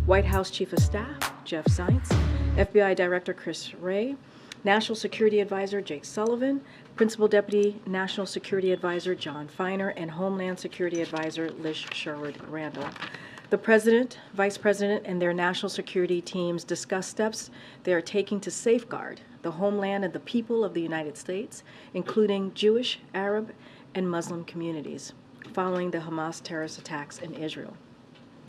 White House Chief of Staff Jeff Zients, FBI Director Chris Wray, National Security Advisor Jake Sullivan, Principal Deputy National Security Advisor John Feiner, and Homeland Security Advisor Liz Sherwood-Randall. The President, Vice President, and their national security teams discussed steps they are taking to safeguard the homeland and the people of the United States, including Jewish, Arab, and Muslim communities, following the Hamas terrorist attacks in Israel.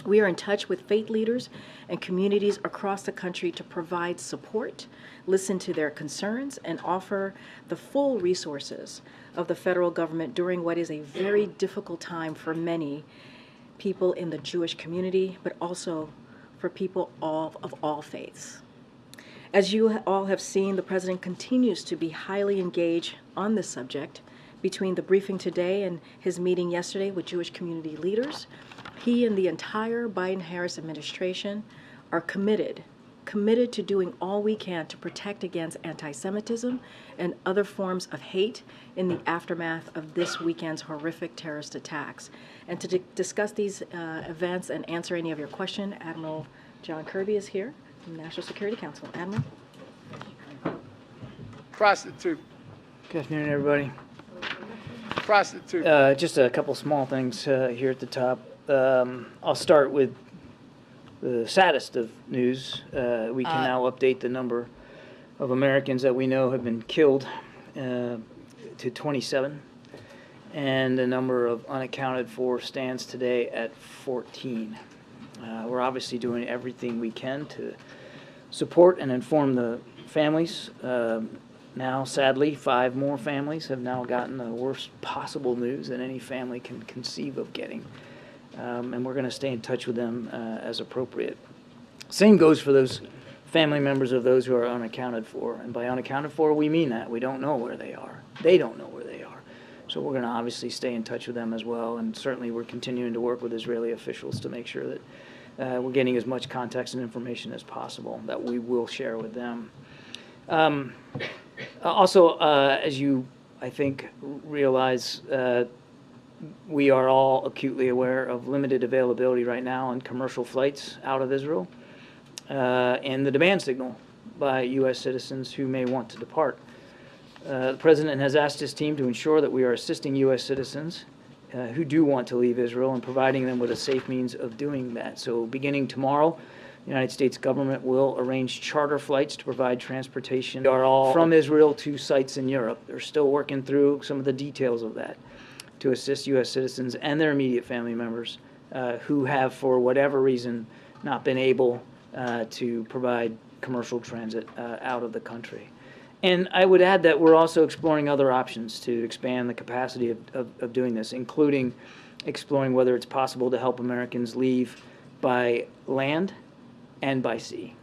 We are in touch with faith leaders and communities across the country to provide support, listen to their concerns, and offer the full resources of the federal government during what is a very difficult time for many people in the Jewish community, but also for people of all faiths. As you all have seen, the President continues to be highly engaged on this subject. Between the briefing today and his meeting yesterday with Jewish community leaders, he and the entire Biden-Harris administration are committed to doing all we can to protect against anti-Semitism and other forms of hate in the aftermath of this weekend's horrific terrorist attacks. And to discuss these events and answer any of your questions, Admiral John Kirby is here from the National Security Council. Admiral. Prostitute. Good afternoon, everybody. Prostitute. Just a couple small things here at the top. I'll start with the saddest of news. We can now update the number of Americans that we know have been killed to 27, and the number of unaccounted for stands today at 14. We're obviously doing everything we can to support and inform the families. Now, sadly, 5 more families have now gotten the worst possible news that any family can conceive of getting. And we're going to stay in touch with them as appropriate. Same goes for those family members of those who are unaccounted for. And by unaccounted for, we mean that. We don't know where they are. They don't know where they are. So we're going to obviously stay in touch with them as well. And certainly we're continuing to work with Israeli officials to make sure that we're getting as much context and information as possible that we will share with them. Also, as you, I think, realize, we are all acutely aware of limited availability right now on commercial flights out of Israel and the demand signal by U.S. citizens who may want to depart. The President has asked his team to ensure that we are assisting U.S. citizens who do want to leave Israel and providing them with a safe means of doing that. So beginning tomorrow, the United States government will arrange charter flights to provide transportation. They are all from Israel to sites in Europe. They're still working through some of the details of that to assist U.S. citizens and their immediate family members who have, for whatever reason, not been able to provide commercial transit out of the country. And I would add that we're also exploring other options to expand the capacity of doing this, including exploring whether it's possible to help Americans leave by land and by sea.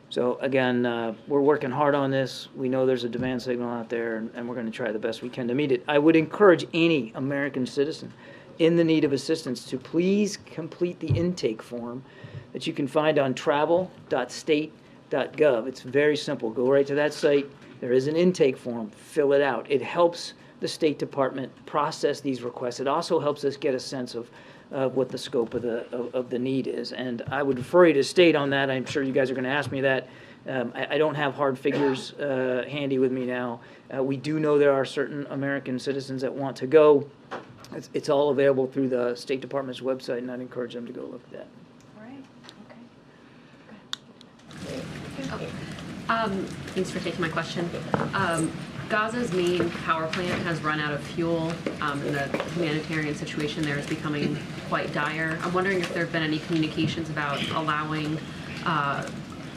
So again, we're working hard on this. We know there's a demand signal out there, and we're going to try the best we can to meet it. I would encourage any American citizen in the need of assistance to please complete the intake form that you can find on travel.state.gov. It's very simple. Go right to that site. There is an intake form. Fill it out. It helps the State Department process these requests. It also helps us get a sense of what the scope of the need is. And I would refer you to state on that. I'm sure you guys are going to ask me that. I don't have hard figures handy with me now. We do know there are certain American citizens that want to go. It's all available through the State Department's website, and I'd encourage them to go look at that. All right. Okay. Thanks for taking my question. Gaza's main power plant has run out of fuel, and the humanitarian situation there is becoming quite dire. I'm wondering if there have been any communications about allowing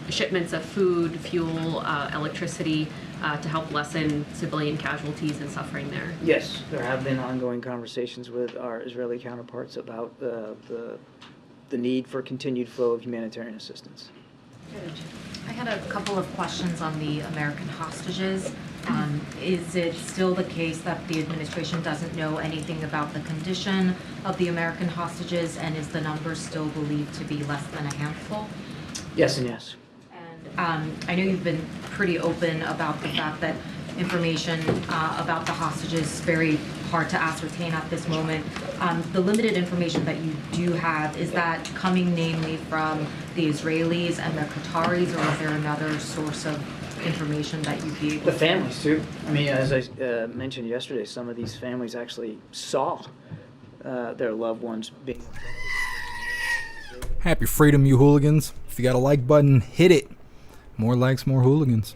shipments of food, fuel, electricity to help lessen civilian casualties and suffering there. Yes, there have been ongoing conversations with our Israeli counterparts about the need for continued flow of humanitarian assistance. I had a couple of questions on the American hostages. Is it still the case that the administration doesn't know anything about the condition of the American hostages, and is the number still believed to be less than a handful? Yes and yes. And I know you've been pretty open about the fact that information about the hostages is very hard to ascertain at this moment. The limited information that you do have, is that coming namely from the Israelis and the Qataris, or is there another source of information that you'd be able The to? families too. I mean, as I mentioned yesterday, some of these families actually saw their loved ones being. Happy freedom, you hooligans. If you got a like button, hit it. More likes, more hooligans.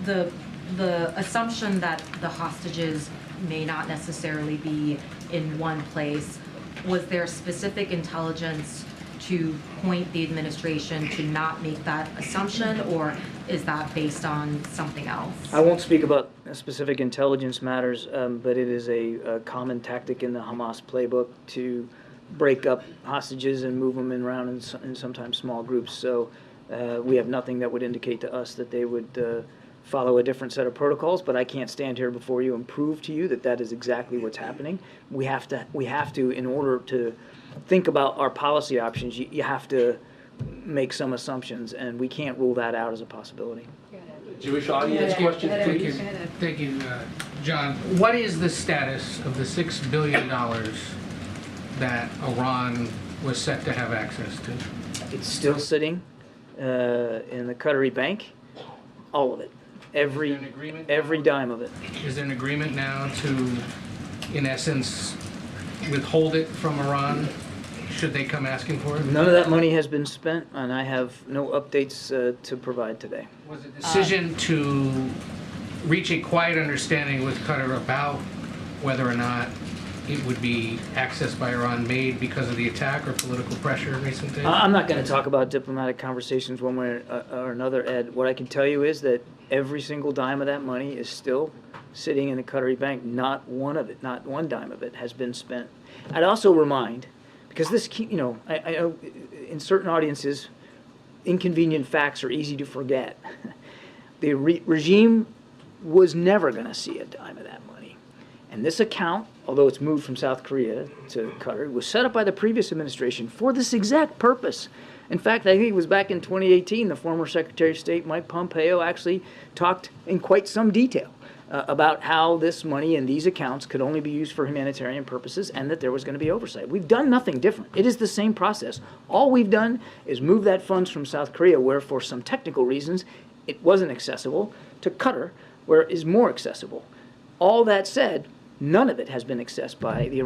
The assumption that the hostages may not necessarily be in one place, was there specific intelligence to point the administration to not make that assumption, or is that based on something else? I won't speak about specific intelligence matters, but it is a common tactic in the Hamas playbook to break up hostages and move them around in sometimes small groups. So we have nothing that would indicate to us that they would follow a different set of protocols, but I can't stand here before you and prove to you that that is exactly what's happening. We have to, in order to think about our policy options, you have to make some assumptions, and we can't rule that out as a possibility. Jewish audience question, please. Thank you, John. What is the status of the $6 billion that Iran was set to have access to? It's still sitting in the Qatari bank, all of it, every Is there an agreement every now? dime of it. Is there an agreement now to, in essence, withhold it from Iran should they come asking for it? None of that money has been spent, and I have no updates to provide today. Was the decision to reach a quiet understanding with Qatar about whether or not it would be accessed by Iran made because of the attack or political pressure in recent days? I'm not going to talk about diplomatic conversations one way or another, Ed. What I can tell you is that every single dime of that money is still sitting in the Qatari bank. Not one dime of it has been spent. I'd also remind, because this, I know in certain audiences, inconvenient facts are easy to forget. The regime was never going to see a dime of that money. And this account, although it's moved from South Korea to Qatar, was set up by the previous administration for this exact purpose. In fact, I think it was back in 2018, the former Secretary of State, Mike Pompeo, actually talked in quite some detail about how this money in these accounts could only be used for humanitarian purposes and that there was going to be oversight. We've done nothing different. It is the same process. All we've done is move that funds from South Korea, where for some technical reasons it wasn't accessible, to Qatar, where it is more accessible. All that said, none of it has been accessed by the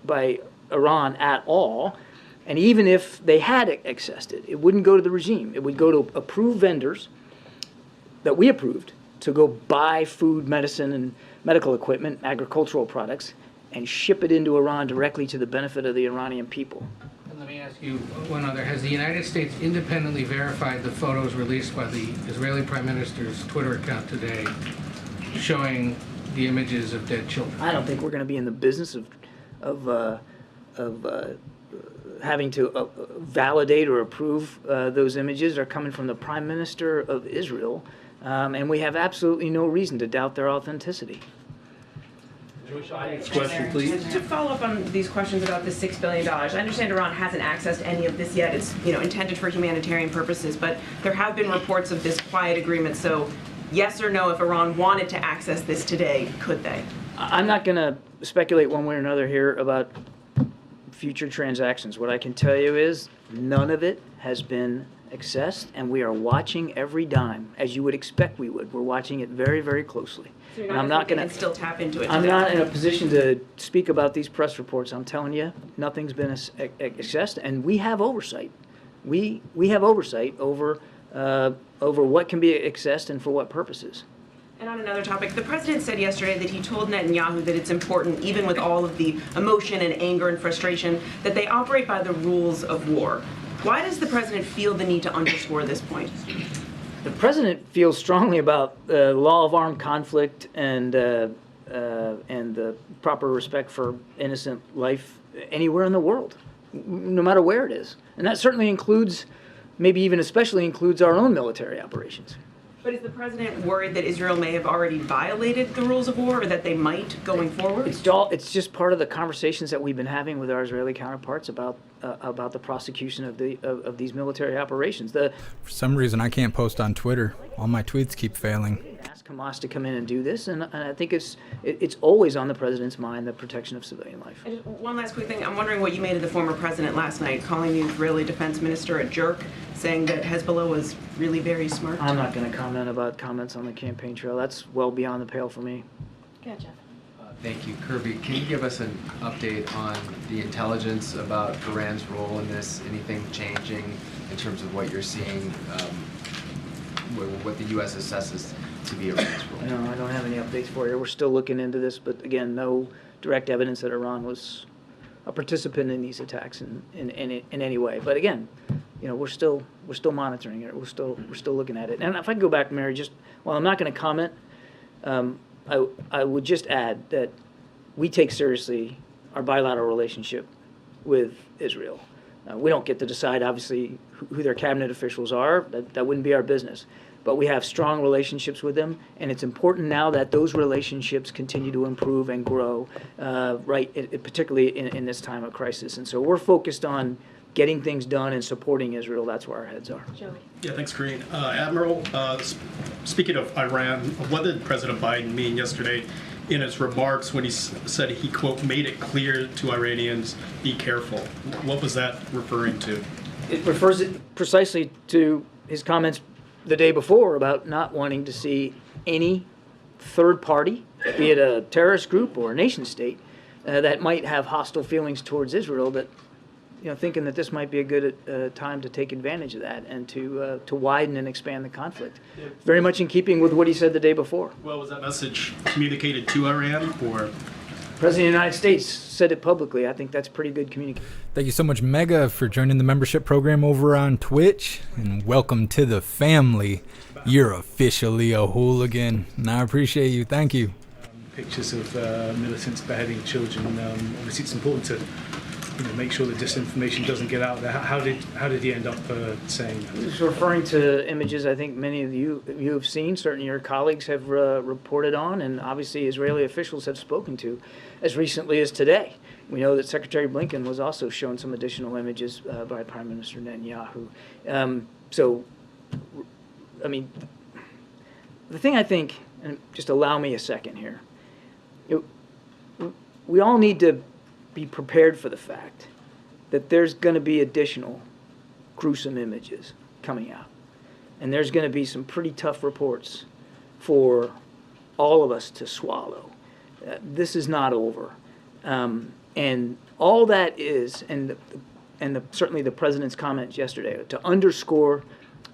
by Iran at all. And even if they had accessed it, it wouldn't go to the regime. It would go to approved vendors that we approved to go buy food, medicine, and medical equipment, agricultural products, and ship it into Iran directly to the benefit of the Iranian people. And let me ask you one other. Has the United States independently verified the photos released by the Israeli Prime Minister's Twitter account today showing the images of dead children? I don't think we're going to be in the business of having to validate or approve those images. Are coming from the Prime Minister of Israel, and we have absolutely no reason to doubt their authenticity. Jewish audience question, please. To follow up on these questions about the $6 billion, I understand Iran hasn't accessed any of this yet. It's intended for humanitarian purposes, but there have been reports of this quiet agreement. So yes or no, if Iran wanted to access this today, could they? I'm not going to speculate one way or another here about future transactions. What I can tell you is none of it has been accessed, and we are watching every dime, as you would expect we would. We're watching it very, very closely. So you're And I'm not going going to still tap into it I'm today? not in a position to speak about these press reports. I'm telling you, nothing's been accessed, and we have oversight. We have oversight over what can be accessed and for what purposes. And on another topic, the president said yesterday that he told Netanyahu that it's important, even with all of the emotion and anger and frustration, that they operate by the rules of war. Why does the president feel the need to underscore this point? The president feels strongly about the law of armed conflict and the proper respect for innocent life anywhere in the world, no matter where it is. And that certainly includes, maybe even especially includes our own military operations. But is the president worried that Israel may have already violated the rules of war, or that they might going forward? It's just part of the conversations that we've been having with our Israeli counterparts about the prosecution of these military operations. For some reason, I can't post on Twitter. All my tweets keep failing. Ask Hamas to come in and do this, and I think it's always on the president's mind, the protection of civilian life. And just one last quick thing. I'm wondering what you made of the former president last night, calling the Israeli defense minister a jerk, saying that Hezbollah was really very smart. I'm not going to comment about comments on the campaign trail. That's well beyond the pale for me. Yeah, Jeff. Thank you. Kirby, can you give us an update on the intelligence about Iran's role in this? Anything changing in terms of what you're seeing, what the U.S. assesses to be Iran's role? No, I don't have any updates for you. We're still looking into this, but again, no direct evidence that Iran was a participant in these attacks in any way. But again, we're still monitoring it. We're still looking at it. And if I can go back, Mary, I'm not going to comment. I would just add that we take seriously our bilateral relationship with Israel. We don't get to decide, obviously, who their cabinet officials are. That wouldn't be our business. But we have strong relationships with them, and it's important now that those relationships continue to improve and grow, particularly in this time of crisis. And so we're focused on getting things done and supporting Israel. That's where our heads are. Joey. Yeah, thanks, Karine. Admiral, speaking of Iran, what did President Biden mean yesterday in his remarks when he said he, quote, made it clear to Iranians, be careful? What was that referring to? It refers precisely to his comments the day before about not wanting to see any third party, be it a terrorist group or a nation state, that might have hostile feelings towards Israel, that thinking that this might be a good time to take advantage of that and to widen and expand the conflict. Very much in keeping with what he said the day before. Well, was that message communicated to Iran, or? The President of the United States said it publicly. I think that's pretty good communication. Thank you so much, Mega, for joining the membership program over on Twitch. And welcome to the family. You're officially a hooligan. And I appreciate you. Thank you. Pictures of militants beheading children. Obviously, it's important to make sure that disinformation doesn't get out there. How did he end up saying that? He was referring to images I think many of you have seen, certainly your colleagues have reported on, and obviously Israeli officials have spoken to as recently as today. We know that Secretary Blinken was also shown some additional images by Prime Minister Netanyahu. The thing I think, and just allow me a second here, we all need to be prepared for the fact that there's going to be additional gruesome images coming out. And there's going to be some pretty tough reports for all of us to swallow. This is not over. And all that is, certainly the president's comments yesterday, to underscore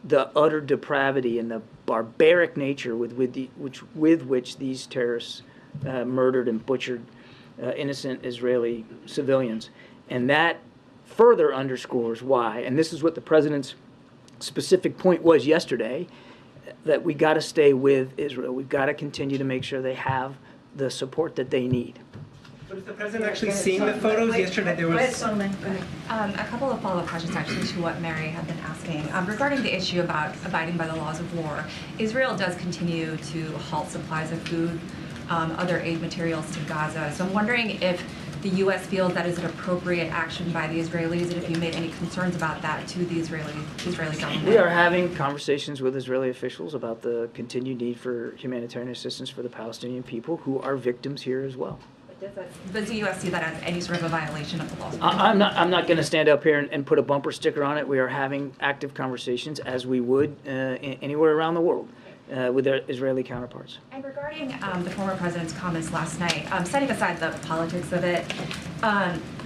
the utter depravity and the barbaric nature with which these terrorists murdered and butchered innocent Israeli civilians. And that further underscores why, and this is what the president's specific point was yesterday, that we got to stay with Israel. We've got to continue to make sure they have the support that they need. But has the president actually seen the photos? Yesterday there was... A couple of follow-up questions actually to what Mary had been asking. Regarding the issue about abiding by the laws of war, Israel does continue to halt supplies of food, other aid materials to Gaza. So I'm wondering if the U.S. feels that is an appropriate action by the Israelis, and if you made any concerns about that to the Israeli government. We are having conversations with Israeli officials about the continued need for humanitarian assistance for the Palestinian people who are victims here as well. Does the U.S. see that as any sort of a violation of the laws? I'm not going to stand up here and put a bumper sticker on it. We are having active conversations, as we would anywhere around the world, with their Israeli counterparts. And regarding the former president's comments last night, setting aside the politics of it,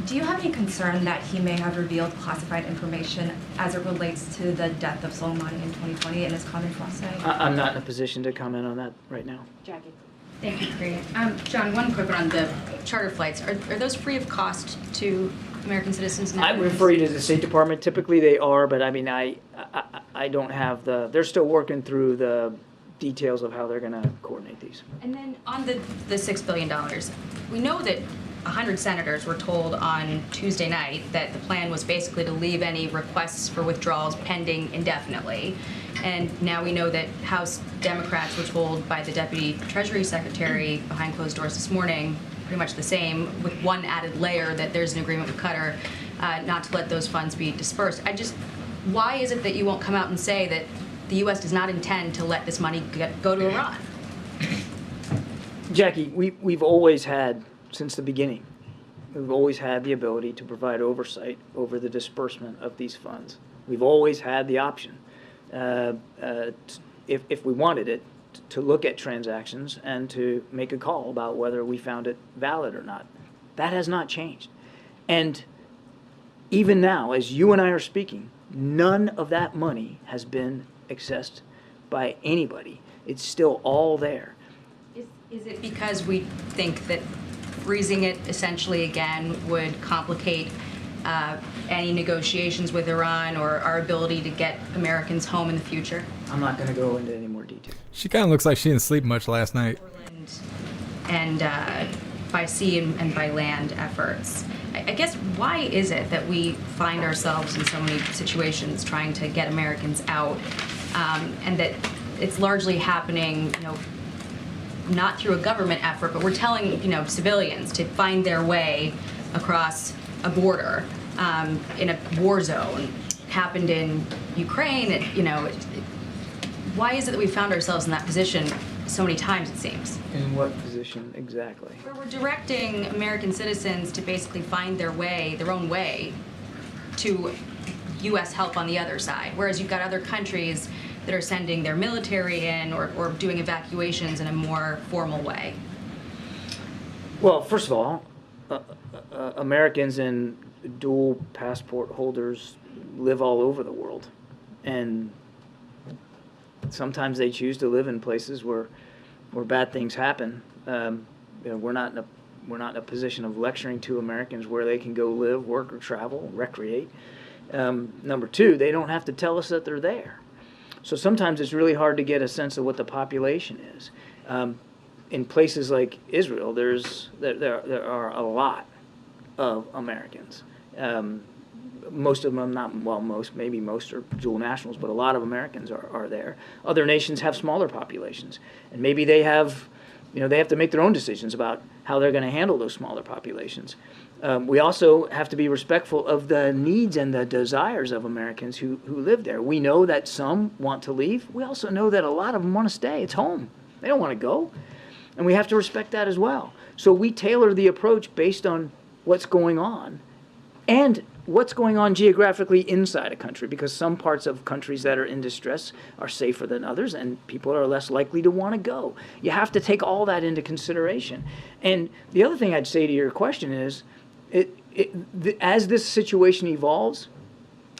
do you have any concern that he may have revealed classified information as it relates to the death of Solomon in 2020 in his comments last night? I'm not in a position to comment on that right now. Jackie. Thank you, Karine. John, one quick one on the charter flights. Are those free of cost to American citizens now? I refer you to the State Department. Typically they are, but I mean, I don't have they're still working through the details of how they're going to coordinate these. And then on the $6 billion, we know that 100 senators were told on Tuesday night that the plan was basically to leave any requests for withdrawals pending indefinitely. And now we know that House Democrats were told by the Deputy Treasury Secretary behind closed doors this morning pretty much the same, with one added layer that there's an agreement with Qatar not to let those funds be dispersed. Why is it that you won't come out and say that the U.S. does not intend to let this money go to Iran? Jackie, we've always had, since the beginning, we've always had the ability to provide oversight over the disbursement of these funds. We've always had the option, if we wanted it, to look at transactions and to make a call about whether we found it valid or not. That has not changed. And even now, as you and I are speaking, none of that money has been accessed by anybody. It's still all there. Is it because we think that freezing it essentially again would complicate any negotiations with Iran or our ability to get Americans home in the future? I'm not going to go into any more detail. She kind of looks like she didn't sleep much last night. And by sea and by land efforts. I guess, why is it that we find ourselves in so many situations trying to get Americans out, and that it's largely happening, not through a government effort, but we're telling, civilians to find their way across a border in a war zone? Happened in Ukraine. Why is it that we found ourselves in that position so many times, it seems? In what position exactly? Where we're directing American citizens to basically find their own way to U.S. help on the other side, whereas you've got other countries that are sending their military in or doing evacuations in a more formal way. Well, first of all, Americans and dual passport holders live all over the world, and sometimes they choose to live in places where bad things happen. We're not in a position of lecturing to Americans where they can go live, work, or travel, recreate. Number two, they don't have to tell us that they're there. So sometimes it's really hard to get a sense of what the population is. In places like Israel, there are a lot of Americans. Most of them, maybe most are dual nationals, but a lot of Americans are there. Other nations have smaller populations, and maybe they have to make their own decisions about how they're going to handle those smaller populations. We also have to be respectful of the needs and the desires of Americans who live there. We know that some want to leave. We also know that a lot of them want to stay. It's home. They don't want to go. And we have to respect that as well. So we tailor the approach based on what's going on and what's going on geographically inside a country, because some parts of countries that are in distress are safer than others, and people are less likely to want to go. You have to take all that into consideration. And the other thing I'd say to your question is, as this situation evolves,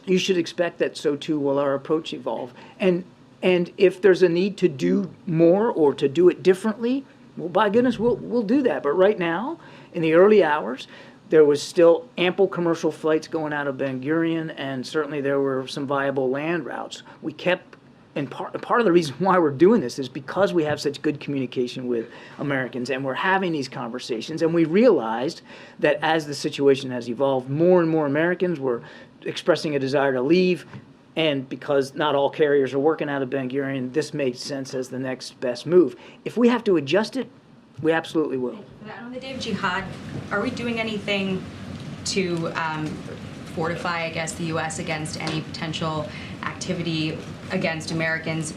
you should expect that so too will our approach evolve. And if there's a need to do more or to do it differently, well, by goodness, we'll do that. But right now, in the early hours, there was still ample commercial flights going out of Ben Gurion, and certainly there were some viable land routes. We kept, and part of the reason why we're doing this is because we have such good communication with Americans, and we're having these conversations, and we realized that as the situation has evolved, more and more Americans were expressing a desire to leave, and because not all carriers are working out of Ben Gurion, this made sense as the next best move. If we have to adjust it, we absolutely will. On the day of jihad, are we doing anything to fortify, I guess, the U.S. against any potential activity against Americans,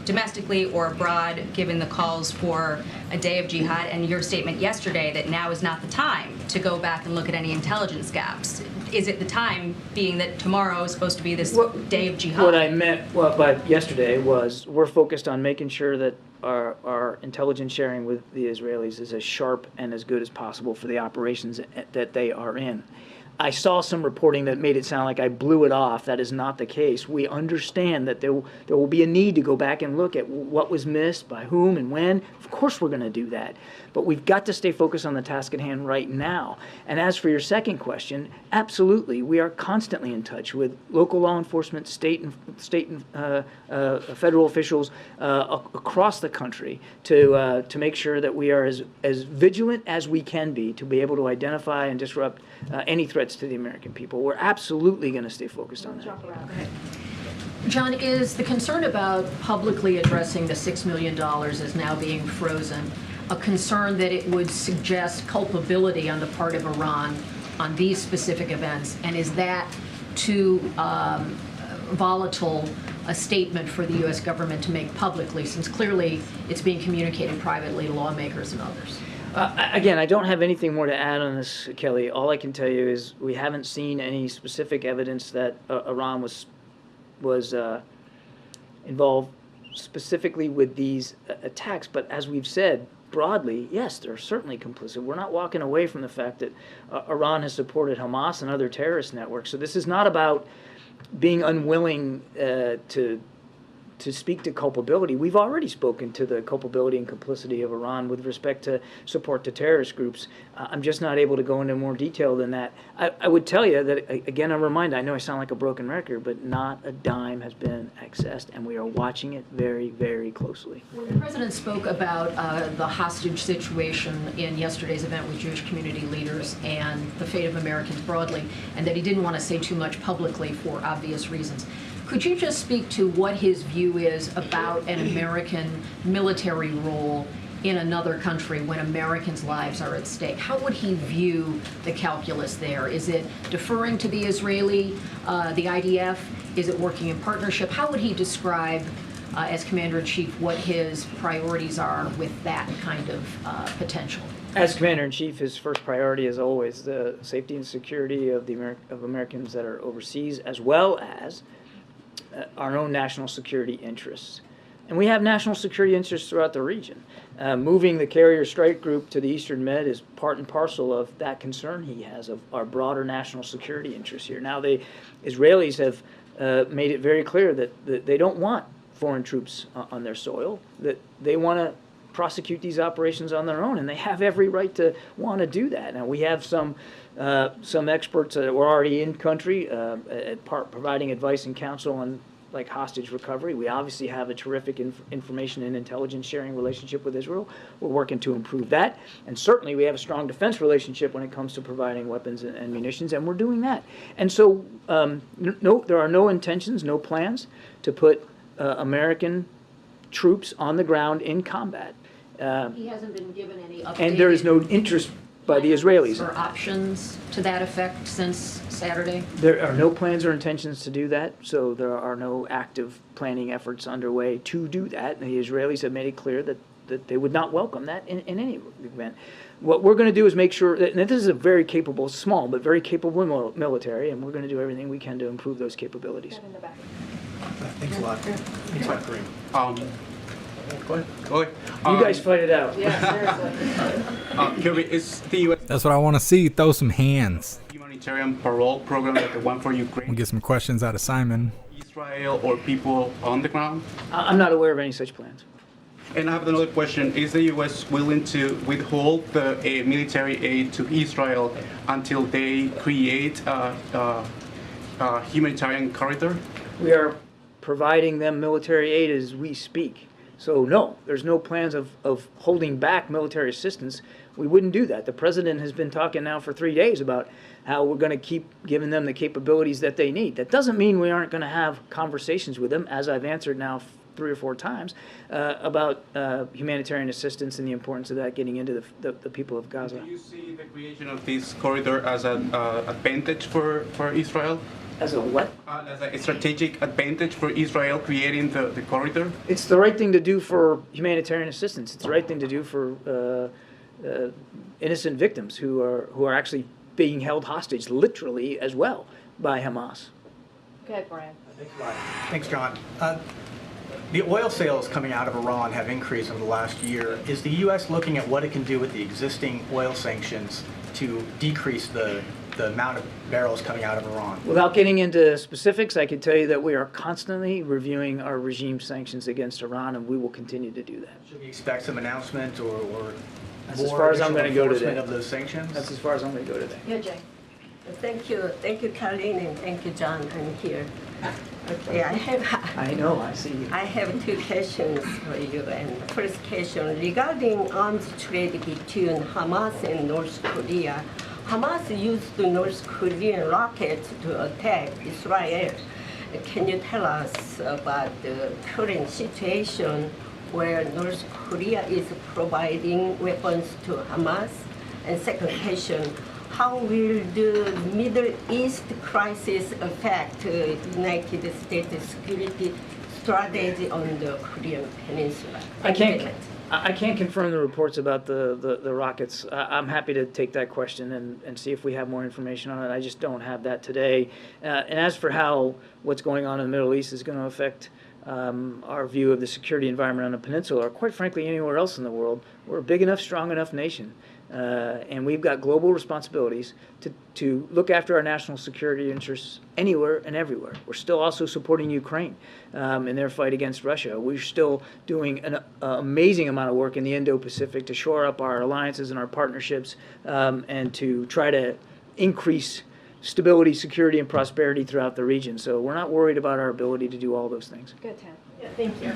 domestically or abroad, given the calls for a day of jihad and your statement yesterday that now is not the time to go back and look at any intelligence gaps? Is it the time, being that tomorrow is supposed to be this day of jihad? What I meant by yesterday was we're focused on making sure that our intelligence sharing with the Israelis is as sharp and as good as possible for the operations that they are in. I saw some reporting that made it sound like I blew it off. That is not the case. We understand that there will be a need to go back and look at what was missed, by whom and when. Of course we're going to do that. But we've got to stay focused on the task at hand right now. And as for your second question, absolutely, we are constantly in touch with local law enforcement, state and federal officials across the country to make sure that we are as vigilant as we can be to be able to identify and disrupt any threats to the American people. We're absolutely going to stay focused on that. John, is the concern about publicly addressing the $6 million as now being frozen a concern that it would suggest culpability on the part of Iran on these specific events? And is that too volatile a statement for the U.S. government to make publicly, since clearly it's being communicated privately to lawmakers and others? Again, I don't have anything more to add on this, Kelly. All I can tell you is we haven't seen any specific evidence that Iran was involved specifically with these attacks. But as we've said, broadly, yes, they're certainly complicit. We're not walking away from the fact that Iran has supported Hamas and other terrorist networks. So this is not about being unwilling to speak to culpability. We've already spoken to the culpability and complicity of Iran with respect to support to terrorist groups. I'm just not able to go into more detail than that. I would tell you that, again, I'm reminded, I know I sound like a broken record, but not a dime has been accessed, and we are watching it very, very closely. When the president spoke about the hostage situation in yesterday's event with Jewish community leaders and the fate of Americans broadly, and that he didn't want to say too much publicly for obvious reasons, could you just speak to what his view is about an American military role in another country when Americans' lives are at stake? How would he view the calculus there? Is it deferring to the Israeli, the IDF? Is it working in partnership? How would he describe, as Commander-in-Chief, what his priorities are with that kind of potential? As Commander-in-Chief, his first priority is always the safety and security of of Americans that are overseas, as well as our own national security interests. And we have national security interests throughout the region. Moving the carrier strike group to the Eastern Med is part and parcel of that concern he has of our broader national security interests here. Now, the Israelis have made it very clear that they don't want foreign troops on their soil, that they want to prosecute these operations on their own, and they have every right to want to do that. Now, we have some experts that were already in country providing advice and counsel on like hostage recovery. We obviously have a terrific information and intelligence sharing relationship with Israel. We're working to improve that. And certainly we have a strong defense relationship when it comes to providing weapons and munitions, and we're doing that. And so no, there are no intentions, no plans to put American troops on the ground in combat. He hasn't been given any updated And there is no interest by the Israelis. or options to that effect since Saturday? There are no plans or intentions to do that, so there are no active planning efforts underway to do that. And the Israelis have made it clear that they would not welcome that in any event. What we're going to do is make sure that, and this is a very capable, small, but very capable military, and we're going to do everything we can to improve those capabilities. Thanks a lot. Thanks a lot, Kareem. Go ahead. You guys fight it out. Kirby, is the U.S. That's what I want to see. Throw some hands. humanitarian parole program like the one for Ukraine, We'll get some questions out of Simon. Israel, or people on the ground? I'm not aware of any such plans. And I have another question. Is the U.S. willing to withhold the military aid to Israel until they create a humanitarian corridor? We are providing them military aid as we speak. So no, there's no plans of holding back military assistance. We wouldn't do that. The president has been talking now for 3 days about how we're going to keep giving them the capabilities that they need. That doesn't mean we aren't going to have conversations with them, as I've answered now 3 or 4 times, about humanitarian assistance and the importance of that getting into the people of Gaza. Do you see the creation of this corridor as an advantage for Israel? As a what? As a strategic advantage for Israel creating the corridor? It's the right thing to do for humanitarian assistance. It's the right thing to do for innocent victims who are actually being held hostage, literally as well, by Hamas. Okay, Brian. Thanks, John. The oil sales coming out of Iran have increased over the last year. Is the U.S. looking at what it can do with the existing oil sanctions to decrease the amount of barrels coming out of Iran? Without getting into specifics, I can tell you that we are constantly reviewing our regime sanctions against Iran, and we will continue to do that. Should we expect some announcement or That's as far as I'm going to go today. of those sanctions? That's as far as I'm going to go today. Yeah, Jay. Thank you, Colleen, and thank you, John. I'm here. Okay, I know, I see you. I have 2 questions for you. And first question regarding arms trade between Hamas and North Korea. Hamas used the North Korean rockets to attack Israel. Can you tell us about the current situation where North Korea is providing weapons to Hamas? And second question, how will the Middle East crisis affect United States security strategy on the Korean Peninsula? I can't confirm the reports about the rockets. I'm happy to take that question and see if we have more information on it. I just don't have that today. And as for how what's going on in the Middle East is going to affect our view of the security environment on the peninsula, or quite frankly anywhere else in the world, we're a big enough, strong enough nation. And we've got global responsibilities to look after our national security interests anywhere and everywhere. We're still also supporting Ukraine in their fight against Russia. We're still doing an amazing amount of work in the Indo-Pacific to shore up our alliances and our partnerships and to try to increase stability, security, and prosperity throughout the region. So we're not worried about our ability to do all those things. Good, Tam. Yeah, thank you.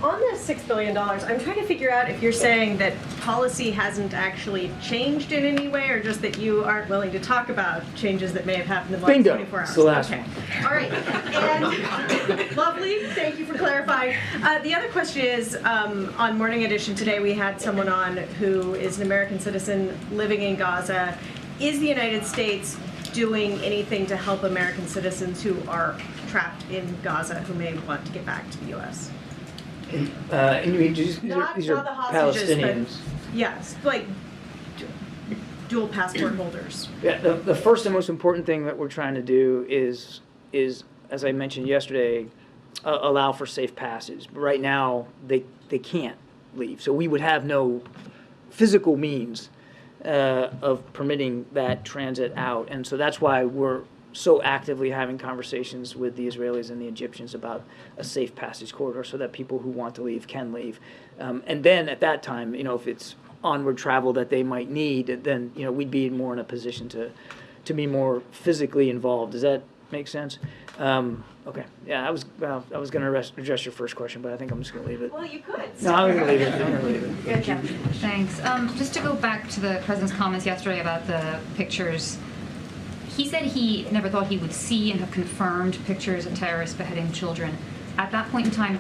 On the $6 billion, I'm trying to figure out if you're saying that policy hasn't actually changed in any way, or just that you aren't willing to talk about changes that may have happened in the last Bingo. 24 hours. It's the last Okay. one. All right. And lovely. Thank you for clarifying. The other question is, on Morning Edition today, we had someone on who is an American citizen living in Gaza. Is the United States doing anything to help American citizens who are trapped in Gaza who may want to get back to the U.S.? And you mean these are the hostages, Palestinians. but yes, like dual passport holders. Yeah, the first and most important thing that we're trying to do is as I mentioned yesterday, allow for safe passage. Right now, they can't leave, so we would have no physical means of permitting that transit out, and so that's why we're so actively having conversations with the Israelis and the Egyptians about a safe passage corridor so that people who want to leave can leave. And then at that time, if it's onward travel that they might need, then, we'd be more in a position to be more physically involved. Does that make sense? Okay. Yeah, I was going to address your first question, but I think I'm just going to leave it. Well, you could. No, I'm going to leave it. Good job. Thanks. Just to go back to the president's comments yesterday about the pictures, he said he never thought he would see and have confirmed pictures of terrorists beheading children. At that point in time,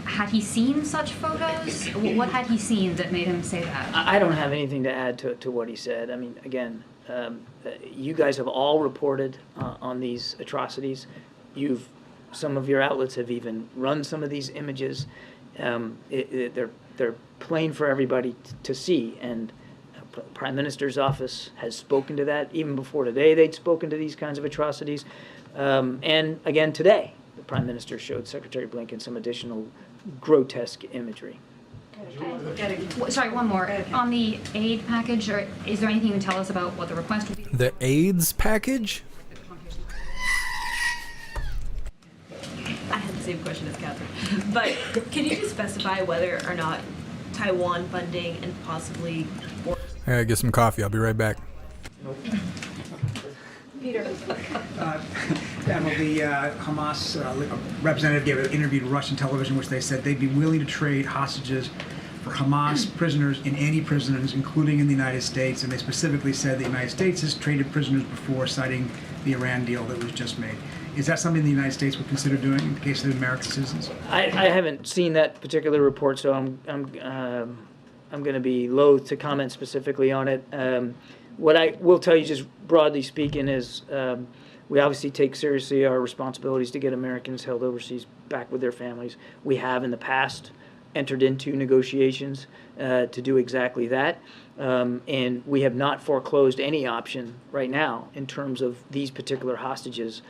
had he seen such photos? What had he seen that made him say that? I don't have anything to add to what he said. I mean, again, you guys have all reported on these atrocities. Some of your outlets have even run some of these images. They're plain for everybody to see, and Prime Minister's office has spoken to that. Even before today, they'd spoken to these kinds of atrocities. And again, today, the Prime Minister showed Secretary Blinken some additional grotesque imagery. Sorry, one more. On the aid package, is there anything you can tell us about what the request would be? The AIDS package? I had the same question as Catherine. But can you just specify whether or not Taiwan funding and possibly... I gotta get some coffee. I'll be right back. Peter. Admiral, the Hamas representative gave an interview to Russian television, which they said they'd be willing to trade hostages for Hamas prisoners in any prisons, including in the United States. And they specifically said the United States has traded prisoners before, citing the Iran deal that was just made. Is that something the United States would consider doing in the case of the American citizens? I haven't seen that particular report, so I'm going to be loath to comment specifically on it. What I will tell you, just broadly speaking, is we obviously take seriously our responsibilities to get Americans held overseas back with their families. We have in the past entered into negotiations to do exactly that, and we have not foreclosed any option right now in terms of these particular hostages.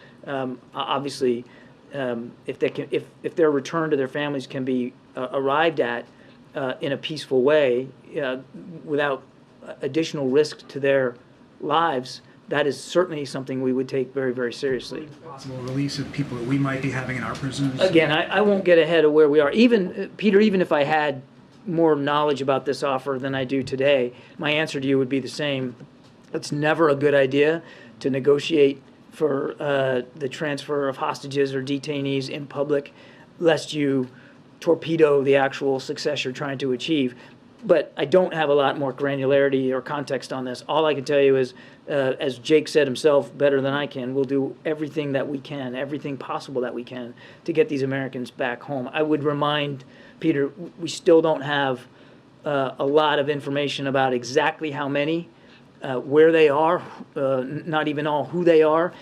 Obviously, if their return to their families can be arrived at in a peaceful way, without additional risk to their lives, that is certainly something we would take very, very seriously. Possible release of people that we might be having in our prisons? Again, I won't get ahead of where we are. Peter, even if I had more knowledge about this offer than I do today, my answer to you would be the same. It's never a good idea to negotiate for the transfer of hostages or detainees in public, lest you torpedo the actual success you're trying to achieve. But I don't have a lot more granularity or context on this. All I can tell you is, as Jake said himself better than I can, we'll do everything that we can, everything possible that we can, to get these Americans back home. I would remind Peter, we still don't have a lot of information about exactly how many. where they are, not even all who they are.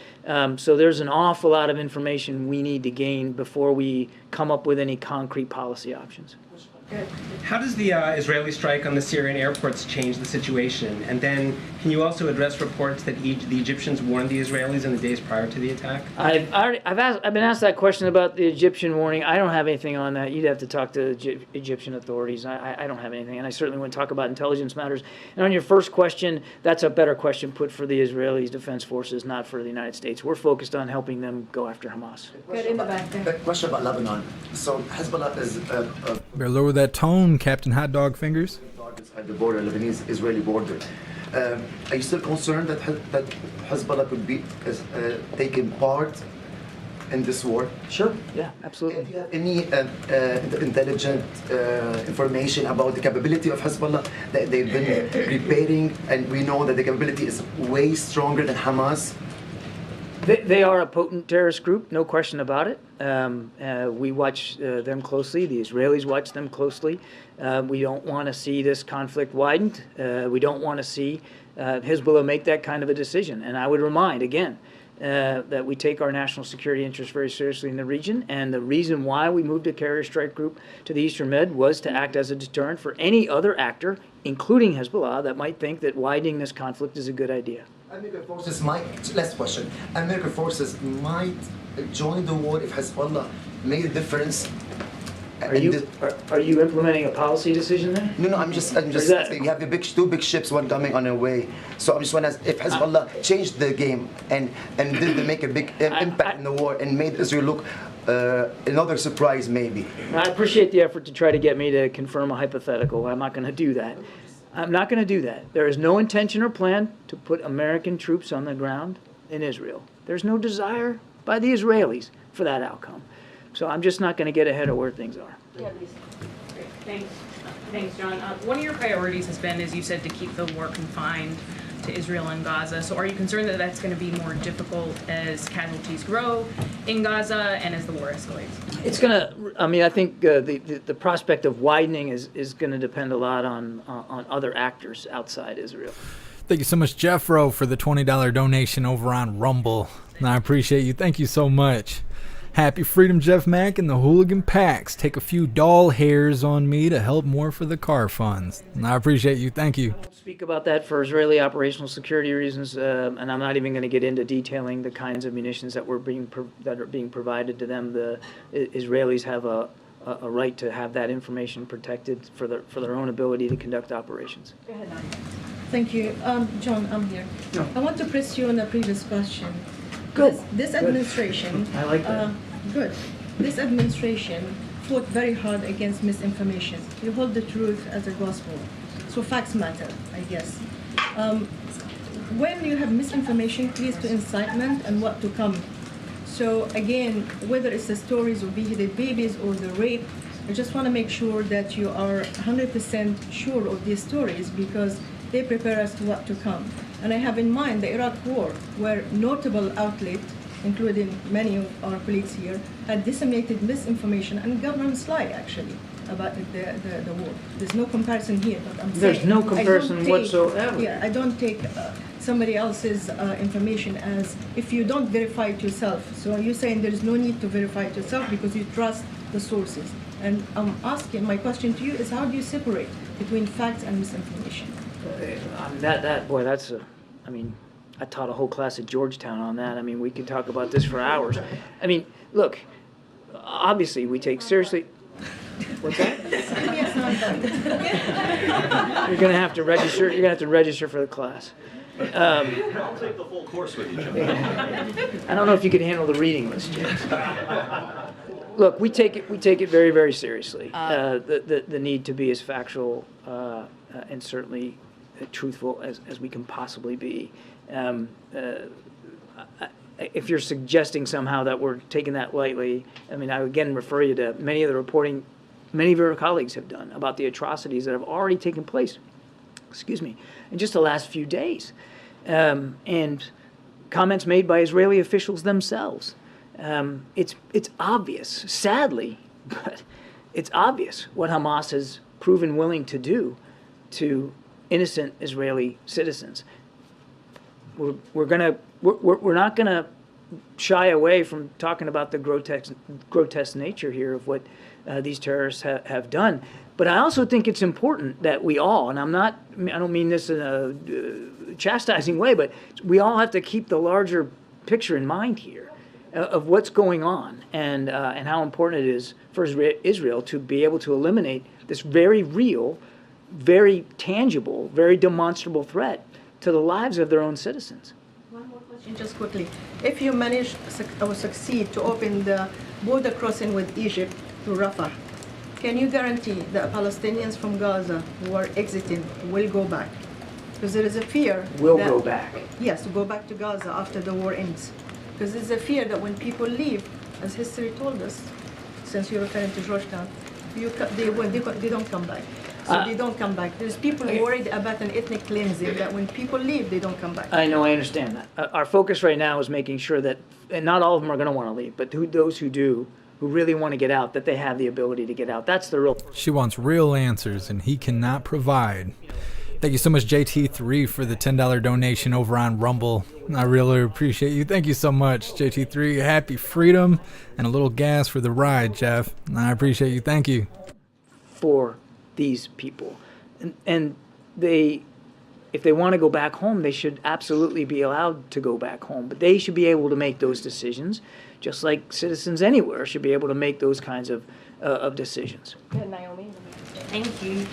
So there's an awful lot of information we need to gain before we come up with any concrete policy options. How does the Israeli strike on the Syrian airports change the situation? And then, can you also address reports that the Egyptians warned the Israelis in the days prior to the attack? I've been asked that question about the Egyptian warning. I don't have anything on that. You'd have to talk to Egyptian authorities. I don't have anything, and I certainly wouldn't talk about intelligence matters. And on your first question, that's a better question put for the Israeli Defense Forces, not for the United States. We're focused on helping them go after Hamas. Good, in the back there. Question about Lebanon. So Hezbollah is Better lower that tone, Captain Hot Dog Fingers. at the border, Lebanese-Israeli border. Are you still concerned that Hezbollah could be taking part in this war? Sure. Yeah, absolutely. Do you have any intelligent information about the capability of Hezbollah that they've been preparing, and we know that the capability is way stronger than Hamas? They are a potent terrorist group, no question about it. We watch them closely. The Israelis watch them closely. We don't want to see this conflict widened. We don't want to see Hezbollah make that kind of a decision. And I would remind, again, that we take our national security interests very seriously in the region. And the reason why we moved a carrier strike group to the Eastern Med was to act as a deterrent for any other actor, including Hezbollah, that might think that widening this conflict is a good idea. American forces might, last question, American forces might join the war if Hezbollah made a difference. Are you implementing a policy decision there? No, I'm just asking. You have two big ships, one coming on their way. So I'm just wondering if Hezbollah changed the game and did they make a big impact in the war and made Israel look another surprise maybe. I appreciate the effort to try to get me to confirm a hypothetical. I'm not going to do that. I'm not going to do that. There is no intention or plan to put American troops on the ground in Israel. There's no desire by the Israelis for that outcome. So I'm just not going to get ahead of where things are. Yeah, Thanks. Thanks, John. One of your priorities has been, as you said, to keep the war confined to Israel and Gaza. So are you concerned that that's going to be more difficult as casualties grow in Gaza and as the war escalates? It's going to, I think the prospect of widening is going to depend a lot on other actors outside Israel. Thank you so much, Jeffro, for the $20 donation over on Rumble. And I appreciate you. Thank you so much. Happy Freedom, Jeff Mack and the Hooligan Packs. Take a few doll hairs on me to help more for the car funds. And I appreciate you. Thank you. Speak about that for Israeli operational security reasons, and I'm not even going to get into detailing the kinds of munitions that are being provided to them. The Israelis have a right to have that information protected for their own ability to conduct operations. Go ahead, Nadia. Thank you. John, I'm here. No. I want to press you on a previous question. Good. This Good. administration... I like that. Good. This administration fought very hard against misinformation. You hold the truth as a gospel. So facts matter, I guess. When you have misinformation, it leads to incitement and what to come. So again, whether it's the stories of beheaded babies or the rape, I just want to make sure that you are 100% sure of these stories because they prepare us to what to come. And I have in mind the Iraq War, where notable outlets, including many of our colleagues here, had disseminated misinformation and governments lie actually about the war. There's no comparison here, but I'm saying... There's no comparison whatsoever. Yeah, I don't take somebody else's information as if you don't verify it yourself. So you're saying there is no need to verify it yourself because you trust the sources. And I'm asking, my question to you is how do you separate between facts and misinformation? I taught a whole class at Georgetown on that. We could talk about this for hours. Look, obviously we take seriously. What's that? You're gonna have to register. You're gonna have to register for the class. I'll take the full course with you, Jim. I don't know if you could handle the reading list, James. Look, we take it very, very seriously. The need to be as factual and certainly truthful as we can possibly be. If you're suggesting somehow that we're taking that lightly, I again refer you to many of the reporting many of your colleagues have done about the atrocities that have already taken place, in just the last few days, and comments made by Israeli officials themselves. It's obvious, sadly, but it's obvious what Hamas has proven willing to do to innocent Israeli citizens. we're not gonna shy away from talking about the grotesque nature here of what these terrorists have done. But I also think it's important that we all, and I don't mean this in a chastising way, but we all have to keep the larger picture in mind here of what's going on and how important it is for Israel to be able to eliminate this very real, very tangible, very demonstrable threat to the lives of their own citizens. One more question, just quickly. If you manage or succeed to open the border crossing with Egypt to Rafah, can you guarantee that Palestinians from Gaza who are exiting will go back? Because there is a fear. Will go back. Yes, to go back to Gaza after the war ends. Because there's a fear that when people leave, as history told us, since you're referring to Georgetown, they don't come back. So they don't come back. There's people worried about an ethnic cleansing, that when people leave, they don't come back. I know, I understand that. Our focus right now is making sure that, and not all of them are going to want to leave, but those who do, who really want to get out, that they have the ability to get out. That's the real. She wants real answers, and he cannot provide. Thank you so much, JT3, for the $10 donation over on Rumble. I really appreciate you. Thank you so much, JT3. Happy freedom and a little gas for the ride, Jeff. I appreciate you. Thank you. For these people. And they, if they want to go back home, they should absolutely be allowed to go back home. But they should be able to make those decisions, just like citizens anywhere should be able to make those kinds of decisions. Naomi. Thank you.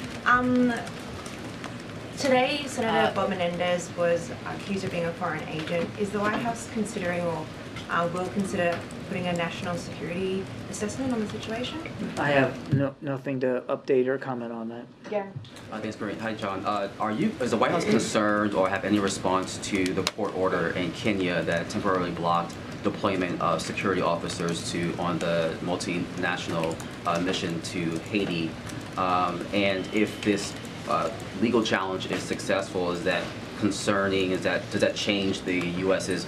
Today, Senator Bob Menendez was accused of being a foreign agent. Is the White House considering or will consider putting a national security assessment on the situation? I have nothing to update or comment on that. Yeah. Thanks, Marie. Hi, John. Is the White House concerned or have any response to the court order in Kenya that temporarily blocked deployment of security officers on the multinational mission to Haiti? And if this legal challenge is successful, is that concerning? Does that change the U.S.'s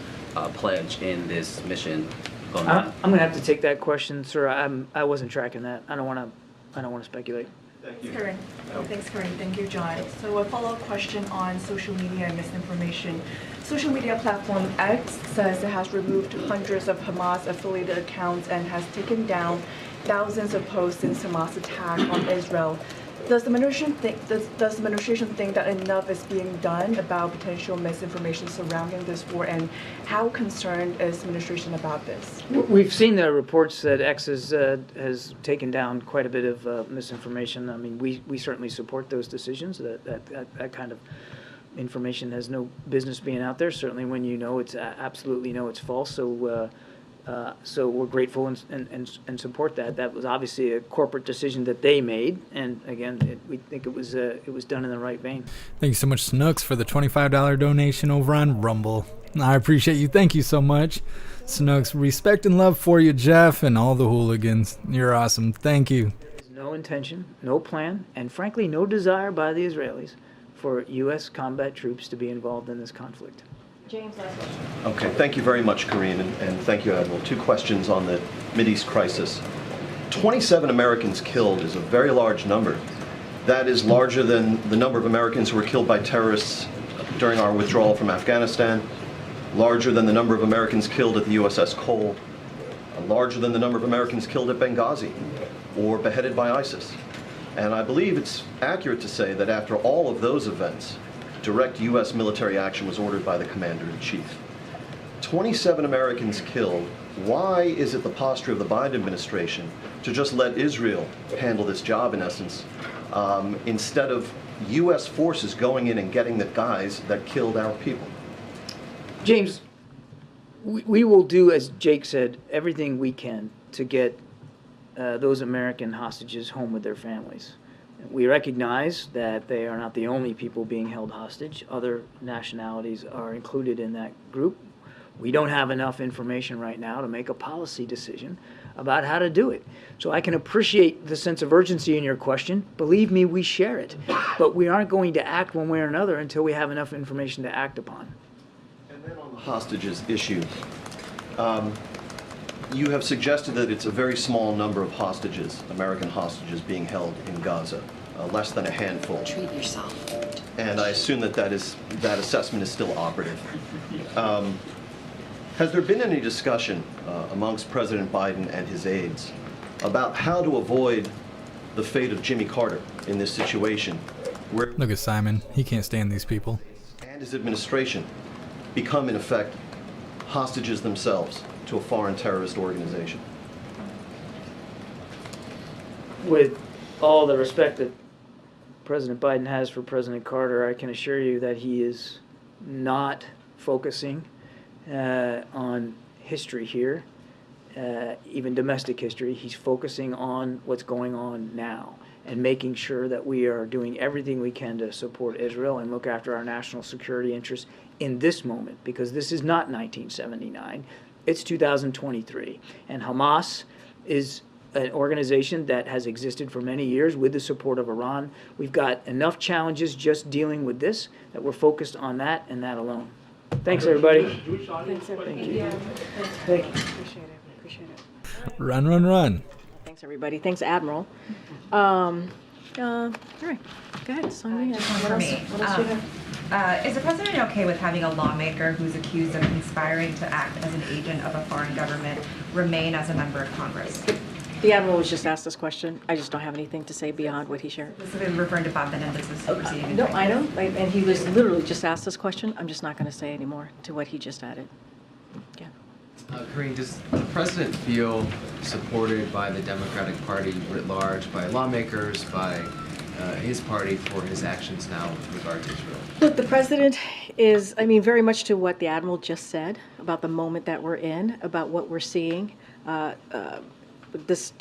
pledge in this mission? I'm gonna have to take that question, sir. I wasn't tracking that. I don't want to speculate. Thanks, Karen. Thanks, Karen. Thank you, John. So a follow-up question on social media and misinformation. Social media platform X says it has removed hundreds of Hamas-affiliated accounts and has taken down thousands of posts since Hamas' attack on Israel. Does the administration think that enough is being done about potential misinformation surrounding this war, and how concerned is the administration about this? We've seen the reports that X has taken down quite a bit of misinformation. I mean, we certainly support those decisions. That kind of information has no business being out there. Certainly, when you know it's absolutely know it's false. So we're grateful and support that. That was obviously a corporate decision that they made, and again, we think it was done in the right vein. Thank you so much, Snooks, for the $25 donation over on Rumble. I appreciate you. Thank you so much, Snooks. Respect and love for you, Jeff, and all the hooligans. You're awesome. Thank you. No intention, no plan, and frankly, no desire by the Israelis for U.S. combat troops to be involved in this conflict. James, last question. Okay, thank you very much, Karine, and thank you, Admiral. 2 questions on the Mideast crisis. 27 Americans killed is a very large number. That is larger than the number of Americans who were killed by terrorists during our withdrawal from Afghanistan, larger than the number of Americans killed at the USS Cole, larger than the number of Americans killed at Benghazi or beheaded by ISIS. And I believe it's accurate to say that after all of those events, direct U.S. military action was ordered by the Commander-in-Chief. 27 Americans killed. Why is it the posture of the Biden administration to just let Israel handle this job, in essence, instead of U.S. forces going in and getting the guys that killed our people? James, we will do, as Jake said, everything we can to get those American hostages home with their families. We recognize that they are not the only people being held hostage. Other nationalities are included in that group. We don't have enough information right now to make a policy decision about how to do it. So I can appreciate the sense of urgency in your question. Believe me, we share it. But we aren't going to act one way or another until we have enough information to act upon. And then on the hostages issue, you have suggested that it's a very small number of hostages, American hostages, being held in Gaza, less than a handful. Treat yourself. and I assume that that assessment is still operative. Has there been any discussion amongst President Biden and his aides about how to avoid the fate of Jimmy Carter in this situation, where Look at Simon. He can't stand these people. and his administration become, in effect, hostages themselves to a foreign terrorist organization? With all the respect that President Biden has for President Carter, I can assure you that he is not focusing on history here, even domestic history. He's focusing on what's going on now and making sure that we are doing everything we can to support Israel and look after our national security interests in this moment, because this is not 1979, it's 2023. And Hamas is an organization that has existed for many years with the support of Iran. We've got enough challenges just dealing with this that we're focused on that and that alone. Thanks, everybody. Thanks, everybody. Thank you. Thank you. Appreciate it. Appreciate it. Run, run, run. Thanks, everybody. Thanks, Admiral. All right. Go ahead, Sonia. What else do you have? Is the president okay with having a lawmaker who's accused of conspiring to act as an agent of a foreign government remain as a member of Congress? The Admiral was just asked this question. I just don't have anything to say beyond what he shared. This has been referring to Bob Menendez's proceeding. No, I know, and he was literally just asked this question. I'm just not going to say any more to what he just added. Yeah. Karine, does the president feel supported by the Democratic Party writ large, by lawmakers, by his party for his actions now with regard to Israel? Look, the president is, I mean, very much to what the Admiral just said about the moment that we're in, about what we're seeing, this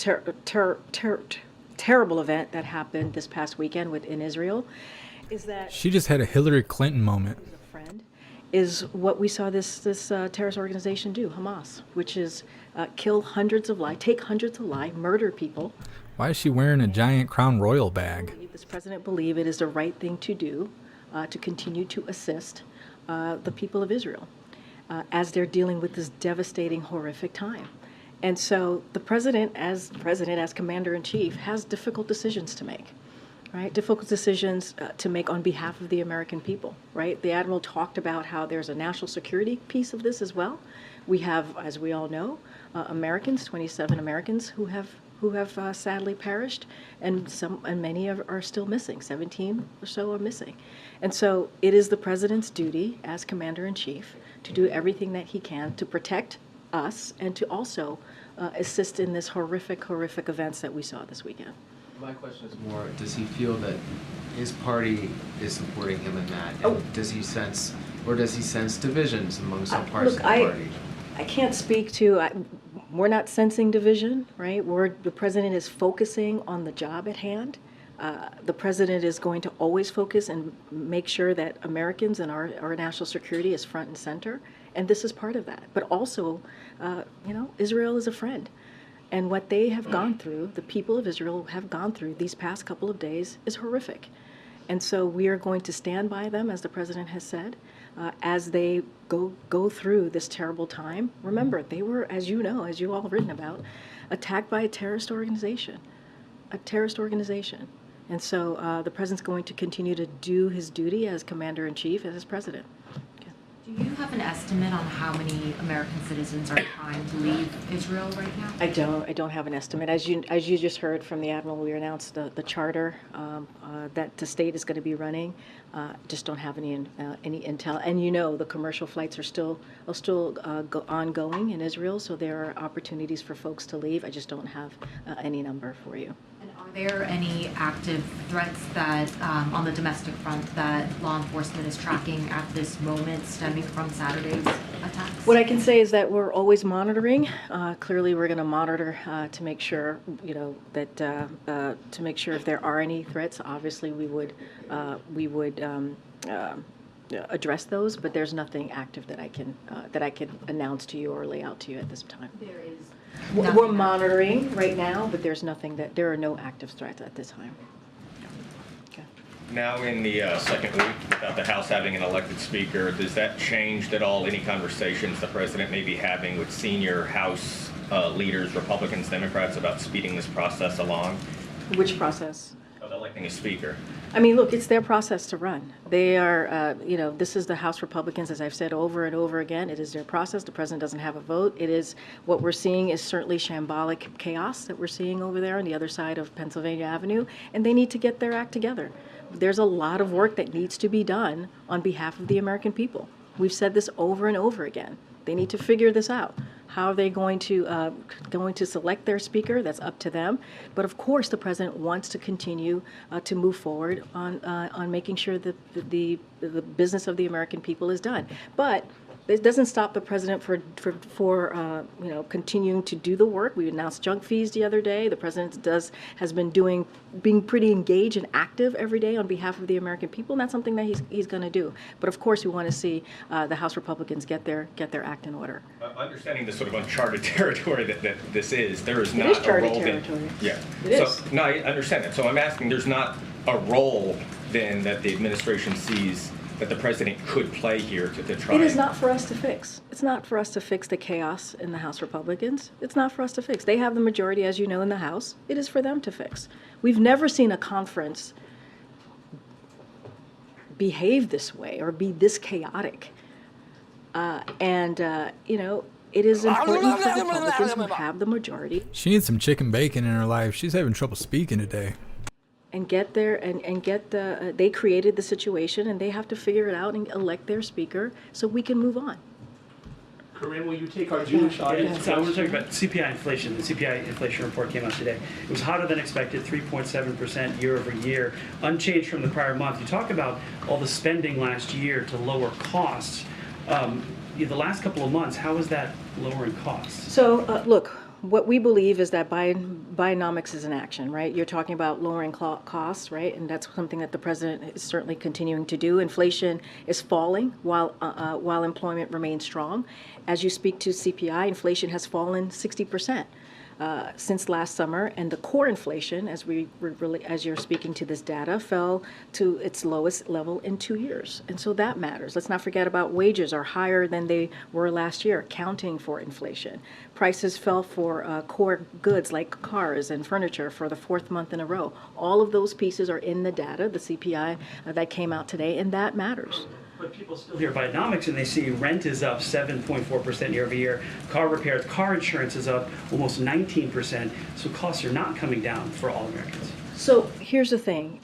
terrible event that happened this past weekend in Israel, is that She just had a Hillary Clinton moment. is what we saw this terrorist organization do, Hamas, which is kill hundreds of lives, take hundreds of lives, murder people. Why is she wearing a giant Crown Royal bag? This president believe it is the right thing to do to continue to assist the people of Israel as they're dealing with this devastating, horrific time. And so the president, as commander-in-chief, has difficult decisions to make. Right, difficult decisions to make on behalf of the American people, right? The Admiral talked about how there's a national security piece of this as well. We have, as we all know, Americans, 27 Americans who have sadly perished, and many are still missing. 17 or so are missing. And so it is the president's duty as commander-in-chief to do everything that he can to protect us and to also assist in this horrific events that we saw this weekend. My question is more, does he feel that his party is supporting him in that? And does he sense divisions among some parts of the party? I can't speak to, we're not sensing division, right? The president is focusing on the job at hand. The president is going to always focus and make sure that Americans and our national security is front and center. And this is part of that. But also, Israel is a friend. And what they have gone through, the people of Israel have gone through these past couple of days, is horrific. And so we are going to stand by them, as the president has said, as they go through this terrible time. Remember, they were, as you know, as you all have written about, attacked by a terrorist organization. And so the president's going to continue to do his duty as commander-in-chief, as his president. Do you have an estimate on how many American citizens are trying to leave Israel right now? I don't have an estimate. As you just heard from the Admiral, we announced the charter that the state is going to be running. Just don't have any intel. And the commercial flights are still ongoing in Israel, so there are opportunities for folks to leave. I just don't have any number for you. Are there any active threats that, on the domestic front, that law enforcement is tracking at this moment stemming from Saturday's attacks? What I can say is that we're always monitoring. Clearly, we're going to monitor to make sure, that to make sure if there are any threats. Obviously, we would address those, but there's nothing active that I can announce to you or lay out to you at this time. There is. We're monitoring right now, but there are no active threats at this time. Now in the second week, without the House having an elected speaker, does that change at all any conversations the president may be having with senior House leaders, Republicans, Democrats, about speeding this process along? Which process? Of electing a speaker. I mean, look, it's their process to run. They are, this is the House Republicans, as I've said over and over again. It is their process. The president doesn't have a vote. It is what we're seeing is certainly shambolic chaos that we're seeing over there on the other side of Pennsylvania Avenue, and they need to get their act together. There's a lot of work that needs to be done on behalf of the American people. We've said this over and over again. They need to figure this out. How are they going to select their speaker? That's up to them. But of course, the president wants to continue to move forward on making sure that the business of the American people is done. But it doesn't stop the president for continuing to do the work. We announced junk fees the other day. The president has been being pretty engaged and active every day on behalf of the American people, and that's something that he's going to do. But of course, we want to see the House Republicans get their act in order. Understanding the sort of uncharted territory that this is, there is It not is a charted role. territory. Yeah. It So is. no, I understand that. So I'm asking, there's not a role then that the administration sees that the president could play here to try. It is not for us to fix. It's not for us to fix the chaos in the House Republicans. It's not for us to fix. They have the majority, as you know, in the House. It is for them to fix. We've never seen a conference behave this way or be this chaotic. It is important for Republicans who have the majority She needs some chicken bacon in her life. She's having trouble speaking today. and get there and get they created the situation and they have to figure it out and elect their speaker so we can move on. Corinne, will you take our Jewish audience? So I want to talk about CPI inflation. The CPI inflation report came out today. It was hotter than expected, 3.7% year over year, unchanged from the prior month. You talk about all the spending last year to lower costs. The last couple of months, how is that lowering costs? So, look, what we believe is that Bidenomics is an action, right? You're talking about lowering costs, right? And that's something that the president is certainly continuing to do. Inflation is falling while employment remains strong. As you speak to CPI, inflation has fallen 60%. Since last summer, and the core inflation, as you're speaking to this data, fell to its lowest level in 2 years, and so that matters. Let's not forget about wages are higher than they were last year, accounting for inflation. Prices fell for core goods like cars and furniture for the fourth month in a row. All of those pieces are in the data, the CPI that came out today, and that matters. But people still hear Bidenomics and they see rent is up 7.4% year over year. Car repairs, car insurance is up almost 19%. So costs are not coming down for all Americans. So here's the thing.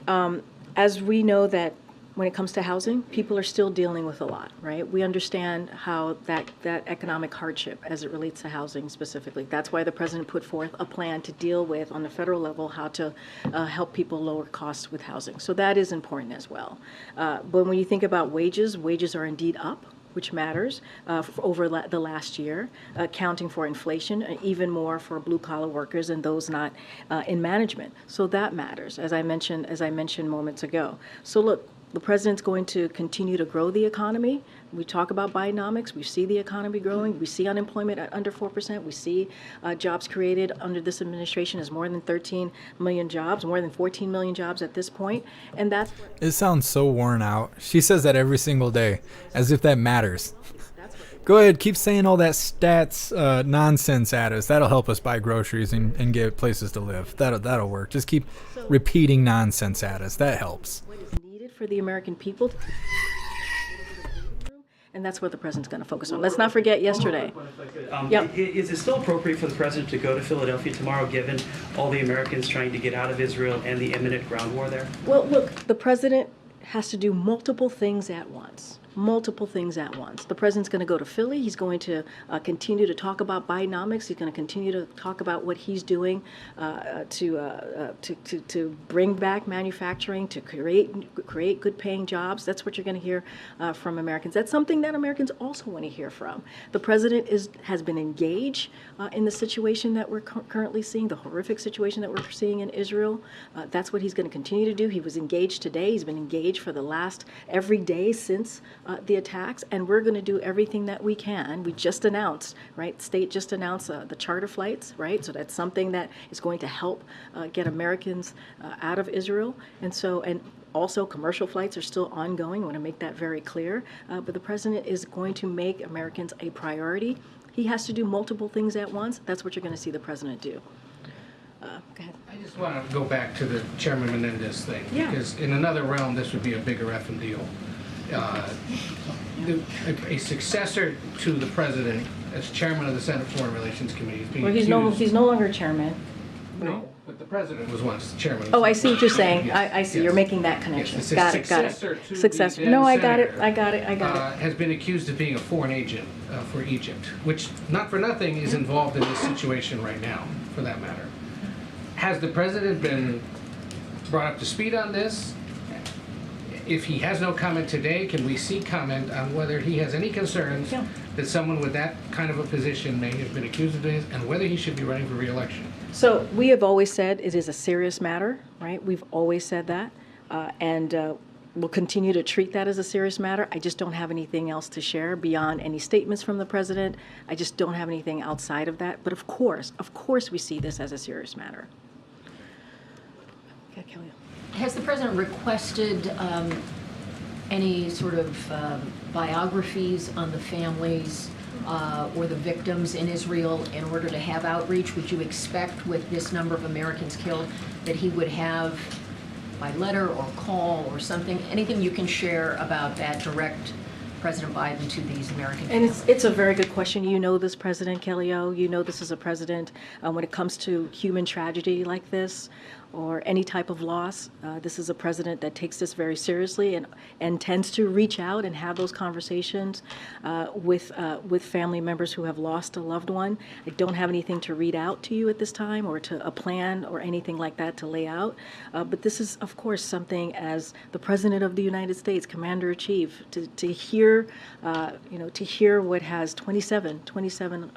As we know that when it comes to housing, people are still dealing with a lot, right? We understand how that economic hardship as it relates to housing specifically. That's why the president put forth a plan to deal with, on the federal level, how to help people lower costs with housing. So that is important as well. But when you think about wages, wages are indeed up, which matters over the last year, accounting for inflation, even more for blue-collar workers and those not in management. So that matters, as I mentioned moments ago. So look, the president's going to continue to grow the economy. We talk about Bidenomics. We see the economy growing. We see unemployment at under 4%. We see jobs created under this administration as more than 13 million jobs, more than 14 million jobs at this point. And that's... It sounds so worn out. She says that every single day, as if that matters. Go ahead, keep saying all that stats nonsense at us. That'll help us buy groceries and get places to live. That'll work. Just keep repeating nonsense at us. That helps. For the American people, and that's what the president's going to focus on. Let's not forget yesterday. Is it still appropriate for the president to go to Philadelphia tomorrow, given all the Americans trying to get out of Israel and the imminent ground war there? Well, look, the president has to do multiple things at once. The president's going to go to Philly. He's going to continue to talk about Bidenomics. He's going to continue to talk about what he's doing to bring back manufacturing, to create good-paying jobs. That's what you're going to hear from Americans. That's something that Americans also want to hear from. The president has been engaged in the situation that we're currently seeing, the horrific situation that we're seeing in Israel. That's what he's going to continue to do. He was engaged today. He's been engaged for the last every day since the attacks, and we're going to do everything that we can. We just announced, right? State just announced the charter flights, right? So that's something that is going to help get Americans out of Israel. And also commercial flights are still ongoing. I want to make that very clear. But the president is going to make Americans a priority. He has to do multiple things at once. That's what you're going to see the president do. Go ahead. just want to go back to the Chairman Menendez thing. Yeah. Because in another realm, this would be a bigger effing deal. A successor to the president as chairman of the Senate Foreign Relations Committee is being Well, accused. he's no longer chairman. No, but the president was once chairman. Of the Oh, I Senate see what you're Foreign saying. Relations. I see. Yes. You're making that connection. Yes, Got the it. Got successor it. to Successor. the No, then I got it. senator, I got it. I got it. Has been accused of being a foreign agent for Egypt, which, not for nothing, is involved in this situation right now, for that matter. Has the president been brought up to speed on this? If he has no comment today, can we see comment on whether he has any concerns that someone with that kind of a position may have been accused of this, and whether he should be running for re-election? So we have always said it is a serious matter, right? We've always said that, and we'll continue to treat that as a serious matter. I just don't have anything else to share beyond any statements from the president. I just don't have anything outside of that. But of course, we see this as a serious matter. Okay, Kelly. Has the president requested any sort of biographies on the families or the victims in Israel in order to have outreach? Would you expect with this number of Americans killed that he would have by letter or call or something, anything you can share about that direct President Biden to these American And families? it's a very good question. You know this President, Kelly O. You know this is a president. When it comes to human tragedy like this or any type of loss, this is a president that takes this very seriously and tends to reach out and have those conversations with family members who have lost a loved one. I don't have anything to read out to you at this time or to a plan or anything like that to lay out. But this is, of course, something as the President of the United States, Commander-in-Chief, to hear, to hear what has 27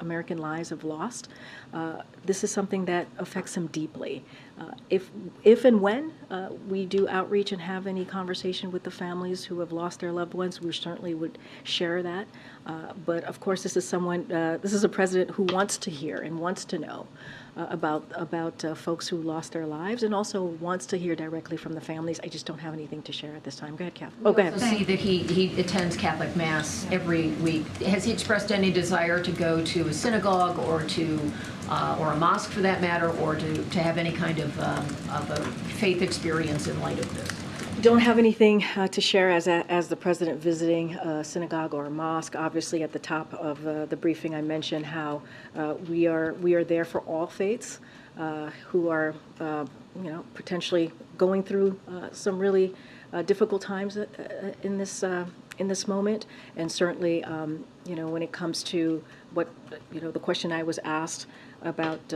American lives have lost. This is something that affects him deeply. If and when we do outreach and have any conversation with the families who have lost their loved ones, we certainly would share that. But of course, this is a president who wants to hear and wants to know about folks who lost their lives, and also wants to hear directly from the families. I just don't have anything to share at this time. Go ahead, Kath. Oh, go ahead. I see that he attends Catholic Mass every week. Has he expressed any desire to go to a synagogue or a mosque for that matter, or to have any kind of a faith experience in light of this? Don't have anything to share as the president visiting a synagogue or a mosque. Obviously, at the top of the briefing, I mentioned how we are there for all faiths who are, potentially going through some really difficult times in this moment. And certainly, when it comes to what the question I was asked about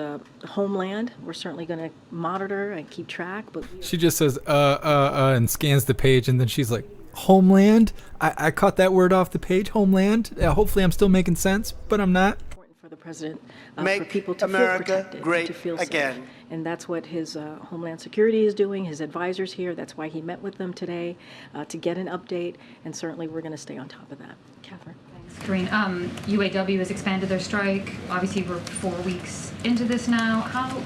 Homeland, we're certainly going to monitor and keep track. But She just says and scans the page, and then she's like, Homeland? I caught that word off the page, Homeland. Hopefully I'm still making sense, but I'm not. For the president, for Make people to America feel protected, great to feel again. safe. And that's what his Homeland Security is doing, his advisors here. That's why he met with them today to get an update. And certainly we're going to stay on top of that. Catherine. Karine, UAW has expanded their strike. Obviously, we're 4 weeks into this now. How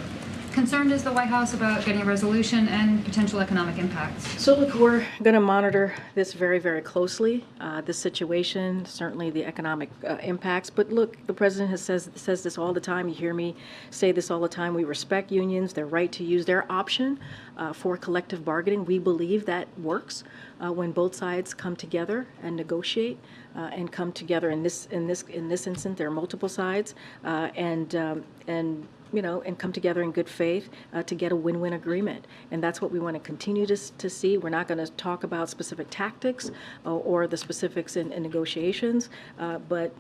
concerned is the White House about getting a resolution and potential economic impacts? So look, we're going to monitor this very, very closely, this situation, certainly the economic impacts. But look, the president says this all the time. You hear me say this all the time. We respect unions, their right to use their option for collective bargaining. We believe that works when both sides come together and negotiate and come together. In this instance, there are multiple sides and come together in good faith to get a win-win agreement. And that's what we want to continue to see. We're not going to talk about specific tactics or the specifics in negotiations, but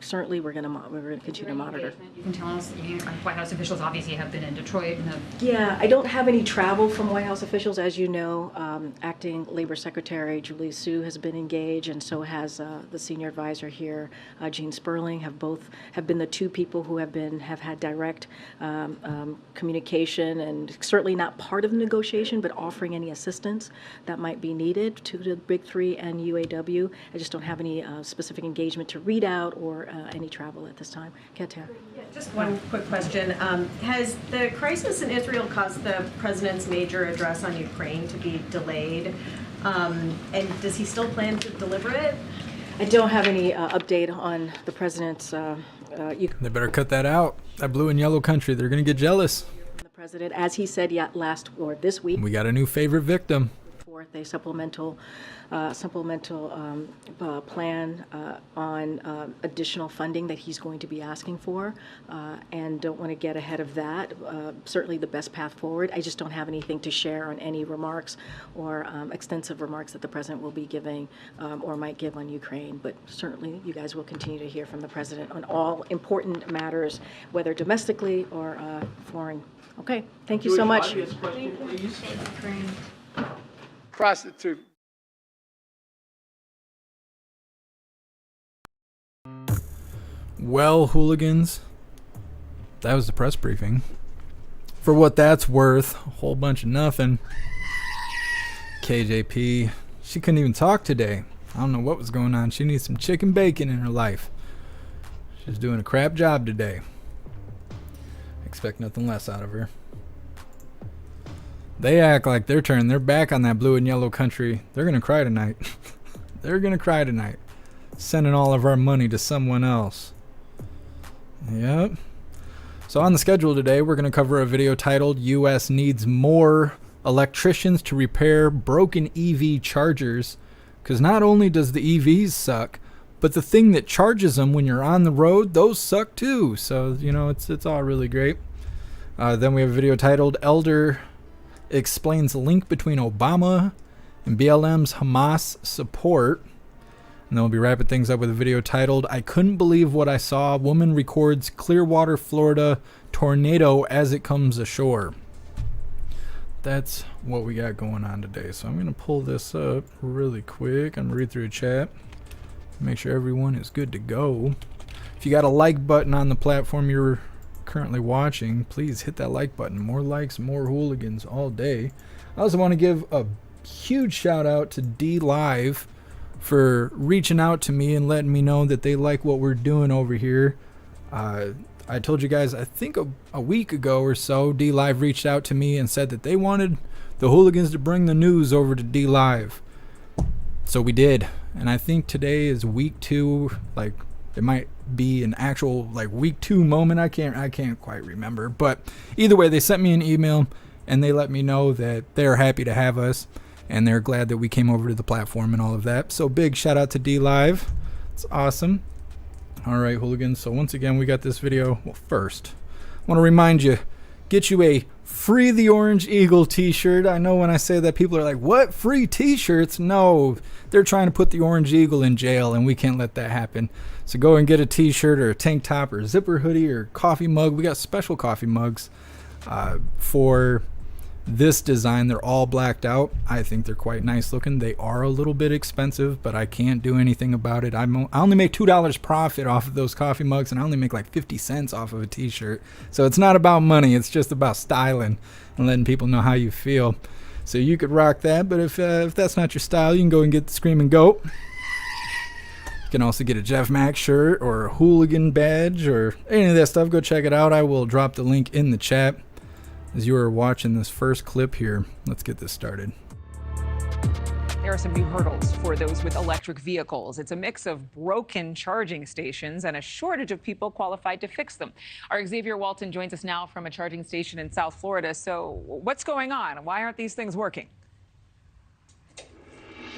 certainly we're going to continue to monitor. You can tell us, White House officials obviously have been in Detroit and have... Yeah, I don't have any travel from White House officials. As you know, Acting Labor Secretary Julie Su has been engaged, and so has the senior advisor here, Gene Sperling, have been the two people who have had direct communication, and certainly not part of the negotiation, but offering any assistance that might be needed to the Big Three and UAW. I just don't have any specific engagement to read out or any travel at this time. Katia. Just one quick question. Has the crisis in Israel caused the president's major address on Ukraine to be delayed? And does he still plan to deliver it? I don't have any update on the president's. They better cut that out. That blue and yellow country, they're going to get jealous. President, as he said this week. We got a new favorite victim. Forth a supplemental plan on additional funding that he's going to be asking for, and don't want to get ahead of that. Certainly the best path forward. I just don't have anything to share on any remarks or extensive remarks that the president will be giving or might give on Ukraine, but certainly you guys will continue to hear from the president on all important matters, whether domestically or foreign. Okay, thank you so much. Prostitute. Well, hooligans, that was the press briefing. For what that's worth, a whole bunch of nothing. KJP, she couldn't even talk today. I don't know what was going on. She needs some chicken bacon in her life. She's doing a crap job today. Expect nothing less out of her. They act like they're turning their back on that blue and yellow country. They're going to cry tonight. They're going to cry tonight. Sending all of our money to someone else. Yep. So on the schedule today, we're going to cover a video titled U.S. Needs More Electricians to Repair Broken EV Chargers. Because not only does the EVs suck, but the thing that charges them when you're on the road, those suck too. So, you know, it's all really great. Then we have a video titled Elder Explains the Link Between Obama and BLM's Hamas Support. And then we'll be wrapping things up with a video titled I Couldn't Believe What I Saw. Woman Records Clearwater, Florida Tornado as It Comes Ashore. That's what we got going on today. So I'm going to pull this up really quick. I'm going to read through a chat. Make sure everyone is good to go. If you got a like button on the platform you're currently watching, please hit that like button. More likes, more hooligans all day. I also want to give a huge shout out to D Live for reaching out to me and letting me know that they like what we're doing over here. I told you guys, I think a week ago or so, D Live reached out to me and said that they wanted the hooligans to bring the news over to D Live. So we did. And I think today is week 2. Like, it might be an actual like week 2 moment. I can't quite remember. But either way, they sent me an email and they let me know that they're happy to have us and they're glad that we came over to the platform and all of that. So big shout out to D Live. It's awesome. All right, hooligans. So once again, we got this video. Well, first, I want to remind you, get you a Free the Orange Eagle t-shirt. I know when I say that, people are like, what? Free t-shirts? No, they're trying to put the Orange Eagle in jail, and we can't let that happen. So go and get a t-shirt or a tank top or a zipper hoodie or coffee mug. We got special coffee mugs for this design. They're all blacked out. I think they're quite nice looking. They are a little bit expensive, but I can't do anything about it. I only make $2 profit off of those coffee mugs, and I only make like 50 cents off of a t-shirt. So it's not about money. It's just about styling and letting people know how you feel. So you could rock that, but if that's not your style, you can go and get the Screaming Goat. You can also get a Jeff Mack shirt or a hooligan badge or any of that stuff. Go check it out. I will drop the link in the chat. As you are watching this first clip here, let's get this started. There are some new hurdles for those with electric vehicles. It's a mix of broken charging stations and a shortage of people qualified to fix them. Our Xavier Walton joins us now from a charging station in South Florida. So what's going on? Why aren't these things working?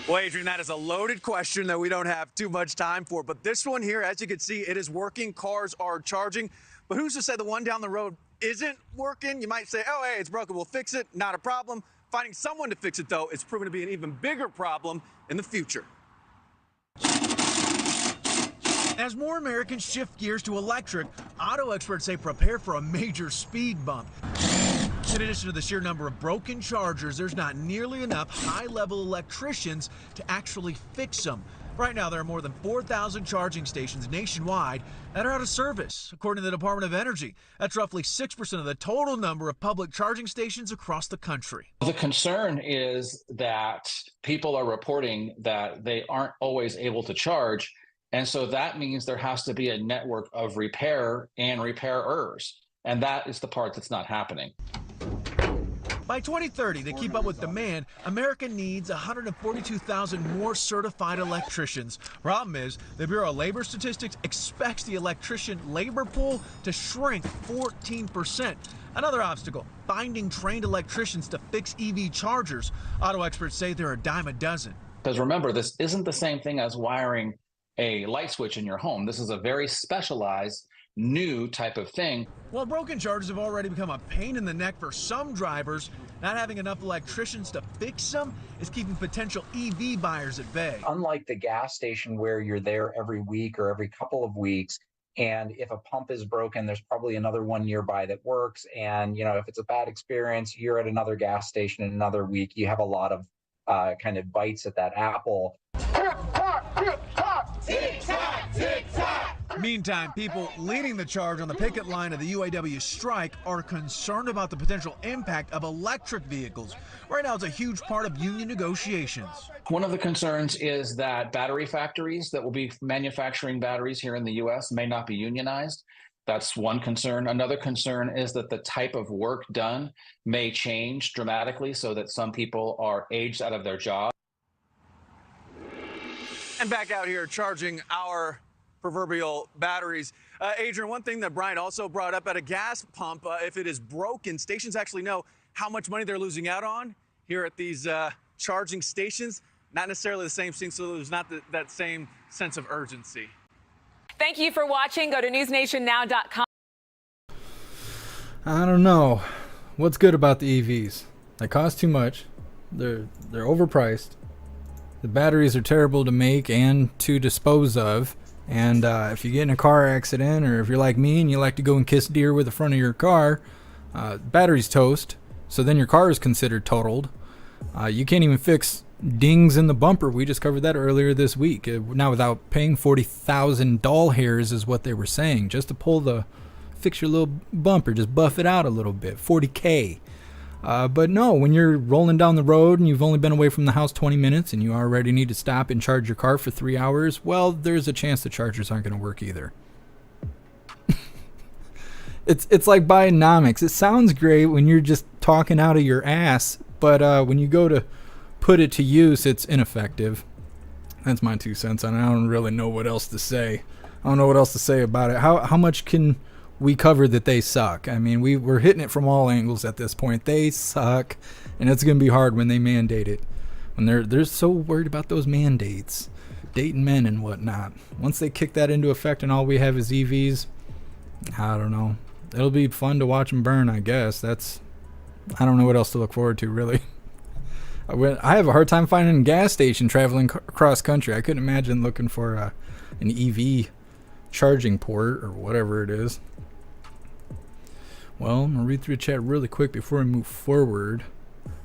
Well, Adrian, that is a loaded question that we don't have too much time for. But this one here, as you can see, it is working. Cars are charging. But who's to say the one down the road isn't working? You might say, oh, hey, it's broken, we'll fix it. Not a problem. Finding someone to fix it, though, is proven to be an even bigger problem in the future. As more Americans shift gears to electric, auto experts say prepare for a major speed bump. In addition to the sheer number of broken chargers, there's not nearly enough high-level electricians to actually fix them. Right now, there are more than 4,000 charging stations nationwide that are out of service, according to the Department of Energy. That's roughly 6% of the total number of public charging stations across the country. The concern is that people are reporting that they aren't always able to charge, and so that means there has to be a network of repair and repairers, and that is the part that's not happening. By 2030, to keep up with demand, America needs 142,000 more certified electricians. Problem is, the Bureau of Labor Statistics expects the electrician labor pool to shrink 14%. Another obstacle, finding trained electricians to fix EV chargers. Auto experts say they're a dime a dozen. Because remember, this isn't the same thing as wiring a light switch in your home. This is a very specialized, new type of thing. While broken chargers have already become a pain in the neck for some drivers, not having enough electricians to fix them is keeping potential EV buyers at bay. Unlike the gas station where you're there every week or every couple of weeks, and if a pump is broken, there's probably another one nearby that works. And, if it's a bad experience, you're at another gas station in another week. You have a lot of kind of bites at that apple. Meantime, people leading the charge on the picket line of the UAW strike are concerned about the potential impact of electric vehicles. Right now, it's a huge part of union negotiations. One of the concerns is that battery factories that will be manufacturing batteries here in the U.S. may not be unionized. That's one concern. Another concern is that the type of work done may change dramatically so that some people are aged out of their job. And back out here charging our proverbial batteries. Adrian, one thing that Brian also brought up, at a gas pump, if it is broken, stations actually know how much money they're losing out on. Here at these charging stations, not necessarily the same thing, so there's not that same sense of urgency. Thank you for watching. Go to newsnationnow.com. I don't know. What's good about the EVs? They cost too much. They're overpriced. The batteries are terrible to make and to dispose of. And if you get in a car accident, or if you're like me and you like to go and kiss deer with the front of your car, battery's toast. So then your car is considered totaled. You can't even fix dings in the bumper. We just covered that earlier this week. Now, without paying 40,000 doll hairs is what they were saying, just to fix your little bumper, just buff it out a little bit, 40K. But no, when you're rolling down the road and you've only been away from the house 20 minutes and you already need to stop and charge your car for 3 hours, well, there's a chance the chargers aren't going to work either. It's like Bidenomics. It sounds great when you're just talking out of your ass, but when you go to put it to use, it's ineffective. That's my 2 cents on it. I don't really know what else to say. I don't know what else to say about it. How much can we cover that they suck? I mean, we're hitting it from all angles at this point. They suck, and it's going to be hard when they mandate it. When they're so worried about those mandates, dating men and whatnot. Once they kick that into effect and all we have is EVs, I don't know. It'll be fun to watch them burn, I guess. I don't know what else to look forward to, really. I have a hard time finding a gas station traveling across country. I couldn't imagine looking for an EV charging port or whatever it is. Well, I'm going to read through the chat really quick before we move forward.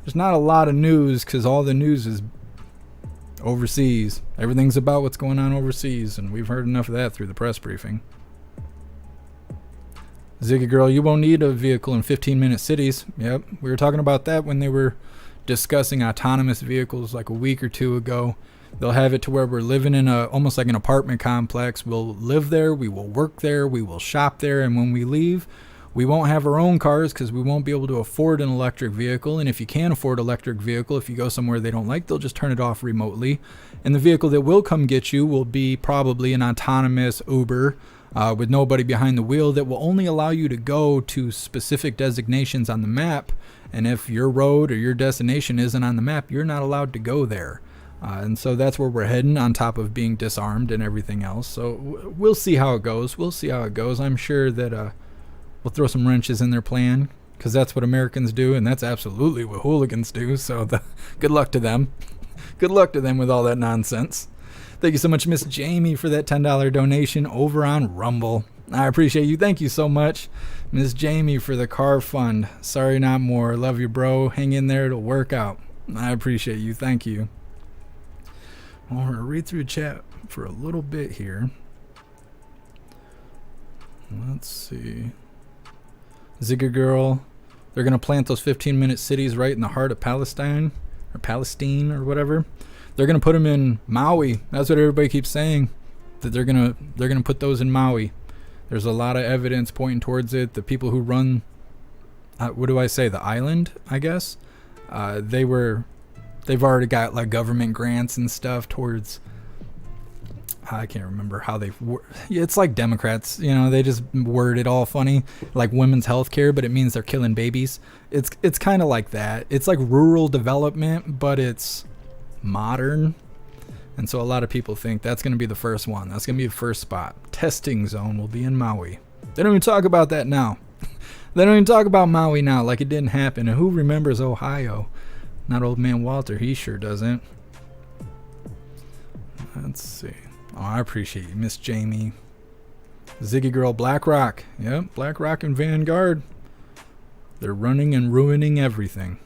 There's not a lot of news because all the news is overseas. Everything's about what's going on overseas, and we've heard enough of that through the press briefing. Ziggy Girl, you won't need a vehicle in 15-minute cities. Yep, we were talking about that when they were discussing autonomous vehicles like a week or two ago. They'll have it to where we're living in almost like an apartment complex. We'll live there, we will work there, we will shop there, and when we leave, we won't have our own cars because we won't be able to afford an electric vehicle. And if you can't afford an electric vehicle, if you go somewhere they don't like, they'll just turn it off remotely. And the vehicle that will come get you will be probably an autonomous Uber with nobody behind the wheel that will only allow you to go to specific designations on the map. And if your road or your destination isn't on the map, you're not allowed to go there. And so that's where we're heading, on top of being disarmed and everything else. So we'll see how it goes. I'm sure that we'll throw some wrenches in their plan, because that's what Americans do, and that's absolutely what hooligans do. So good luck to them. Good luck to them with all that nonsense. Thank you so much, Miss Jamie, for that $10 donation over on Rumble. I appreciate you. Thank you so much, Miss Jamie, for the car fund. Sorry, not more. Love you, bro. Hang in there. It'll work out. I appreciate you. Thank you. Well, we're going to read through the chat for a little bit here. Let's see. Zigger Girl, they're going to plant those 15-minute cities right in the heart of Palestine, or whatever. They're going to put them in Maui. That's what everybody keeps saying, that they're going to put those in Maui. There's a lot of evidence pointing towards it. The people who run what do I say, the island, I guess. They've already got like government grants and stuff towards, I can't remember how it's like Democrats, they just word it all funny, like women's health care, but it means they're killing babies. It's kind of like that. It's like rural development, but it's modern. And so a lot of people think that's going to be the first one. That's going to be the first spot. Testing zone will be in Maui. They don't even talk about that now. They don't even talk about Maui now like it didn't happen. And who remembers Ohio? Not old man Walter. He sure doesn't. Let's see. Oh, I appreciate you, Miss Jamie. Ziggy Girl, BlackRock. Yep, BlackRock and Vanguard. They're running and ruining everything.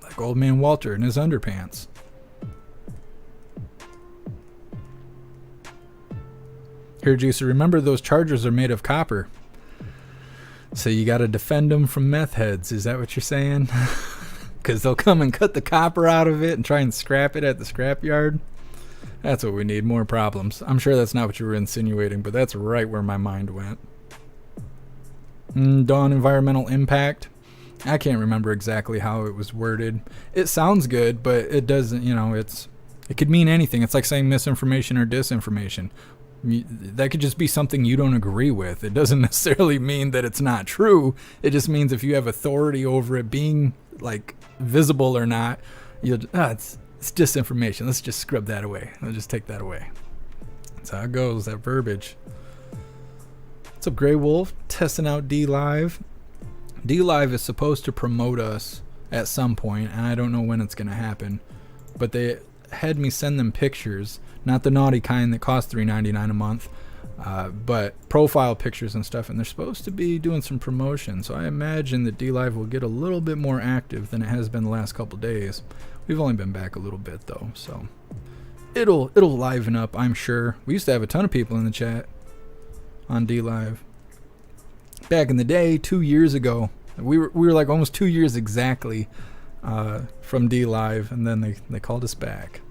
Like old man Walter in his underpants. Here, Juicer, remember those chargers are made of copper. So you got to defend them from meth heads. Is that what you're saying? Because they'll come and cut the copper out of it and try and scrap it at the scrapyard. That's what we need, more problems. I'm sure that's not what you were insinuating, but that's right where my mind went. Dawn environmental impact. I can't remember exactly how it was worded. It sounds good, but it doesn't, it could mean anything. It's like saying misinformation or disinformation. That could just be something you don't agree with. It doesn't necessarily mean that it's not true. It just means if you have authority over it being like visible or not, it's disinformation. Let's just scrub that away. Let's just take that away. That's how it goes, that verbiage. What's up, Grey Wolf? Testing out D-Live. D-Live is supposed to promote us at some point, and I don't know when it's going to happen. But they had me send them pictures, not the naughty kind that cost $3.99 a month, but profile pictures and stuff, and they're supposed to be doing some promotion. So I imagine that D-Live will get a little bit more active than it has been the last couple days. We've only been back a little bit though, so it'll liven up, I'm sure. We used to have a ton of people in the chat on D-Live. Back in the day, 2 years ago, we were like almost 2 years exactly from D-Live, and then they called us back.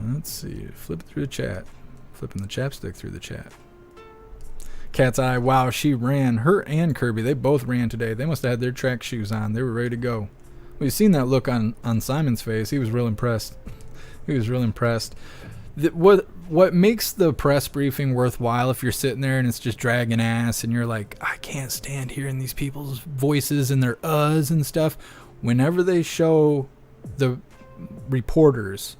Let's see, flip through the chat. Flipping the chapstick through the chat. Cat's Eye, wow, she ran. Her and Kirby, they both ran today. They must have had their track shoes on. They were ready to go. We've seen that look on Simon's face. He was real impressed. He was real impressed. What makes the press briefing worthwhile if you're sitting there and it's just dragging ass and you're like, I can't stand hearing these people's voices and their uhs and stuff. Whenever they show the reporters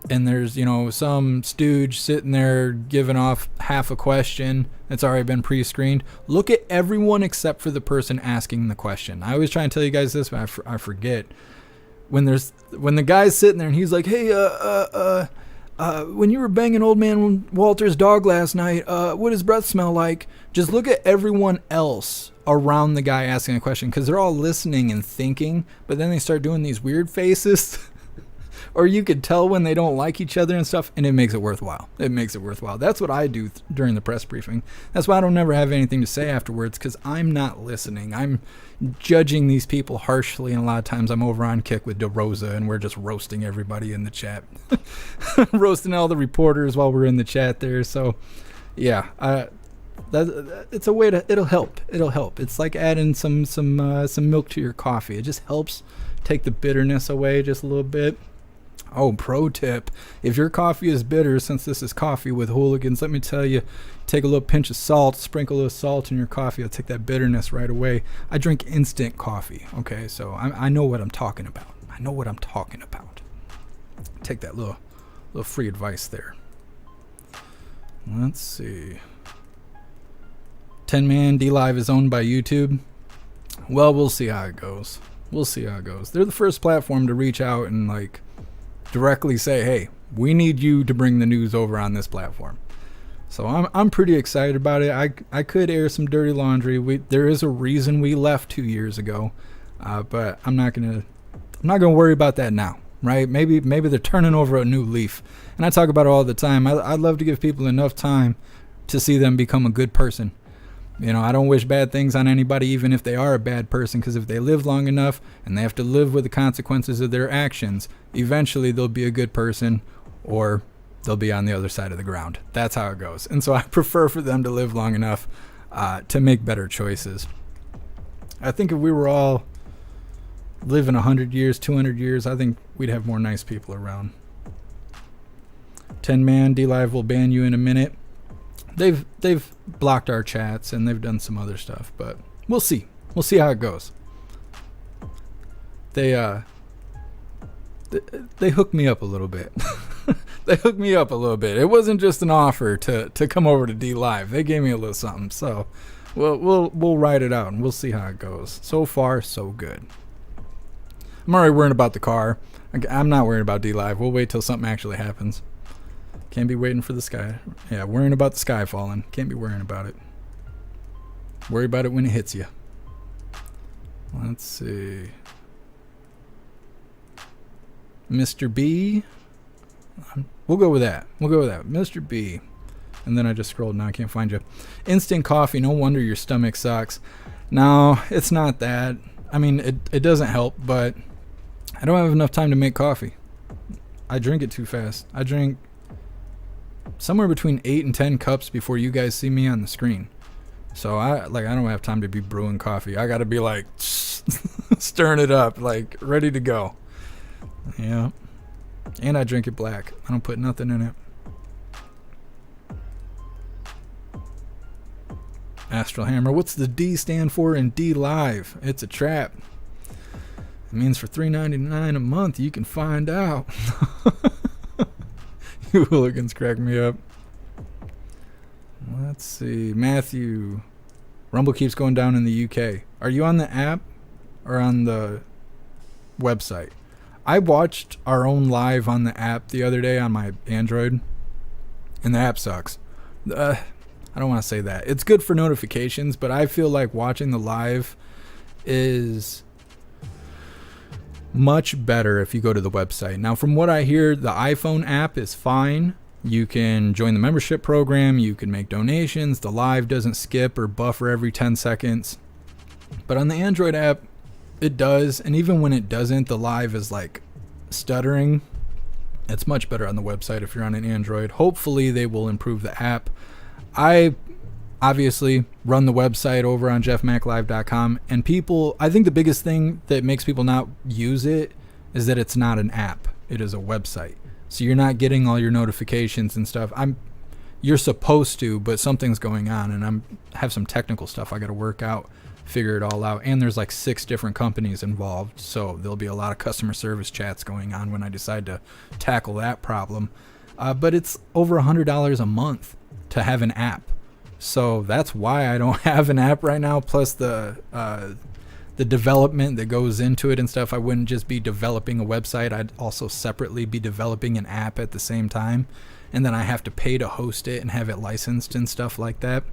and there's, some stooge sitting there giving off half a question that's already been pre-screened, look at everyone except for the person asking the question. I always try and tell you guys this, but I forget. When the guy's sitting there and he's like, hey, when you were banging old man Walter's dog last night, what does breath smell like? Just look at everyone else around the guy asking a question, because they're all listening and thinking, but then they start doing these weird faces. Or you could tell when they don't like each other and stuff, and it makes it worthwhile. It makes it worthwhile. That's what I do during the press briefing. That's why I don't never have anything to say afterwards, because I'm not listening. I'm judging these people harshly, and a lot of times I'm over on Kick with DeRosa, and we're just roasting everybody in the chat. Roasting all the reporters while we're in the chat there. So, yeah, it's a way to, it'll help. It'll help. It's like adding some milk to your coffee. It just helps take the bitterness away just a little bit. Oh, pro tip. If your coffee is bitter, since this is coffee with hooligans, let me tell you, take a little pinch of salt, sprinkle a little salt in your coffee. It'll take that bitterness right away. I drink instant coffee, okay? So I know what I'm talking about. I know what I'm talking about. Take that little free advice there. Let's see. 10-man D-Live is owned by YouTube. Well, we'll see how it goes. We'll see how it goes. They're the first platform to reach out and directly say, hey, we need you to bring the news over on this platform. So I'm pretty excited about it. I could air some dirty laundry. There is a reason we left 2 years ago, but I'm not gonna worry about that now, right? Maybe they're turning over a new leaf, and I talk about it all the time. I'd love to give people enough time to see them become a good person. I don't wish bad things on anybody, even if they are a bad person, because if they live long enough and they have to live with the consequences of their actions, eventually they'll be a good person, or they'll be on the other side of the ground. That's how it goes. And so I prefer for them to live long enough to make better choices. I think if we were all living 100 years, 200 years, I think we'd have more nice people around. 10 man, D-Live will ban you in a minute. They've blocked our chats and they've done some other stuff, but we'll see. We'll see how it goes. They hooked me up a little bit. They hooked me up a little bit. It wasn't just an offer to come over to D-Live. They gave me a little something. So we'll ride it out and we'll see how it goes. So far, so good. I'm already worrying about the car. I'm not worried about D-Live. We'll wait till something actually happens. Can't be waiting for the sky. Yeah, worrying about the sky falling. Can't be worrying about it. Worry about it when it hits you. Let's see. Mr. B. We'll go with that. Mr. B. And then I just scrolled. Now I can't find you. Instant coffee. No wonder your stomach sucks. No, it's not that. I mean, it doesn't help, but I don't have enough time to make coffee. I drink it too fast. I drink somewhere between 8 and 10 cups before you guys see me on the screen. So I don't have time to be brewing coffee. I got to be like stirring it up, like ready to go. Yeah. And I drink it black. I don't put nothing in it. Astral Hammer. What's the D stand for in D-Live? It's a trap. It means for $3.99 a month you can find out. You hooligans crack me up. Let's see. Matthew. Rumble keeps going down in the UK. Are you on the app or on the website? I watched our own live on the app the other day on my Android, and the app sucks. I don't want to say that. It's good for notifications, but I feel like watching the live is much better if you go to the website. Now, from what I hear, the iPhone app is fine. You can join the membership program. You can make donations. The live doesn't skip or buffer every 10 seconds. But on the Android app, it does. And even when it doesn't, the live is like stuttering. It's much better on the website if you're on an Android. Hopefully they will improve the app. I obviously run the website over on jeffmaclive.com, and I think the biggest thing that makes people not use it is that it's not an app. It is a website. So you're not getting all your notifications and stuff. You're supposed to, but something's going on, and have some technical stuff I got to work out, figure it all out. And there's like 6 different companies involved, so there'll be a lot of customer service chats going on when I decide to tackle that problem. But it's over $100 a month to have an app. So that's why I don't have an app right now, plus the development that goes into it and stuff. I wouldn't just be developing a website. I'd also separately be developing an app at the same time. And then I have to pay to host it and have it licensed and stuff like that.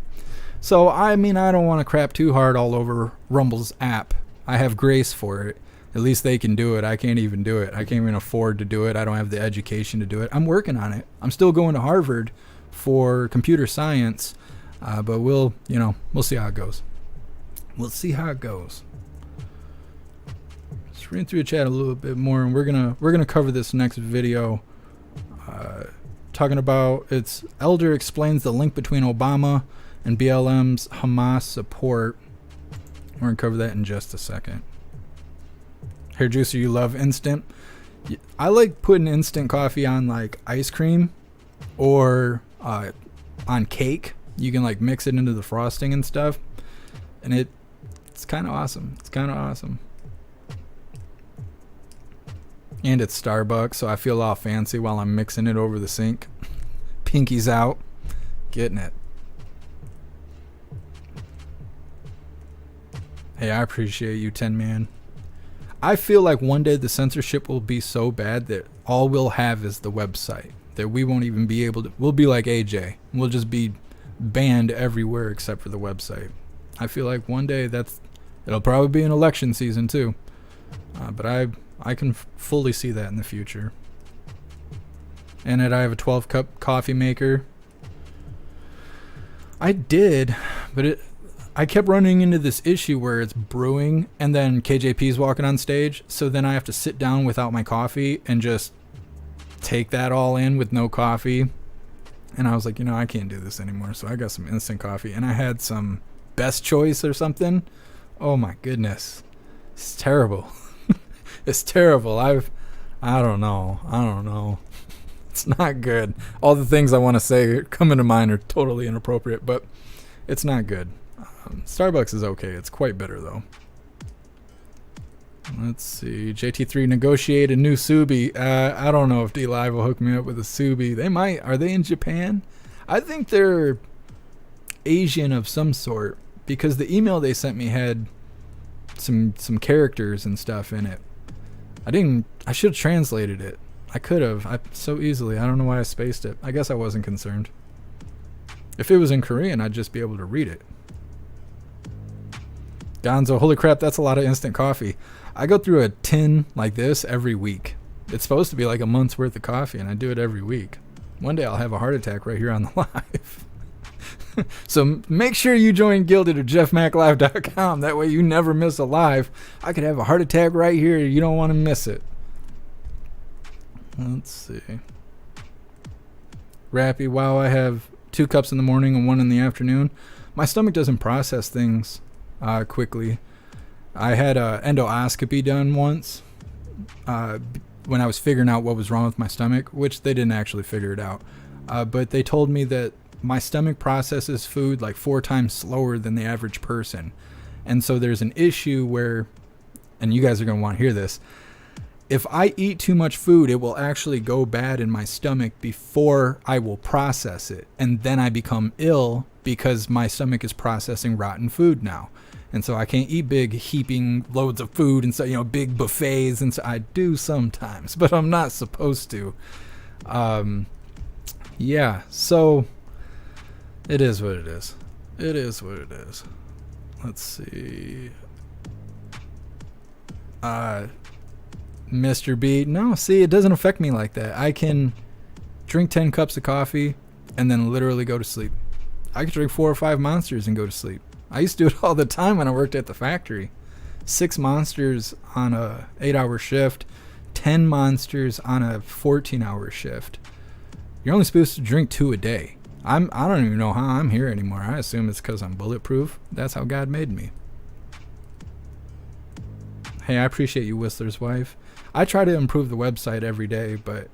So, I mean, I don't want to crap too hard all over Rumble's app. I have grace for it. At least they can do it. I can't even do it. I can't even afford to do it. I don't have the education to do it. I'm working on it. I'm still going to Harvard for computer science. But we'll see how it goes. We'll see how it goes. Let's read through the chat a little bit more, and we're gonna cover this next video. Talking about Elder explains the link between Obama and BLM's Hamas support. We're gonna cover that in just a second. Hair juicer, you love instant. I like putting instant coffee on like ice cream or on cake. You can like mix it into the frosting and stuff, and it's kind of awesome. It's kind of awesome. And it's Starbucks, so I feel all fancy while I'm mixing it over the sink. Pinky's out, getting it. Hey, I appreciate you, 10 man. I feel like one day the censorship will be so bad that all we'll have is the website. That we won't even be able to. We'll be like AJ. We'll just be banned everywhere except for the website. I feel like one day it'll probably be an election season too. But I can fully see that in the future. And I have a 12-cup coffee maker. I did, but I kept running into this issue where it's brewing and then KJP's walking on stage, so then I have to sit down without my coffee and just take that all in with no coffee. And I was like, I can't do this anymore. So I got some instant coffee, and I had some Best Choice or something. Oh my goodness. It's terrible. It's terrible. I don't know. It's not good. All the things I want to say coming to mind are totally inappropriate, but it's not good. Starbucks is okay. It's quite bitter though. Let's see. JT3 negotiate a new Subi. I don't know if D-Live will hook me up with a Subi. They might. Are they in Japan? I think they're Asian of some sort, because the email they sent me had some characters and stuff in it. I should have translated it. I could have. So easily. I don't know why I spaced it. I guess I wasn't concerned. If it was in Korean, I'd just be able to read it. Gonzo, holy crap, that's a lot of instant coffee. I go through a tin like this every week. It's supposed to be like a month's worth of coffee, and I do it every week. One day I'll have a heart attack right here on the live. So make sure you join Gilded at jeffmaclive.com. That way you never miss a live. I could have a heart attack right here. You don't want to miss it. Let's see. Rappy, wow, I have 2 cups in the morning and 1 in the afternoon. My stomach doesn't process things quickly. I had a endoscopy done once when I was figuring out what was wrong with my stomach, which they didn't actually figure it out. But they told me that my stomach processes food like 4 times slower than the average person. And so there's an issue where, and you guys are going to want to hear this, if I eat too much food, it will actually go bad in my stomach before I will process it. And then I become ill because my stomach is processing rotten food now. And so I can't eat big heaping loads of food and so, big buffets. And so I do sometimes, but I'm not supposed to. Yeah, so it is what it is. It is what it is. Let's see. Mr. B. No, see, it doesn't affect me like that. I can drink 10 cups of coffee and then literally go to sleep. I could drink 4 or 5 Monsters and go to sleep. I used to do it all the time when I worked at the factory. 6 Monsters on a 8-hour shift, 10 Monsters on a 14-hour shift. You're only supposed to drink 2 a day. I don't even know how I'm here anymore. I assume it's because I'm bulletproof. That's how God made me. Hey, I appreciate you, Whistler's wife. I try to improve the website every day, but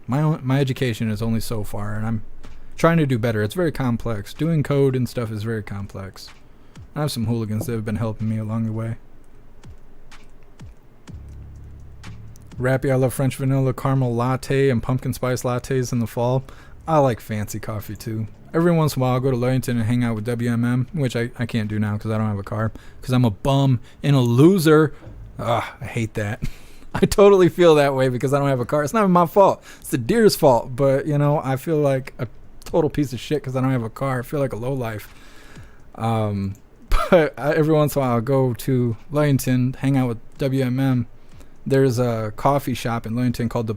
my education is only so far, and I'm trying to do better. It's very complex. Doing code and stuff is very complex. I have some hooligans that have been helping me along the way. Rappy, I love French vanilla caramel latte and pumpkin spice lattes in the fall. I like fancy coffee too. Every once in a while I'll go to Lillington and hang out with WMM, which I can't do now because I don't have a car. Because I'm a bum and a loser. I hate that. I totally feel that way because I don't have a car. It's not my fault. It's the deer's fault. But, I feel like a total piece of shit because I don't have a car. I feel like a lowlife. But every once in a while I'll go to Lillington, hang out with WMM. There's a coffee shop in Lillington called the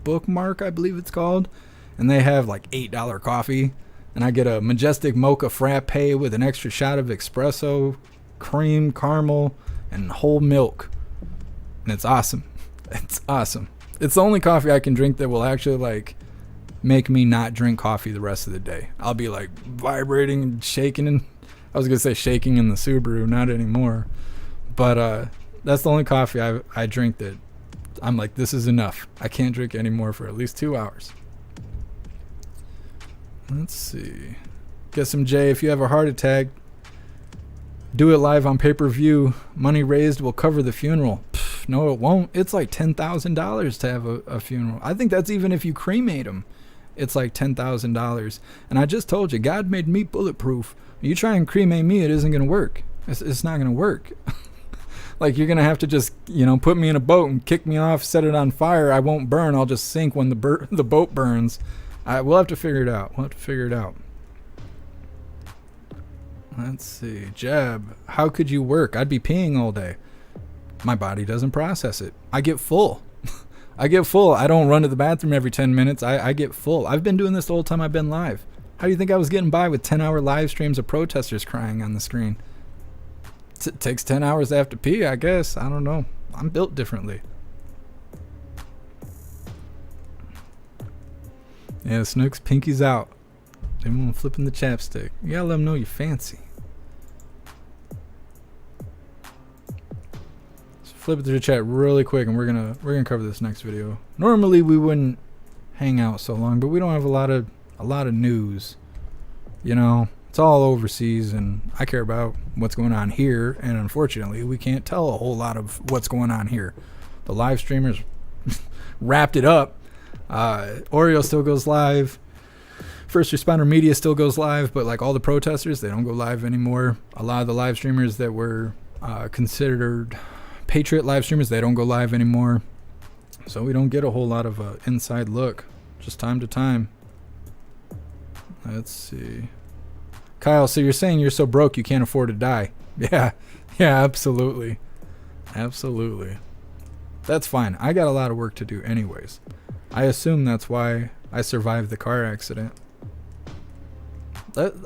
Bookmark, I believe it's called. And they have like $8 coffee. And I get a Majestic Mocha Frappe with an extra shot of espresso, cream, caramel, and whole milk. And it's awesome. It's awesome. It's the only coffee I can drink that will actually make me not drink coffee the rest of the day. I'll be vibrating and shaking, and I was gonna say shaking in the Subaru, not anymore. But that's the only coffee I drink that I'm like, this is enough. I can't drink anymore for at least 2 hours. Let's see. Get some J. If you have a heart attack, do it live on pay-per-view. Money raised will cover the funeral. Pff, no, it won't. It's like $10,000 to have a funeral. I think that's even if you cremate them. It's like $10,000. And I just told you, God made me bulletproof. You try and cremate me, it isn't going to work. It's not going to work. You're going to have to just, put me in a boat and kick me off, set it on fire. I won't burn. I'll just sink when the boat burns. We'll have to figure it out. Let's see. Jeb, how could you work? I'd be peeing all day. My body doesn't process it. I get full. I don't run to the bathroom every 10 minutes. I get full. I've been doing this the whole time I've been live. How do you think I was getting by with 10-hour live streams of protesters crying on the screen? It takes 10 hours to have to pee, I guess. I don't know. I'm built differently. Yeah, Snooks, pinky's out. Everyone flipping the chapstick. You gotta let them know you're fancy. So flip it through the chat really quick, and we're gonna cover this next video. Normally we wouldn't hang out so long, but we don't have a lot of news. You know, it's all overseas, and I care about what's going on here. And unfortunately, we can't tell a whole lot of what's going on here. The live streamers wrapped it up. Oreo still goes live. First Responder Media still goes live, but like all the protesters, they don't go live anymore. A lot of the live streamers that were considered Patriot live streamers, they don't go live anymore. So we don't get a whole lot of inside look, just time to time. Let's see. Kyle, so you're saying you're so broke you can't afford to die? Yeah, absolutely. Absolutely. That's fine. I got a lot of work to do anyways. I assume that's why I survived the car accident.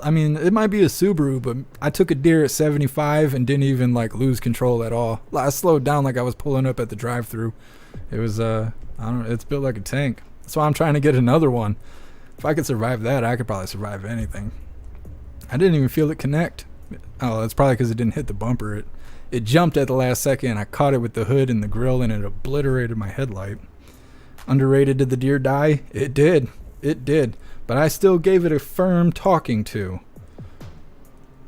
I mean, it might be a Subaru, but I took a deer at 75 and didn't even like lose control at all. I slowed down like I was pulling up at the drive-thru. It was I don't know, it's built like a tank. That's why I'm trying to get another one. If I could survive that, I could probably survive anything. I didn't even feel it connect. Oh, that's probably because it didn't hit the bumper. It jumped at the last second. I caught it with the hood and the grill, and it obliterated my headlight. Underrated, did the deer die? It did. It did. But I still gave it a firm talking to.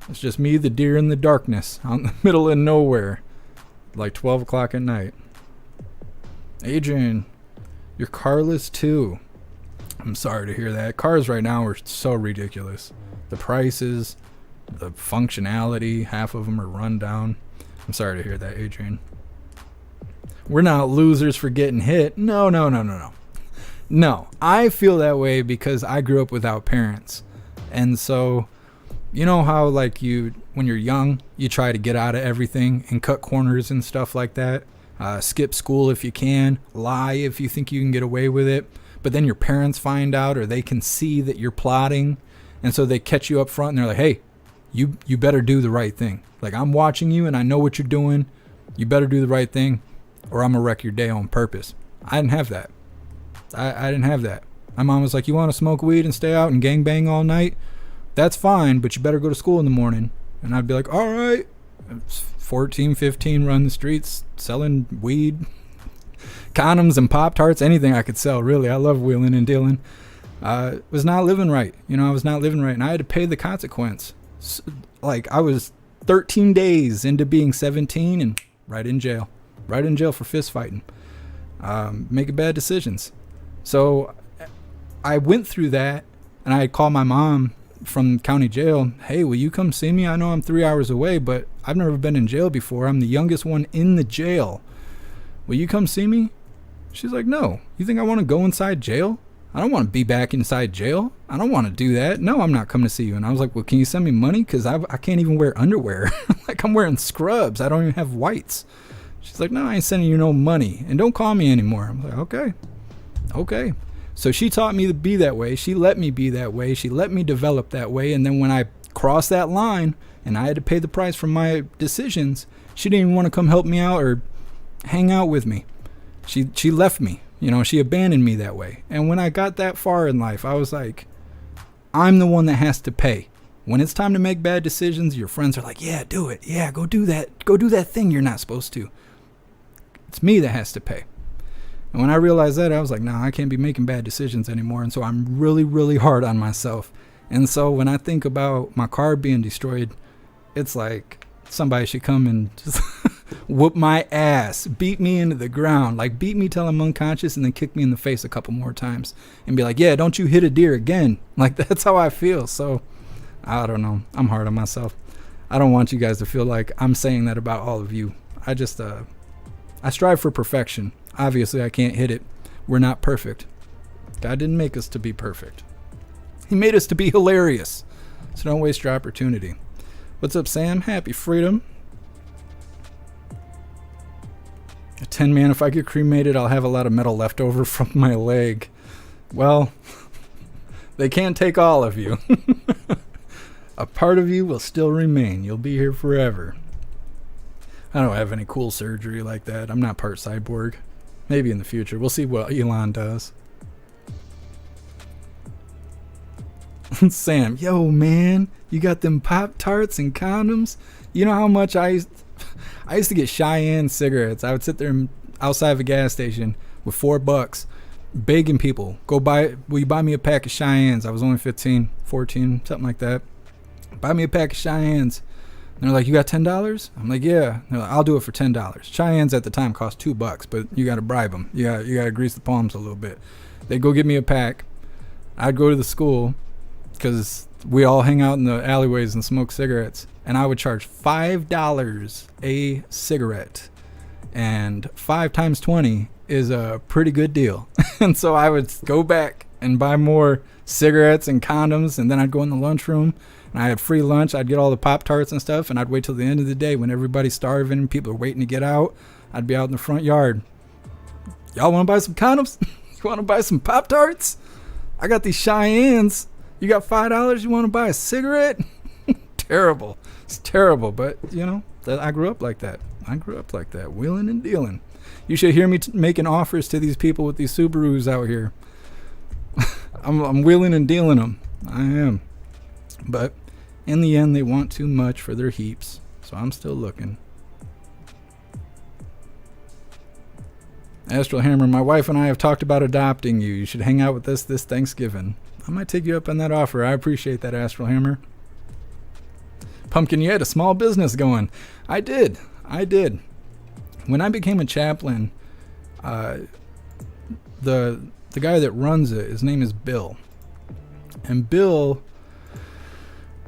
It's just me, the deer, in the darkness, out in the middle of nowhere, like 12 o'clock at night. Adrian, you're carless too. I'm sorry to hear that. Cars right now are so ridiculous. The prices, the functionality, half of them are run down. I'm sorry to hear that, Adrian. We're not losers for getting hit. No. No, I feel that way because I grew up without parents. And so, you know how like when you're young, you try to get out of everything and cut corners and stuff like that. Skip school if you can, lie if you think you can get away with it. But then your parents find out, or they can see that you're plotting. And so they catch you up front and they're like, hey, you better do the right thing. Like, I'm watching you and I know what you're doing. You better do the right thing or I'm gonna wreck your day on purpose. I didn't have that. I didn't have that. My mom was like, you want to smoke weed and stay out and gangbang all night? That's fine, but you better go to school in the morning. And I'd be like, all right. 14, 15, run the streets selling weed, condoms and Pop-Tarts, anything I could sell, really. I love wheeling and dealing. Was not living right. I was not living right, and I had to pay the consequence. Like, I was 13 days into being 17 and right in jail for fist fighting, making bad decisions. So I went through that, and I called my mom from county jail. Hey, will you come see me? I know I'm 3 hours away, but I've never been in jail before. I'm the youngest one in the jail. Will you come see me? She's like, no. You think I want to go inside jail? I don't want to be back inside jail. I don't want to do that. No, I'm not coming to see you. And I was like, well, can you send me money? Because I can't even wear underwear. Like, I'm wearing scrubs. I don't even have whites. She's like, no, I ain't sending you no money. And don't call me anymore. I'm like, okay. So she taught me to be that way. She let me be that way. She let me develop that way. And then when I crossed that line and I had to pay the price for my decisions, she didn't even want to come help me out or hang out with me. She left me. She abandoned me that way. And when I got that far in life, I was like, I'm the one that has to pay. When it's time to make bad decisions, your friends are like, yeah, do it. Yeah, go do that. Go do that thing you're not supposed to. It's me that has to pay. And when I realized that, I was like, nah, I can't be making bad decisions anymore. And so I'm really, really hard on myself. And so when I think about my car being destroyed, it's like somebody should come and just whoop my ass, beat me into the ground, like beat me till I'm unconscious and then kick me in the face a couple more times and be like, yeah, don't you hit a deer again. Like, that's how I feel. So I don't know. I'm hard on myself. I don't want you guys to feel like I'm saying that about all of you. I just, I strive for perfection. Obviously, I can't hit it. We're not perfect. God didn't make us to be perfect. He made us to be hilarious. So don't waste your opportunity. What's up, Sam? Happy freedom. A 10-man, if I get cremated, I'll have a lot of metal left over from my leg. Well, they can't take all of you. A part of you will still remain. You'll be here forever. I don't have any cool surgery like that. I'm not part cyborg. Maybe in the future. We'll see what Elon does. Sam, yo, man, you got them Pop-Tarts and condoms? You know how much I used to get Cheyenne cigarettes. I would sit there outside of a gas station with $4, begging people, will you buy me a pack of Cheyennes? I was only 15, 14, something like that. Buy me a pack of Cheyennes. And they're like, you got $10? I'm like, yeah. They're like, I'll do it for $10. Cheyennes at the time cost $2, but you got to bribe them. You got to grease the palms a little bit. They'd go get me a pack. I'd go to the school because we all hang out in the alleyways and smoke cigarettes. And I would charge $5 a cigarette. And 5 times 20 is a pretty good deal. And so I would go back and buy more cigarettes and condoms. And then I'd go in the lunchroom. And I had free lunch. I'd get all the Pop-Tarts and stuff. And I'd wait till the end of the day when everybody's starving and people are waiting to get out. I'd be out in the front yard. Y'all want to buy some condoms? You want to buy some Pop-Tarts? I got these Cheyennes. You got $5? You want to buy a cigarette? Terrible. It's terrible. But, you know, I grew up like that. Wheeling and dealing. You should hear me making offers to these people with these Subarus out here. I'm wheeling and dealing them. I am. But in the end, they want too much for their heaps. So I'm still looking. Astral Hammer, my wife and I have talked about adopting you. You should hang out with us this Thanksgiving. I might take you up on that offer. I appreciate that, Astral Hammer. Pumpkin, you had a small business going. I did. When I became a chaplain, the guy that runs it, his name is Bill. And Bill,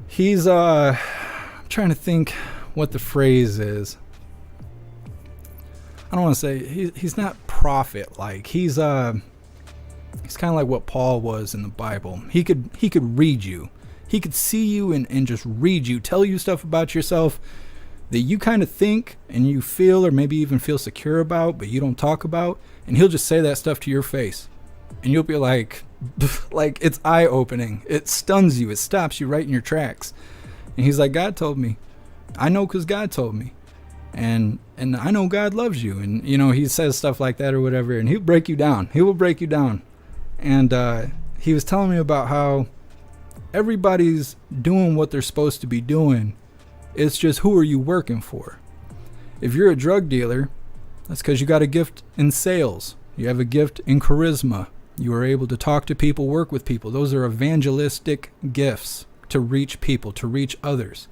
he's I'm trying to think what the phrase is. I don't want to say he's not prophet like. He's kind of like what Paul was in the Bible. He could read you. He could see you and just read you, tell you stuff about yourself that you kind of think and you feel or maybe even feel secure about, but you don't talk about. And he'll just say that stuff to your face. And you'll be like it's eye-opening. It stuns you. It stops you right in your tracks. And he's like, God told me. I know because God told me. And I know God loves you. And, you know, he says stuff like that or whatever. And he'll break you down. He will break you down. And he was telling me about how everybody's doing what they're supposed to be doing. It's just, who are you working for? If you're a drug dealer, that's because you got a gift in sales. You have a gift in charisma. You are able to talk to people, work with people. Those are evangelistic gifts to reach people, to reach others.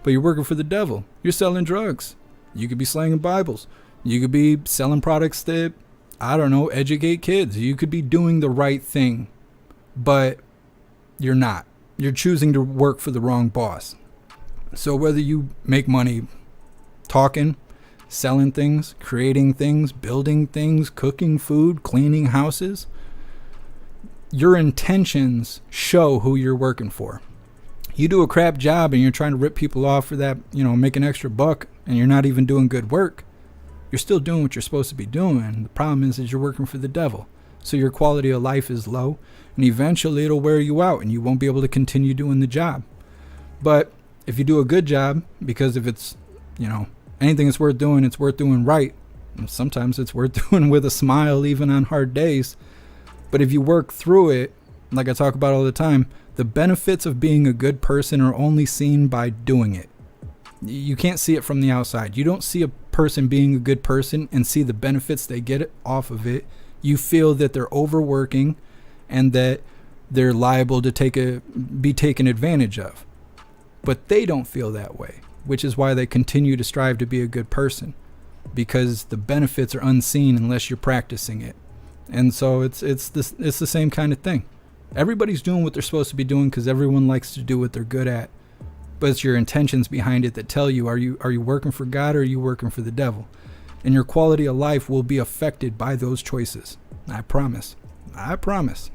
But you're working for the devil. You're selling drugs. You could be slanging Bibles. You could be selling products that, I don't know, educate kids. You could be doing the right thing, but you're not. You're choosing to work for the wrong boss. So whether you make money talking, selling things, creating things, building things, cooking food, cleaning houses, your intentions show who you're working for. You do a crap job and you're trying to rip people off for that, you know, make an extra buck, and you're not even doing good work, you're still doing what you're supposed to be doing. The problem is you're working for the devil. So your quality of life is low, and eventually it'll wear you out and you won't be able to continue doing the job. But if you do a good job, because if it's, you know, anything that's worth doing, it's worth doing right. And sometimes it's worth doing with a smile, even on hard days. But if you work through it, like I talk about all the time, the benefits of being a good person are only seen by doing it. You can't see it from the outside. You don't see a person being a good person and see the benefits they get off of it. You feel that they're overworking and that they're liable to be taken advantage of. But they don't feel that way, which is why they continue to strive to be a good person, because the benefits are unseen unless you're practicing it. And so it's the same kind of thing. Everybody's doing what they're supposed to be doing because everyone likes to do what they're good at. But it's your intentions behind it that tell you, are you working for God or are you working for the devil? And your quality of life will be affected by those choices. I promise. I promise.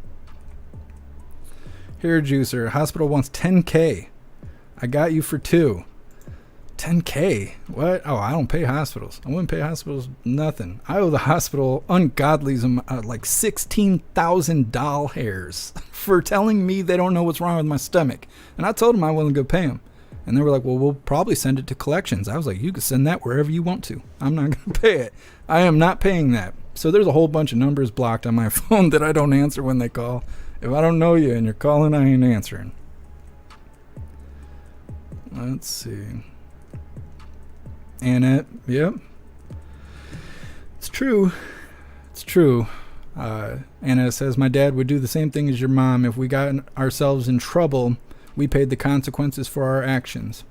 Hair juicer, hospital wants $10K. I got you for 2. $10K? What? Oh, I don't pay hospitals. I wouldn't pay hospitals nothing. I owe the hospital ungodly like $16,000 hairs for telling me they don't know what's wrong with my stomach. And I told them I wasn't going to pay them. And they were like, well, we'll probably send it to collections. I was like, you can send that wherever you want to. I'm not going to pay it. I am not paying that. So there's a whole bunch of numbers blocked on my phone that I don't answer when they call. If I don't know you and you're calling, I ain't answering. Let's see. Annette, yep. It's true. It's true. Anna says, my dad would do the same thing as your mom. If we got ourselves in trouble, we paid the consequences for our actions.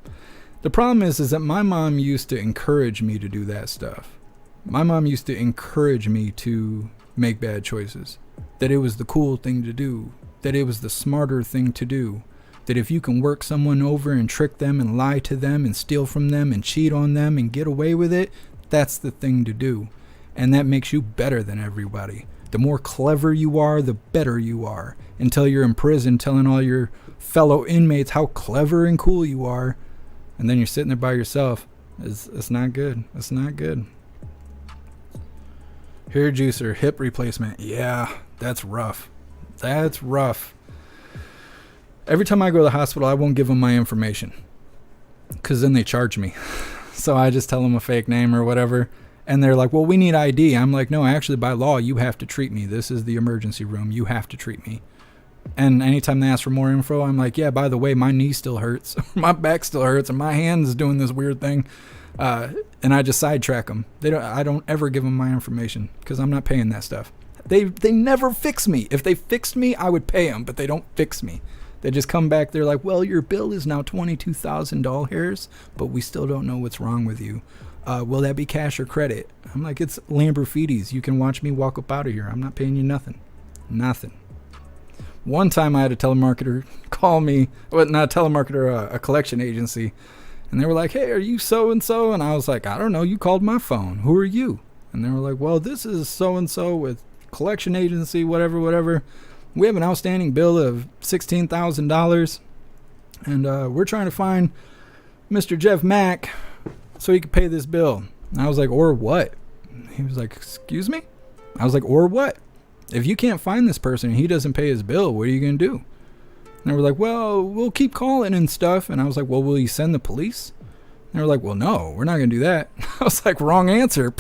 The problem is that my mom used to encourage me to do that stuff. My mom used to encourage me to make bad choices. That it was the cool thing to do. That it was the smarter thing to do. That if you can work someone over and trick them and lie to them and steal from them and cheat on them and get away with it, that's the thing to do. And that makes you better than everybody. The more clever you are, the better you are. Until you're in prison telling all your fellow inmates how clever and cool you are. And then you're sitting there by yourself. It's not good. It's not good. Hair juicer, hip replacement. Yeah, that's rough. That's rough. Every time I go to the hospital, I won't give them my information. Because then they charge me. So I just tell them a fake name or whatever. And they're like, well, we need ID. I'm like, no, actually, by law, you have to treat me. This is the emergency room. You have to treat me. And anytime they ask for more info, I'm like, yeah, by the way, my knee still hurts. My back still hurts. And my hand's doing this weird thing. And I just sidetrack them. I don't ever give them my information because I'm not paying that stuff. They never fix me. If they fixed me, I would pay them, but they don't fix me. They just come back. They're like, well, your bill is now $22,000, but we still don't know what's wrong with you. Will that be cash or credit? I'm like, it's Lamborghinis. You can watch me walk up out of here. I'm not paying you nothing. Nothing. One time I had a telemarketer call me, well, not a telemarketer, a collection agency. And they were like, hey, are you so-and-so? And I was like, I don't know. You called my phone. Who are you? And they were like, well, this is so-and-so with collection agency, whatever. We have an outstanding bill of $16,000. And we're trying to find Mr. Jeff Mack so he could pay this bill. And I was like, or what? He was like, excuse me? I was like, or what? If you can't find this person and he doesn't pay his bill, what are you going to do? And they were like, well, we'll keep calling and stuff. And I was like, well, will you send the police? And they were like, well, no, we're not going to do that. I was like, wrong answer.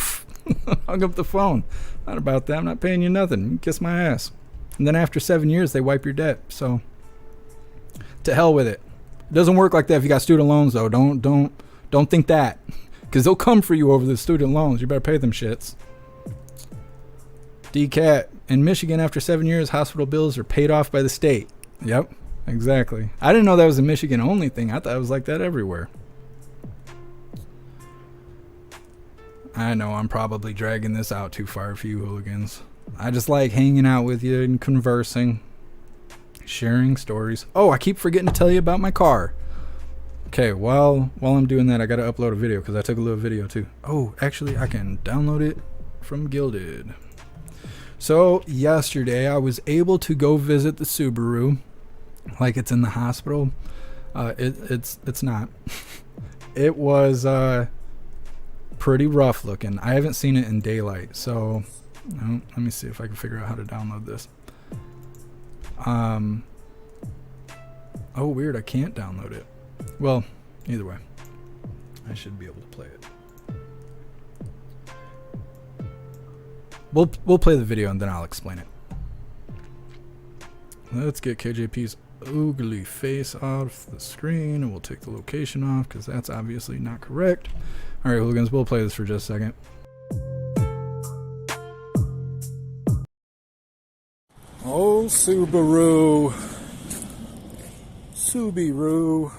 Hung up the phone. Not about that. I'm not paying you nothing. You kiss my ass. And then after 7 years, they wipe your debt. So to hell with it. It doesn't work like that if you got student loans, though. Don't think that. Because they'll come for you over the student loans. You better pay them shits. DCAT. In Michigan, after 7 years, hospital bills are paid off by the state. Yep, exactly. I didn't know that was a Michigan only thing. I thought it was like that everywhere. I know I'm probably dragging this out too far for you hooligans. I just like hanging out with you and conversing. Sharing stories. Oh, I keep forgetting to tell you about my car. Okay, while I'm doing that, I gotta upload a video because I took a little video too. Oh, actually, I can download it from Gilded. So yesterday, I was able to go visit the Subaru, like it's in the hospital. It's not. It was pretty rough looking. I haven't seen it in daylight, so let me see if I can figure out how to download this. Oh, weird, I can't download it. Well, either way, I should be able to play it. We'll play the video and then I'll explain it. Let's get KJP's ugly face off the screen and we'll take the location off because that's obviously not correct. All right, hooligans, we'll play this for just a second. Oh, Subaru. Subaru.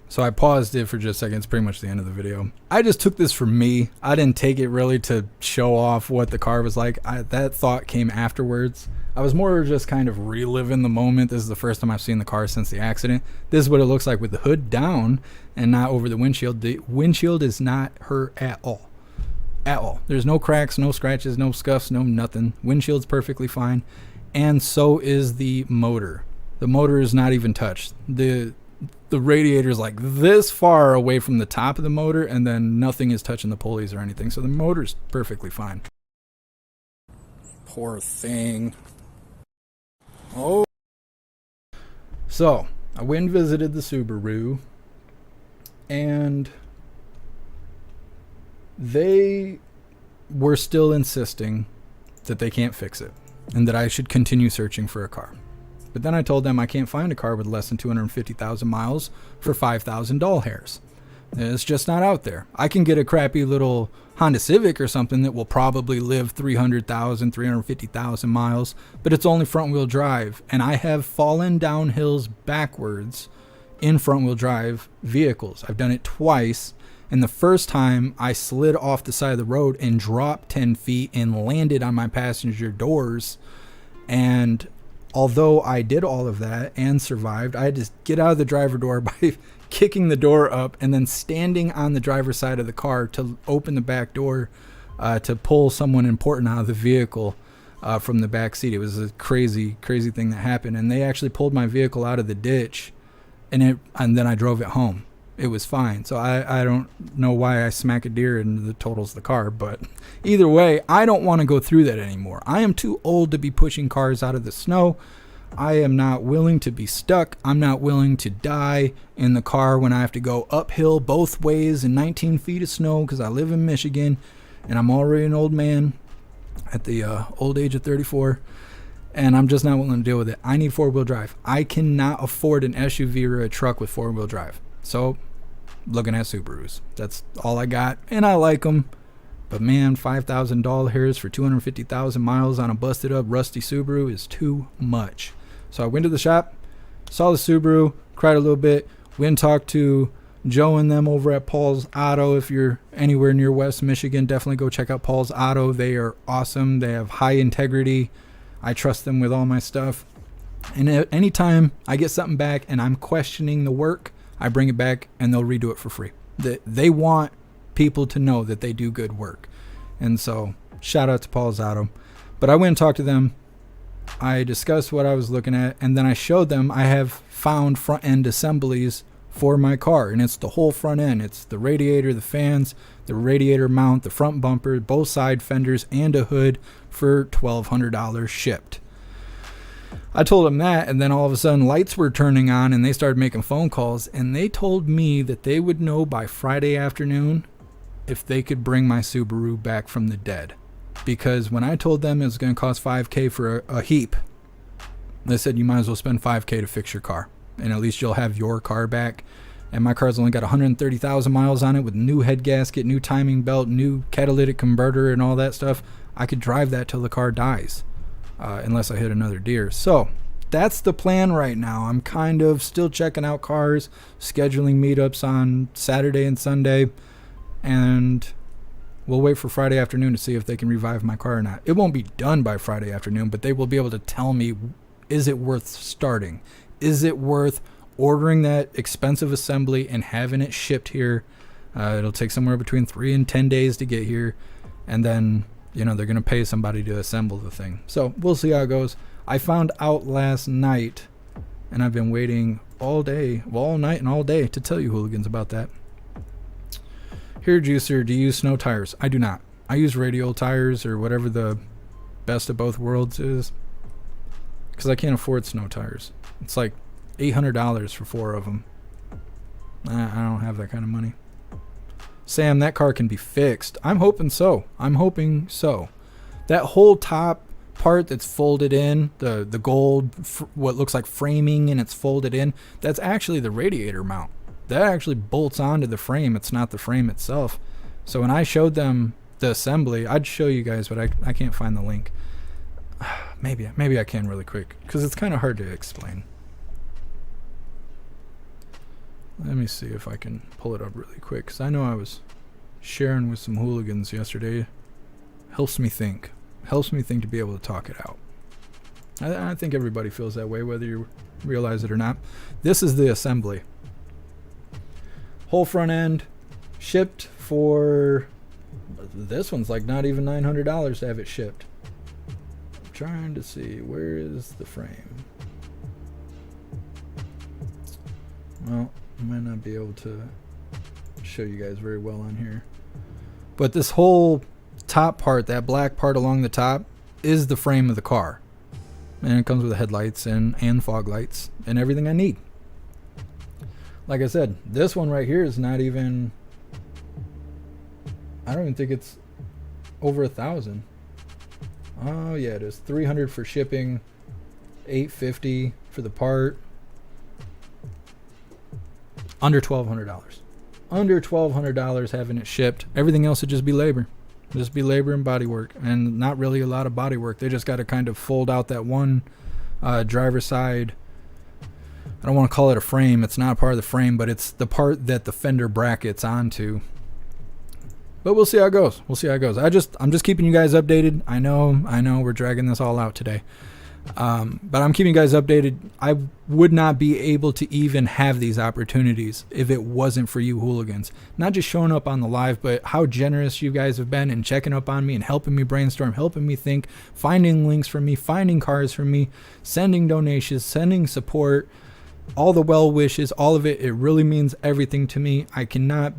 So I paused it for just a second. It's pretty much the end of the video. I just took this for me. I didn't take it really to show off what the car was like. That thought came afterwards. I was more just kind of reliving the moment. This is the first time I've seen the car since the accident. This is what it looks like with the hood down and not over the windshield. The windshield is not hurt at all. At all. There's no cracks, no scratches, no scuffs, no nothing. Windshield's perfectly fine. And so is the motor. The motor is not even touched. The radiator is like this far away from the top of the motor, and then nothing is touching the pulleys or anything. So the motor's perfectly fine. Poor thing. Oh. So I went and visited the Subaru, and they were still insisting that they can't fix it and that I should continue searching for a car. But then I told them I can't find a car with less than 250,000 miles for 5,000 doll hairs. It's just not out there. I can get a crappy little Honda Civic or something that will probably live 300,000, 350,000 miles, but it's only front wheel drive. And I have fallen down hills backwards in front wheel drive vehicles. I've done it twice. And the first time I slid off the side of the road and dropped 10 feet and landed on my passenger doors. And although I did all of that and survived, I had to get out of the driver door by kicking the door up and then standing on the driver's side of the car to open the back door to pull someone important out of the vehicle from the back seat. It was a crazy, crazy thing that happened. And they actually pulled my vehicle out of the ditch and then I drove it home. It was fine. So I don't know why I smack a deer into the totals of the car, but either way, I don't want to go through that anymore. I am too old to be pushing cars out of the snow. I am not willing to be stuck. I'm not willing to die in the car when I have to go uphill both ways in 19 feet of snow because I live in Michigan and I'm already an old man at the old age of 34. And I'm just not willing to deal with it. I need four-wheel drive. I cannot afford an SUV or a truck with four-wheel drive. So, looking at Subarus. That's all I got, and I like them. But man, $5,000 hairs for 250,000 miles on a busted up rusty Subaru is too much. So I went to the shop, saw the Subaru, cried a little bit, went and talked to Joe and them over at Paul's Auto. If you're anywhere near West Michigan, definitely go check out Paul's Auto. They are awesome. They have high integrity. I trust them with all my stuff. And anytime I get something back and I'm questioning the work, I bring it back and they'll redo it for free. They want people to know that they do good work. And so shout out to Paul's Auto. But I went and talked to them. I discussed what I was looking at, and then I showed them I have found front end assemblies for my car, and it's the whole front end. It's the radiator, the fans, the radiator mount, the front bumper, both side fenders, and a hood for $1,200 shipped. I told them that, and then all of a sudden lights were turning on and they started making phone calls, and they told me that they would know by Friday afternoon if they could bring my Subaru back from the dead. Because when I told them it was going to cost $5,000 for a heap, they said you might as well spend $5,000 to fix your car, and at least you'll have your car back. And my car's only got 130,000 miles on it with new head gasket, new timing belt, new catalytic converter, and all that stuff. I could drive that till the car dies. Unless I hit another deer. So that's the plan right now. I'm kind of still checking out cars, scheduling meetups on Saturday and Sunday, and we'll wait for Friday afternoon to see if they can revive my car or not. It won't be done by Friday afternoon, but they will be able to tell me, is it worth starting? Is it worth ordering that expensive assembly and having it shipped here? It'll take somewhere between 3 and 10 days to get here, and then they're going to pay somebody to assemble the thing. So we'll see how it goes. I found out last night, and I've been waiting all day, all night and all day to tell you hooligans about that. Here, Juicer, do you use snow tires? I do not. I use radial tires or whatever the best of both worlds is, because I can't afford snow tires. It's like $800 for 4 of them. I don't have that kind of money. Sam, that car can be fixed. I'm hoping so. That whole top part that's folded in, the gold, what looks like framing, and it's folded in, that's actually the radiator mount. That actually bolts onto the frame. It's not the frame itself. So when I showed them the assembly, I'd show you guys, but I can't find the link. Maybe I can really quick, because it's kind of hard to explain. Let me see if I can pull it up really quick, because I know I was sharing with some hooligans yesterday. Helps me think to be able to talk it out. I think everybody feels that way, whether you realize it or not. This is the assembly. Whole front end, shipped for, this one's like not even $900 to have it shipped. I'm trying to see, where is the frame? Well, I might not be able to show you guys very well on here. But this whole top part, that black part along the top, is the frame of the car. And it comes with the headlights and fog lights and everything I need. Like I said, this one right here is not even, I don't even think it's over 1,000. Oh yeah, it is. $300 for shipping, $850 for the part. Under $1,200. Under $1,200 having it shipped. Everything else would just be labor. Just be labor and body work, and not really a lot of body work. They just got to kind of fold out that one driver's side. I don't want to call it a frame. It's not part of the frame, but it's the part that the fender brackets onto. But we'll see how it goes. We'll see how it goes. I'm just keeping you guys updated. I know we're dragging this all out today. But I'm keeping you guys updated. I would not be able to even have these opportunities if it wasn't for you hooligans. Not just showing up on the live, but how generous you guys have been and checking up on me and helping me brainstorm, helping me think, finding links for me, finding cars for me, sending donations, sending support, all the well wishes, all of it. It really means everything to me. I cannot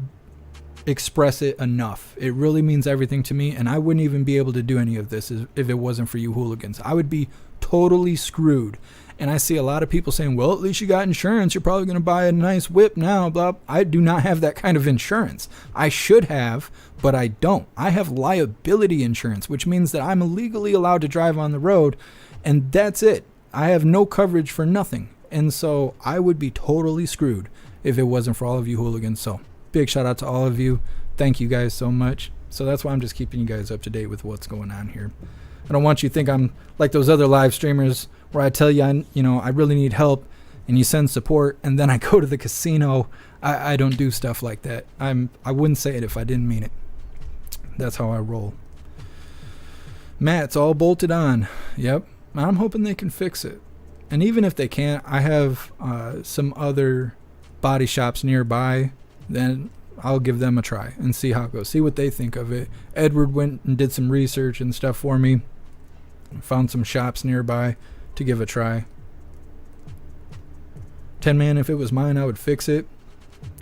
express it enough. It really means everything to me, and I wouldn't even be able to do any of this if it wasn't for you hooligans. I would be totally screwed. And I see a lot of people saying, well, at least you got insurance, you're probably going to buy a nice whip now, blah. I do not have that kind of insurance. I should have, but I don't. I have liability insurance, which means that I'm legally allowed to drive on the road, and that's it. I have no coverage for nothing, and so I would be totally screwed if it wasn't for all of you hooligans. So big shout out to all of you. Thank you guys so much. So that's why I'm just keeping you guys up to date with what's going on here. I don't want you to think I'm like those other live streamers where I tell you, I really need help, and you send support, and then I go to the casino. I don't do stuff like that. I wouldn't say it if I didn't mean it. That's how I roll. Matt, it's all bolted on. Yep. I'm hoping they can fix it. And even if they can't, I have some other body shops nearby. Then I'll give them a try and see how it goes. See what they think of it. Edward went and did some research and stuff for me. Found some shops nearby to give a try. 10 man, if it was mine, I would fix it.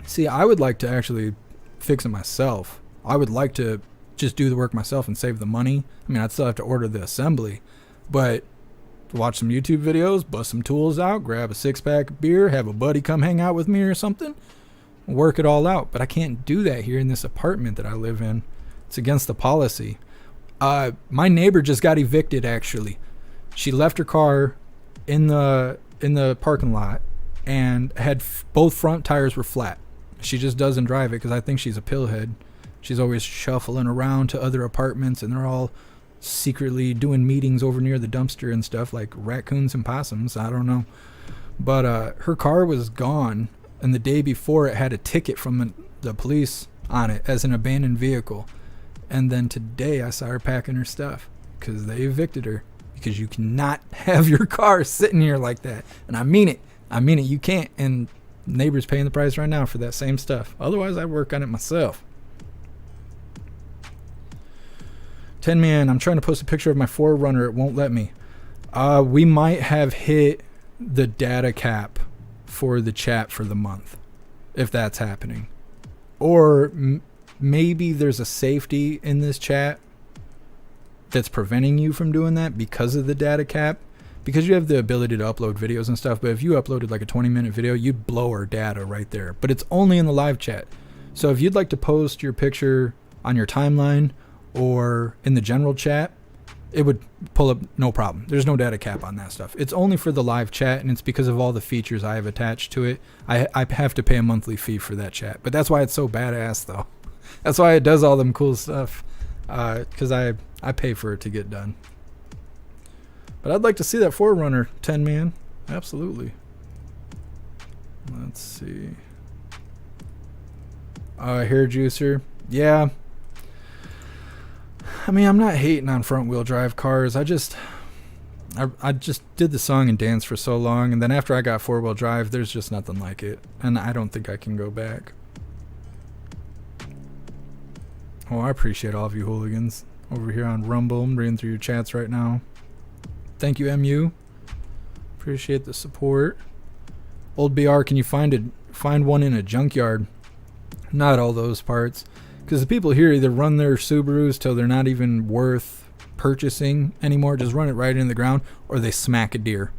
See, I would like to actually fix it myself. I would like to just do the work myself and save the money. I mean, I'd still have to order the assembly, but watch some YouTube videos, bust some tools out, grab a 6-pack of beer, have a buddy come hang out with me or something, work it all out. But I can't do that here in this apartment that I live in. It's against the policy. My neighbor just got evicted, actually. She left her car in the parking lot and had both front tires were flat. She just doesn't drive it because I think she's a pillhead. She's always shuffling around to other apartments, and they're all secretly doing meetings over near the dumpster and stuff, like raccoons and possums. I don't know. But her car was gone, and the day before it had a ticket from the police on it as an abandoned vehicle. And then today I saw her packing her stuff because they evicted her, because you cannot have your car sitting here like that. And I mean it. You can't. And neighbor's paying the price right now for that same stuff. Otherwise, I'd work on it myself. 10 man, I'm trying to post a picture of my 4Runner. It won't let me. We might have hit the data cap for the chat for the month, if that's happening. Or maybe there's a safety in this chat that's preventing you from doing that because of the data cap, because you have the ability to upload videos and stuff. But if you uploaded like a 20-minute video, you'd blow our data right there. But it's only in the live chat. So if you'd like to post your picture on your timeline or in the general chat, it would pull up no problem. There's no data cap on that stuff. It's only for the live chat, and it's because of all the features I have attached to it. I have to pay a monthly fee for that chat. But that's why it's so badass, though. That's why it does all them cool stuff, because I pay for it to get done. But I'd like to see that 4Runner 10 man. Absolutely. Let's see. Hair juicer. Yeah. I mean, I'm not hating on front wheel drive cars. I just did the song and dance for so long, and then after I got 4-wheel drive, there's just nothing like it, and I don't think I can go back. Oh, I appreciate all of you hooligans over here on Rumble. I'm reading through your chats right now. Thank you, MU. Appreciate the support. Old BR, can you find one in a junkyard? Not all those parts. Because the people here either run their Subarus till they're not even worth purchasing anymore, just run it right in the ground, or they smack a deer.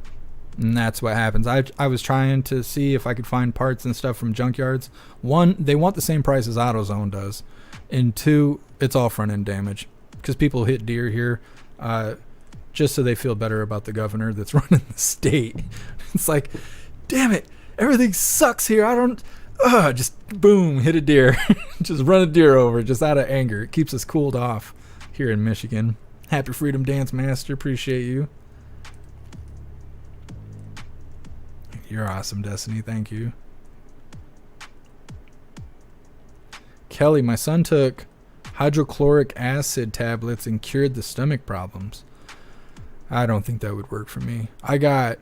And that's what happens. I was trying to see if I could find parts and stuff from junkyards. One, they want the same price as AutoZone does. And two, it's all front end damage. because people hit deer here just so they feel better about the governor that's running the state. It's like, damn it, everything sucks here. I don't, just boom, hit a deer. Just run a deer over just out of anger. It keeps us cooled off here in Michigan. Happy Freedom Dance Master, appreciate you. You're awesome, Destiny, thank you. Kelly, my son took hydrochloric acid tablets and cured the stomach problems. I don't think that would work for me. I got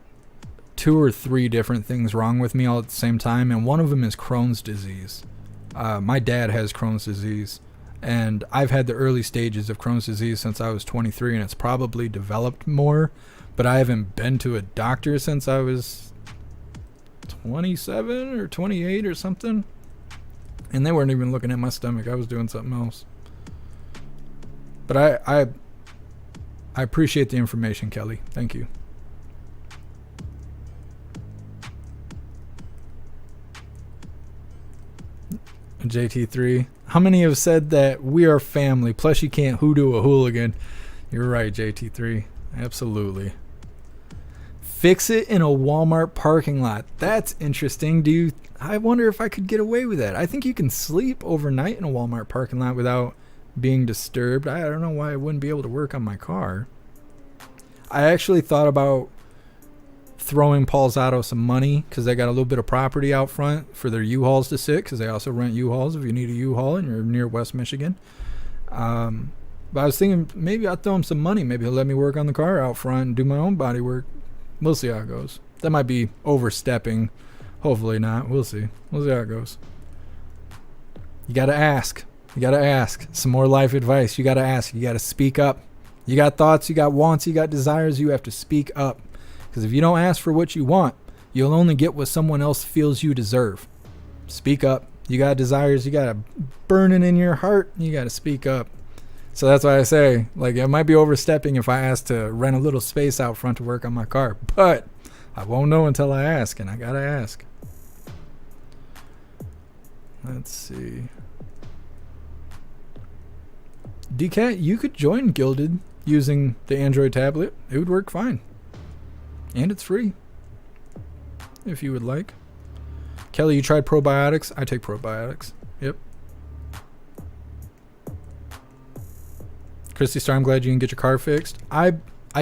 2 or 3 different things wrong with me all at the same time, and one of them is Crohn's disease. My dad has Crohn's disease, and I've had the early stages of Crohn's disease since I was 23, and it's probably developed more, but I haven't been to a doctor since I was 27 or 28 or something, and they weren't even looking at my stomach. I was doing something else. But I appreciate the information, Kelly. Thank you. JT3, how many have said that we are family, plus you can't hoodoo a hooligan? You're right, JT3. Absolutely. Fix it in a Walmart parking lot. That's interesting. I wonder if I could get away with that. I think you can sleep overnight in a Walmart parking lot without being disturbed. I don't know why I wouldn't be able to work on my car. I actually thought about throwing Paul's Auto some money because they got a little bit of property out front for their U-Hauls to sit, because they also rent U-Hauls if you need a U-Haul and you're near West Michigan. But I was thinking maybe I'll throw them some money. Maybe they'll let me work on the car out front and do my own body work. We'll see how it goes. That might be overstepping. Hopefully not. We'll see. We'll see how it goes. You got to ask. You got to ask. Some more life advice. You got to ask. You got to speak up. You got thoughts, you got wants, you got desires. You have to speak up. Because if you don't ask for what you want, you'll only get what someone else feels you deserve. Speak up. You got desires. You got a burning in your heart. You got to speak up. So that's why I say, like, it might be overstepping if I ask to rent a little space out front to work on my car. But I won't know until I ask, and I got to ask. Let's see. DCAT, you could join Gilded using the Android tablet. It would work fine. And it's free, if you would like. Kelly, you tried probiotics? I take probiotics. Yep. Christy Star, I'm glad you can get your car fixed. I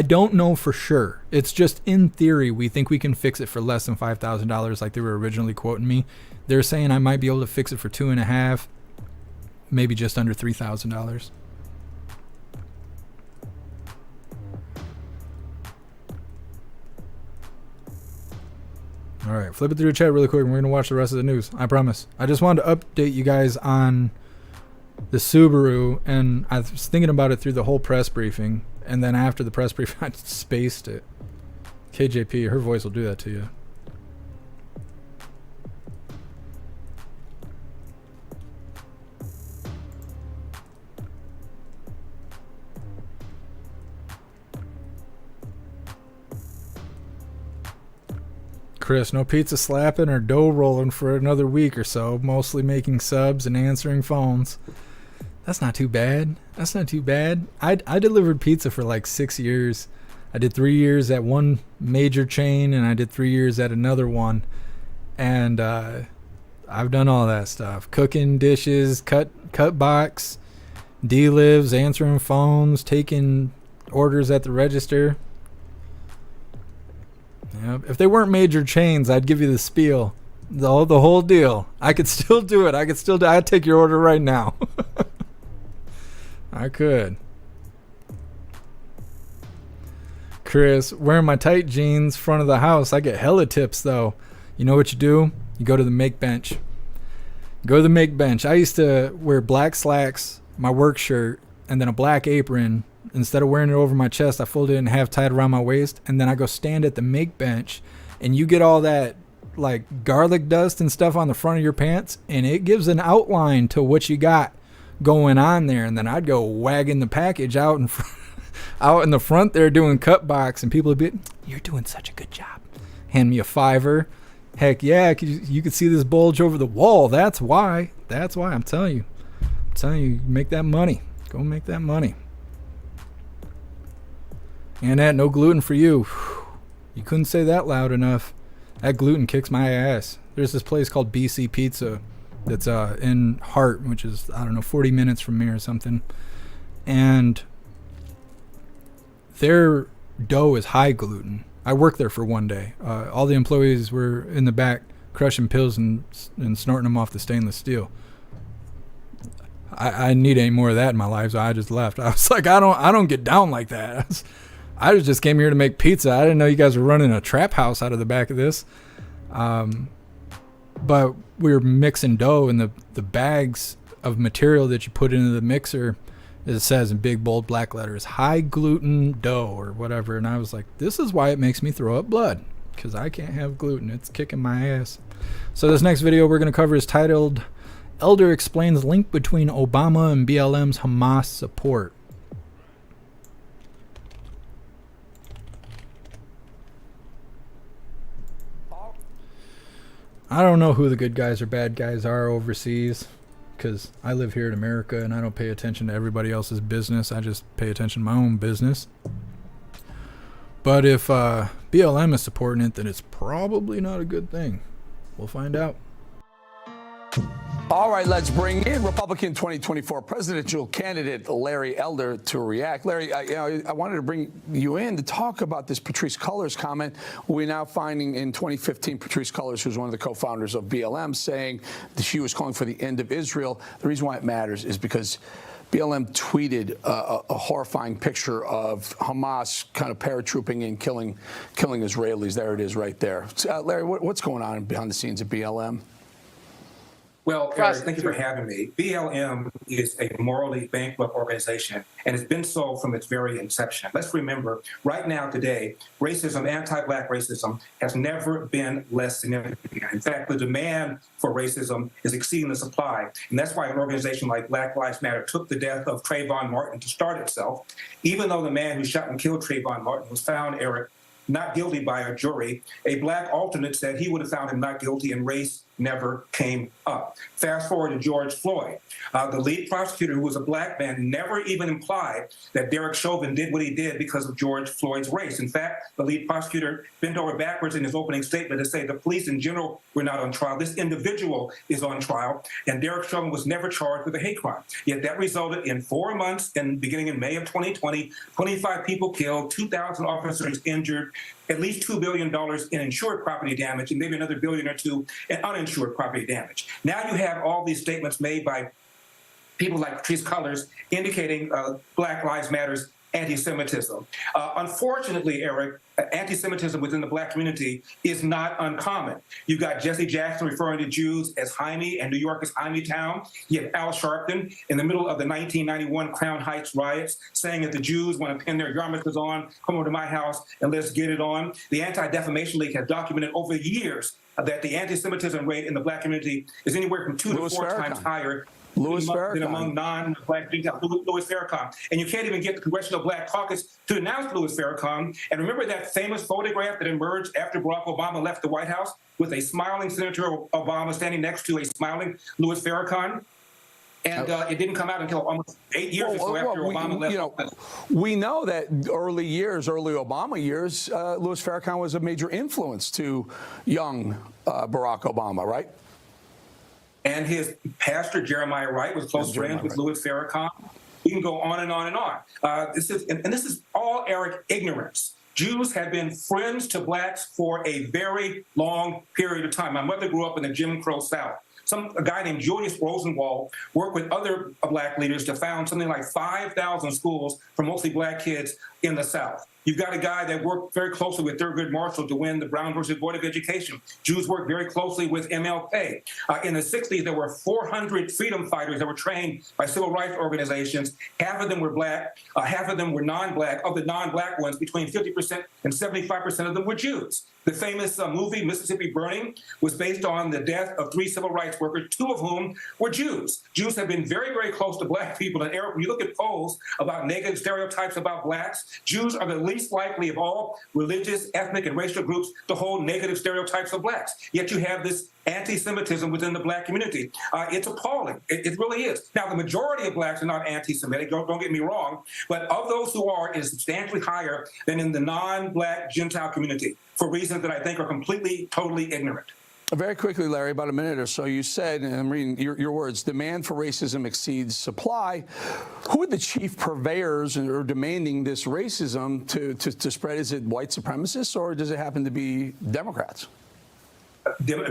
don't know for sure. It's just in theory, we think we can fix it for less than $5,000 like they were originally quoting me. They're saying I might be able to fix it for $2.5, maybe just under $3,000. All right, flip it through the chat really quick, and we're going to watch the rest of the news. I promise. I just wanted to update you guys on the Subaru, and I was thinking about it through the whole press briefing, and then after the press briefing, I spaced it. KJP, her voice will do that to you. Chris, no pizza slapping or dough rolling for another week or so, mostly making subs and answering phones. That's not too bad. That's not too bad. I delivered pizza for like 6 years. I did 3 years at one major chain, and I did 3 years at another one. And I've done all that stuff. Cooking dishes, cut box, D-Livs, answering phones, taking orders at the register. Yep. If they weren't major chains, I'd give you the spiel. The whole deal. I could still do it. I'd take your order right now. I could. Chris, wearing my tight jeans front of the house, I get hella tips though. You know what you do? You go to the make bench. Go to the make bench. I used to wear black slacks, my work shirt, and then a black apron. Instead of wearing it over my chest, I fold it in half tied around my waist, and then I go stand at the make bench, and you get all that like garlic dust and stuff on the front of your pants, and it gives an outline to what you got going on there. And then I'd go wagging the package out in front, out in the front there doing cut box, and people would be, "You're doing such a good job." Hand me a $5. Heck yeah, you could see this bulge over the wall. That's why. I'm telling you. Make that money. Go make that money. And that no gluten for you. You couldn't say that loud enough. That gluten kicks my ass. There's this place called BC Pizza that's in Hart, which is, I don't know, 40 minutes from me or something. And their dough is high gluten. I worked there for one day. All the employees were in the back crushing pills and snorting them off the stainless steel. I need any more of that in my life, so I just left. I was like, I don't get down like that. I just came here to make pizza. I didn't know you guys were running a trap house out of the back of this. But we were mixing dough, and the bags of material that you put into the mixer, it says in big bold black letters, high gluten dough or whatever. And I was like, this is why it makes me throw up blood, because I can't have gluten. It's kicking my ass. So this next video we're going to cover is titled, Elder Explains Link Between Obama and BLM's Hamas Support. I don't know who the good guys or bad guys are overseas, because I live here in America and I don't pay attention to everybody else's business. I just pay attention to my own business. But if BLM is supporting it, then it's probably not a good thing. We'll find out. All right, let's bring in Republican 2024 presidential candidate Larry Elder to react. Larry, I wanted to bring you in to talk about this Patrisse Cullors comment. We're now finding in 2015, Patrisse Cullors, who's one of the co-founders of BLM, saying that she was calling for the end of Israel. The reason why it matters is because BLM tweeted a horrifying picture of Hamas kind of paratrooping and killing Israelis. There it is right there. Larry, what's going on behind the scenes at BLM? Well, Eric, thank you for having me. BLM is a morally bankrupt organization, and it's been so from its very inception. Let's remember, right now, today, racism, anti-Black racism, has never been less significant. In fact, the demand for racism is exceeding the supply, and that's why an organization like Black Lives Matter took the death of Trayvon Martin to start itself, even though the man who shot and killed Trayvon Martin was found, Eric, not guilty by a jury. A Black alternate said he would have found him not guilty, and race never came up. Fast forward to George Floyd. The lead prosecutor, who was a Black man, never even implied that Derek Chauvin did what he did because of George Floyd's race. In fact, the lead prosecutor bent over backwards in his opening statement to say the police in general were not on trial. This individual is on trial, and Derek Chauvin was never charged with a hate crime. Yet that resulted in 4 months, beginning in May of 2020, 25 people killed, 2,000 officers injured, at least $2 billion in insured property damage, and maybe another $1 billion or $2 billion in uninsured property damage. Now you have all these statements made by people like Patrisse Cullors indicating Black Lives Matter's anti-Semitism. Unfortunately, Eric, anti-Semitism within the Black community is not uncommon. You've got Jesse Jackson referring to Jews as Jaime and New York as Jaime Town. You have Al Sharpton in the middle of the 1991 Crown Heights riots saying that the Jews want to pin their yarmulkes on, come over to my house and let's get it on. The Anti-Defamation League has documented over years that the anti-Semitism rate in the Black community is anywhere from 2 to 4 times higher than among non-Black Gentiles. Louis Farrakhan. And you can't even get the Congressional Black Caucus to announce Louis Farrakhan. And remember that famous photograph that emerged after Barack Obama left the White House with a smiling Senator Obama standing next to a smiling Louis Farrakhan? And it didn't come out until almost 8 years or so after Obama left. We know that early Obama years, Louis Farrakhan was a major influence to young Barack Obama, right? And his pastor, Jeremiah Wright, was close friends with Louis Farrakhan. We can go on and on and on. This is all, Eric, ignorance. Jews have been friends to Blacks for a very long period of time. My mother grew up in the Jim Crow South. A guy named Julius Rosenwald worked with other Black leaders to found something like 5,000 schools for mostly Black kids in the South. You've got a guy that worked very closely with Thurgood Marshall to win the Brown versus Board of Education. Jews worked very closely with MLK. In the 60s, there were 400 freedom fighters that were trained by civil rights organizations. Half of them were Black, half of them were non-Black. Of the non-Black ones, between 50% and 75% of them were Jews. The famous movie, Mississippi Burning, was based on the death of 3 civil rights workers, 2 of whom were Jews. Jews have been very, very close to Black people. And Eric, when you look at polls about negative stereotypes about Blacks, Jews are the least likely of all religious, ethnic, and racial groups to hold negative stereotypes of blacks. Yet you have this anti-Semitism within the black community. It's appalling. It really is. Now, the majority of blacks are not anti-Semitic, don't get me wrong, but of those who are, it is substantially higher than in the non-black Gentile community for reasons that I think are completely, totally ignorant. Very quickly, Larry, about a minute or so, you said, and I'm reading your words, demand for racism exceeds supply. Who are the chief purveyors or demanding this racism to spread? Is it white supremacists, or does it happen to be Democrats?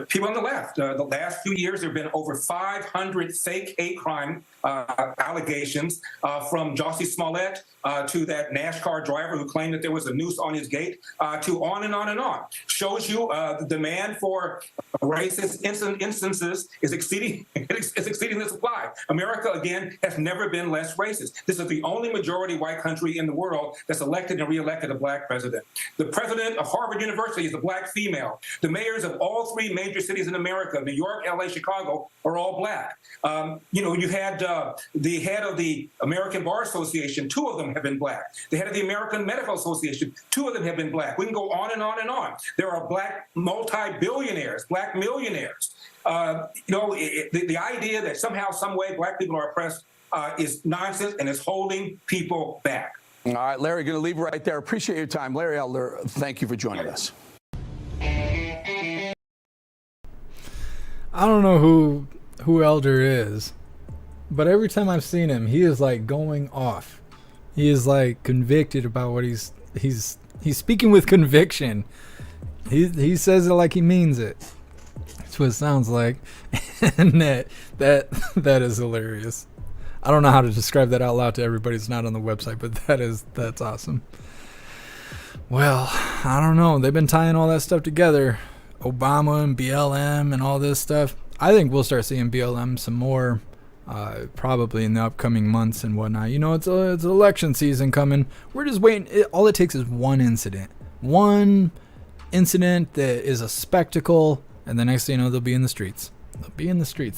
People on the left. The last few years, there have been over 500 fake hate crime allegations from Jussie Smollett to that NASCAR driver who claimed that there was a noose on his gate, to on and on and on. Shows you the demand for racist instances is exceeding the supply. America, again, has never been less racist. This is the only majority white country in the world that's elected and reelected a black president. The president of Harvard University is a black female. The mayors of all three major cities in America, New York, LA, Chicago, are all black. You had the head of the American Bar Association, 2 of them have been black. The head of the American Medical Association, 2 of them have been black. We can go on and on and on. There are black multi-billionaires, black millionaires. The idea that somehow, some way, black people are oppressed is nonsense and is holding people back. All right, Larry, going to leave right there. Appreciate your time. Larry Elder, thank you for joining us. I don't know who Elder is, but every time I've seen him, he is like going off. He is like convicted about what he's speaking with conviction. He says it like he means it. That's what it sounds like. And that is hilarious. I don't know how to describe that out loud to everybody. It's not on the website, but that's awesome. Well, I don't know. They've been tying all that stuff together. Obama and BLM and all this stuff. I think we'll start seeing BLM some more, probably in the upcoming months and whatnot. It's election season coming. We're just waiting. All it takes is one incident that is a spectacle, and the next thing you know, they'll be in the streets.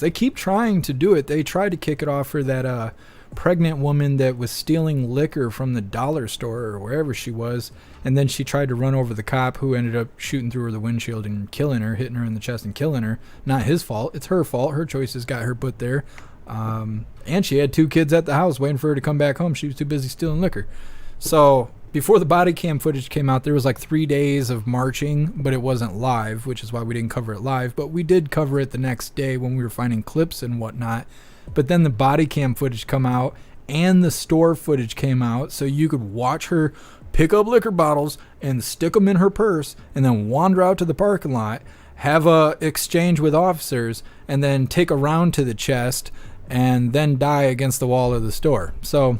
They keep trying to do it. They tried to kick it off for that pregnant woman that was stealing liquor from the dollar store or wherever she was, and then she tried to run over the cop, who ended up shooting through her the windshield and killing her, hitting her in the chest and killing her. Not his fault. It's her fault. Her choices got her put there. And she had 2 kids at the house waiting for her to come back home. She was too busy stealing liquor. So before the body cam footage came out, there was like 3 days of marching, but it wasn't live, which is why we didn't cover it live. But we did cover it the next day when we were finding clips and whatnot. But then the body cam footage come out and the store footage came out, so you could watch her pick up liquor bottles and stick them in her purse and then wander out to the parking lot, have a exchange with officers, and then take a round to the chest and then die against the wall of the store. So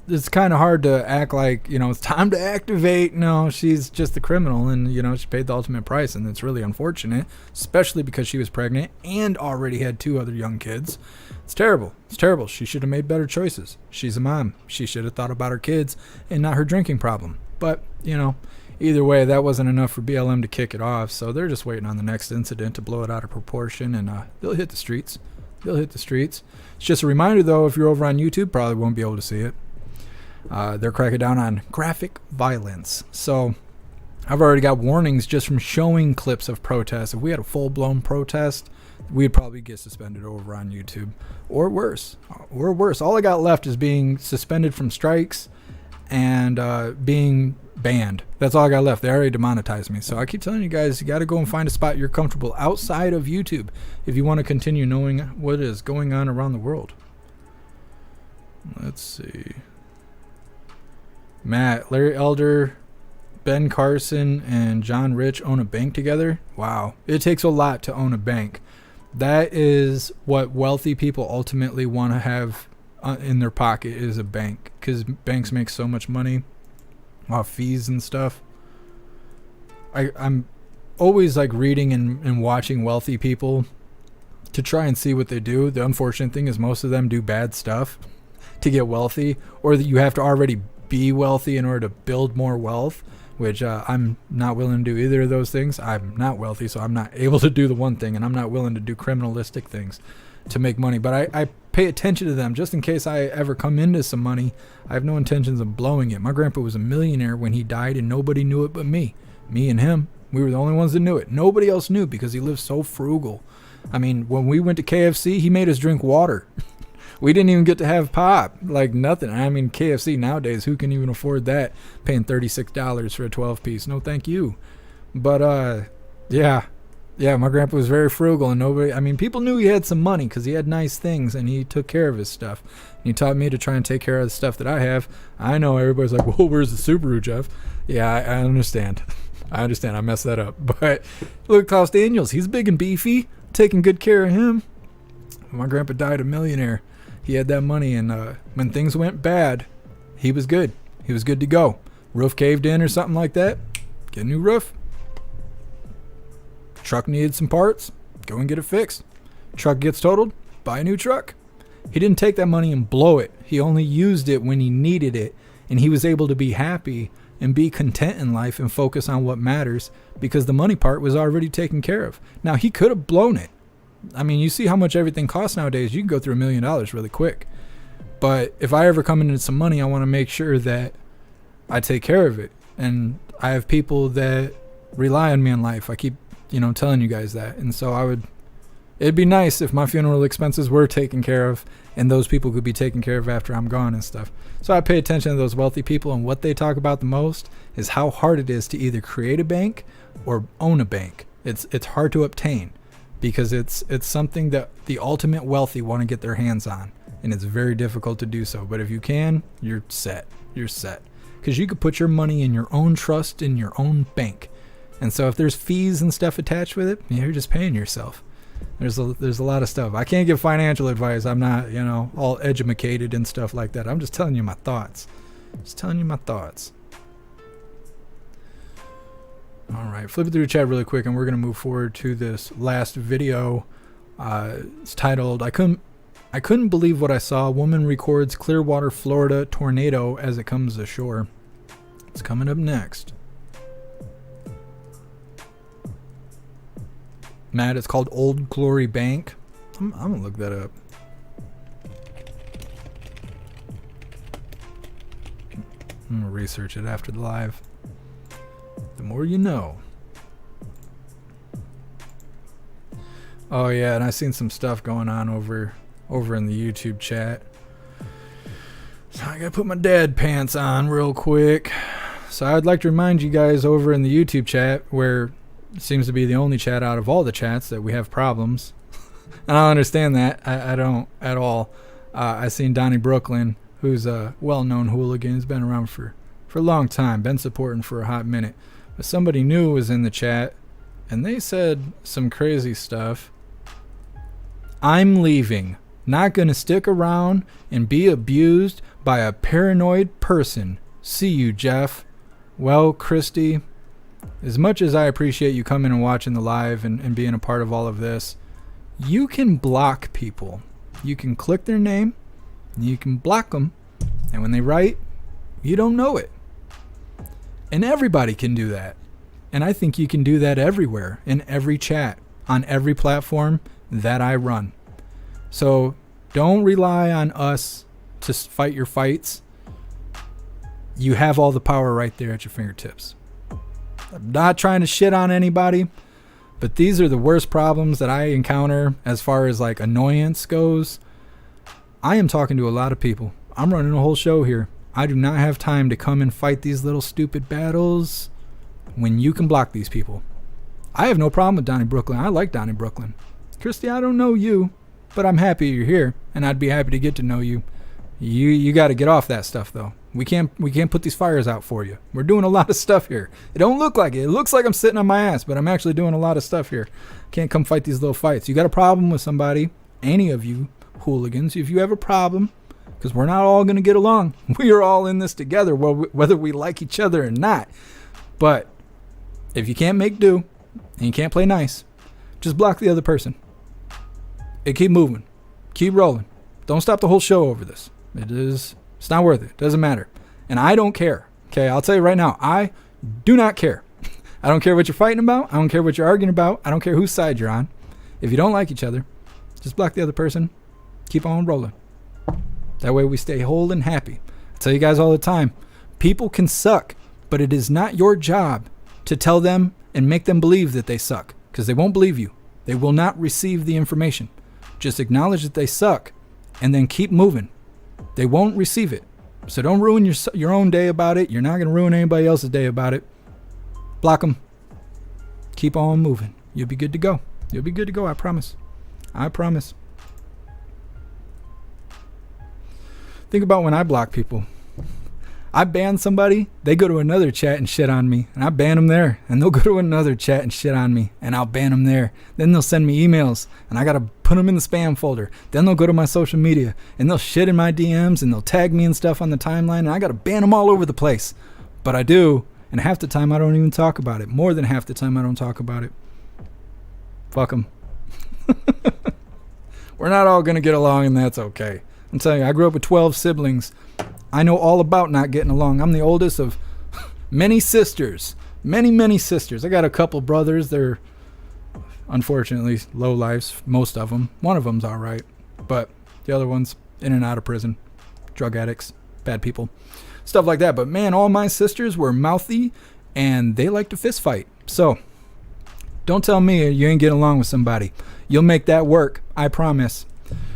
it's kind of hard to act like, it's time to activate. No, she's just the criminal, and, she paid the ultimate price, and it's really unfortunate, especially because she was pregnant and already had 2 other young kids. It's terrible. It's terrible. She should have made better choices. She's a mom. She should have thought about her kids and not her drinking problem. But, either way, that wasn't enough for BLM to kick it off, so they're just waiting on the next incident to blow it out of proportion, and they'll hit the streets. It's just a reminder, though, if you're over on YouTube, probably won't be able to see it. They're cracking down on graphic violence. So I've already got warnings just from showing clips of protests. If we had a full-blown protest, we'd probably get suspended over on YouTube. Or worse. All I got left is being suspended from strikes and being banned. That's all I got left. They already demonetized me. So I keep telling you guys, you got to go and find a spot you're comfortable outside of YouTube if you want to continue knowing what is going on around the world. Let's see. Matt, Larry Elder, Ben Carson, and John Rich own a bank together? Wow. It takes a lot to own a bank. That is what wealthy people ultimately want to have in their pocket, is a bank, because banks make so much money off fees and stuff. I'm always like reading and watching wealthy people to try and see what they do. The unfortunate thing is most of them do bad stuff to get wealthy, or that you have to already be wealthy in order to build more wealth, which I'm not willing to do either of those things. I'm not wealthy, so I'm not able to do the one thing, and I'm not willing to do criminalistic things. to make money, but I pay attention to them just in case I ever come into some money. I have no intentions of blowing it. My grandpa was a millionaire when he died, and nobody knew it but me. Me and him. We were the only ones that knew it. Nobody else knew because he lived so frugal. I mean, when we went to KFC, he made us drink water. We didn't even get to have pop, like nothing. I mean, KFC nowadays, who can even afford that? Paying $36 for a 12-piece. No, thank you. But, yeah, my grandpa was very frugal, and nobody, I mean, people knew he had some money because he had nice things, and he took care of his stuff. And he taught me to try and take care of the stuff that I have. I know everybody's like, well, where's the Subaru, Jeff? Yeah, I understand. I understand. I messed that up. But look, Klaus Daniels, he's big and beefy, taking good care of him. My grandpa died a millionaire. He had that money, and when things went bad, he was good. He was good to go. Roof caved in or something like that, get a new roof. Truck needed some parts, go and get it fixed. Truck gets totaled, buy a new truck. He didn't take that money and blow it. He only used it when he needed it, and he was able to be happy and be content in life and focus on what matters because the money part was already taken care of. Now, he could have blown it. I mean, you see how much everything costs nowadays. You can go through $1 million really quick. But if I ever come into some money, I want to make sure that I take care of it. And I have people that rely on me in life. I keep, telling you guys that. And so it'd be nice if my funeral expenses were taken care of and those people could be taken care of after I'm gone and stuff. So I pay attention to those wealthy people, and what they talk about the most is how hard it is to either create a bank or own a bank. It's hard to obtain. Because it's something that the ultimate wealthy want to get their hands on, and it's very difficult to do so. But if you can, you're set. You're set. Because you could put your money in your own trust in your own bank, and so if there's fees and stuff attached with it, you're just paying yourself. There's a lot of stuff. I can't give financial advice. I'm not all educated and stuff like that. I'm just telling you my thoughts. All right, flipping through the chat really quick, and we're going to move forward to this last video. It's titled, I couldn't believe what I saw. Woman records Clearwater, Florida tornado as it comes ashore. It's coming up next. Matt, it's called Old Glory Bank. I'm going to look that up. I'm going to research it after the live. The more you know. Oh yeah, and I seen some stuff going on over in the YouTube chat. So I gotta put my dad pants on real quick. So I'd like to remind you guys over in the YouTube chat, where it seems to be the only chat out of all the chats that we have problems. And I understand that. I don't at all. I seen Donnie Brooklyn, who's a well-known hooligan. He's been around for a long time, been supporting for a hot minute. But somebody new was in the chat, and they said some crazy stuff. I'm leaving. Not gonna stick around and be abused by a paranoid person. See you, Jeff. Well, Christy, as much as I appreciate you coming and watching the live and being a part of all of this, you can block people. You can click their name, and you can block them, and when they write, you don't know it. And everybody can do that. And I think you can do that everywhere, in every chat, on every platform that I run. So don't rely on us to fight your fights. You have all the power right there at your fingertips. I'm not trying to shit on anybody, but these are the worst problems that I encounter as far as like annoyance goes. I am talking to a lot of people. I'm running a whole show here. I do not have time to come and fight these little stupid battles when you can block these people. I have no problem with Donnie Brooklyn. I like Donnie Brooklyn. Christy, I don't know you, but I'm happy you're here, and I'd be happy to get to know you. You got to get off that stuff, though. We can't put these fires out for you. We're doing a lot of stuff here. It don't look like it. It looks like I'm sitting on my ass, but I'm actually doing a lot of stuff here. Can't come fight these little fights. You got a problem with somebody, any of you hooligans, if you have a problem, because we're not all going to get along. We are all in this together, whether we like each other or not. But if you can't make do and you can't play nice, just block the other person. And keep moving. Keep rolling. Don't stop the whole show over this. It's not worth it. It doesn't matter. And I don't care. Okay, I'll tell you right now, I do not care. I don't care what you're fighting about. I don't care what you're arguing about. I don't care whose side you're on. If you don't like each other, Just block the other person. Keep on rolling. That way we stay whole and happy. I tell you guys all the time, people can suck, but it is not your job to tell them and make them believe that they suck, because they won't believe you. They will not receive the information. Just acknowledge that they suck and then keep moving. They won't receive it. So don't ruin your own day about it. You're not going to ruin anybody else's day about it. Block them. Keep on moving. You'll be good to go. You'll be good to go, I promise. I promise. Think about when I block people. I ban somebody, they go to another chat and shit on me, and I ban them there, and they'll go to another chat and shit on me, and I'll ban them there. Then they'll send me emails, and I gotta put them in the spam folder. Then they'll go to my social media, and they'll shit in my DMs, and they'll tag me and stuff on the timeline, and I gotta ban them all over the place. But I do, and half the time I don't even talk about it. More than half the time I don't talk about it. Fuck them. We're not all gonna get along, and that's okay. I'm telling you, I grew up with 12 siblings. I know all about not getting along. I'm the oldest of many sisters. Many sisters. I got a couple brothers. They're unfortunately low lives, most of them. One of them's all right. But the other one's in and out of prison. Drug addicts. Bad people. Stuff like that. But man, all my sisters were mouthy and they like to fist fight. So don't tell me you ain't getting along with somebody. You'll make that work. I promise.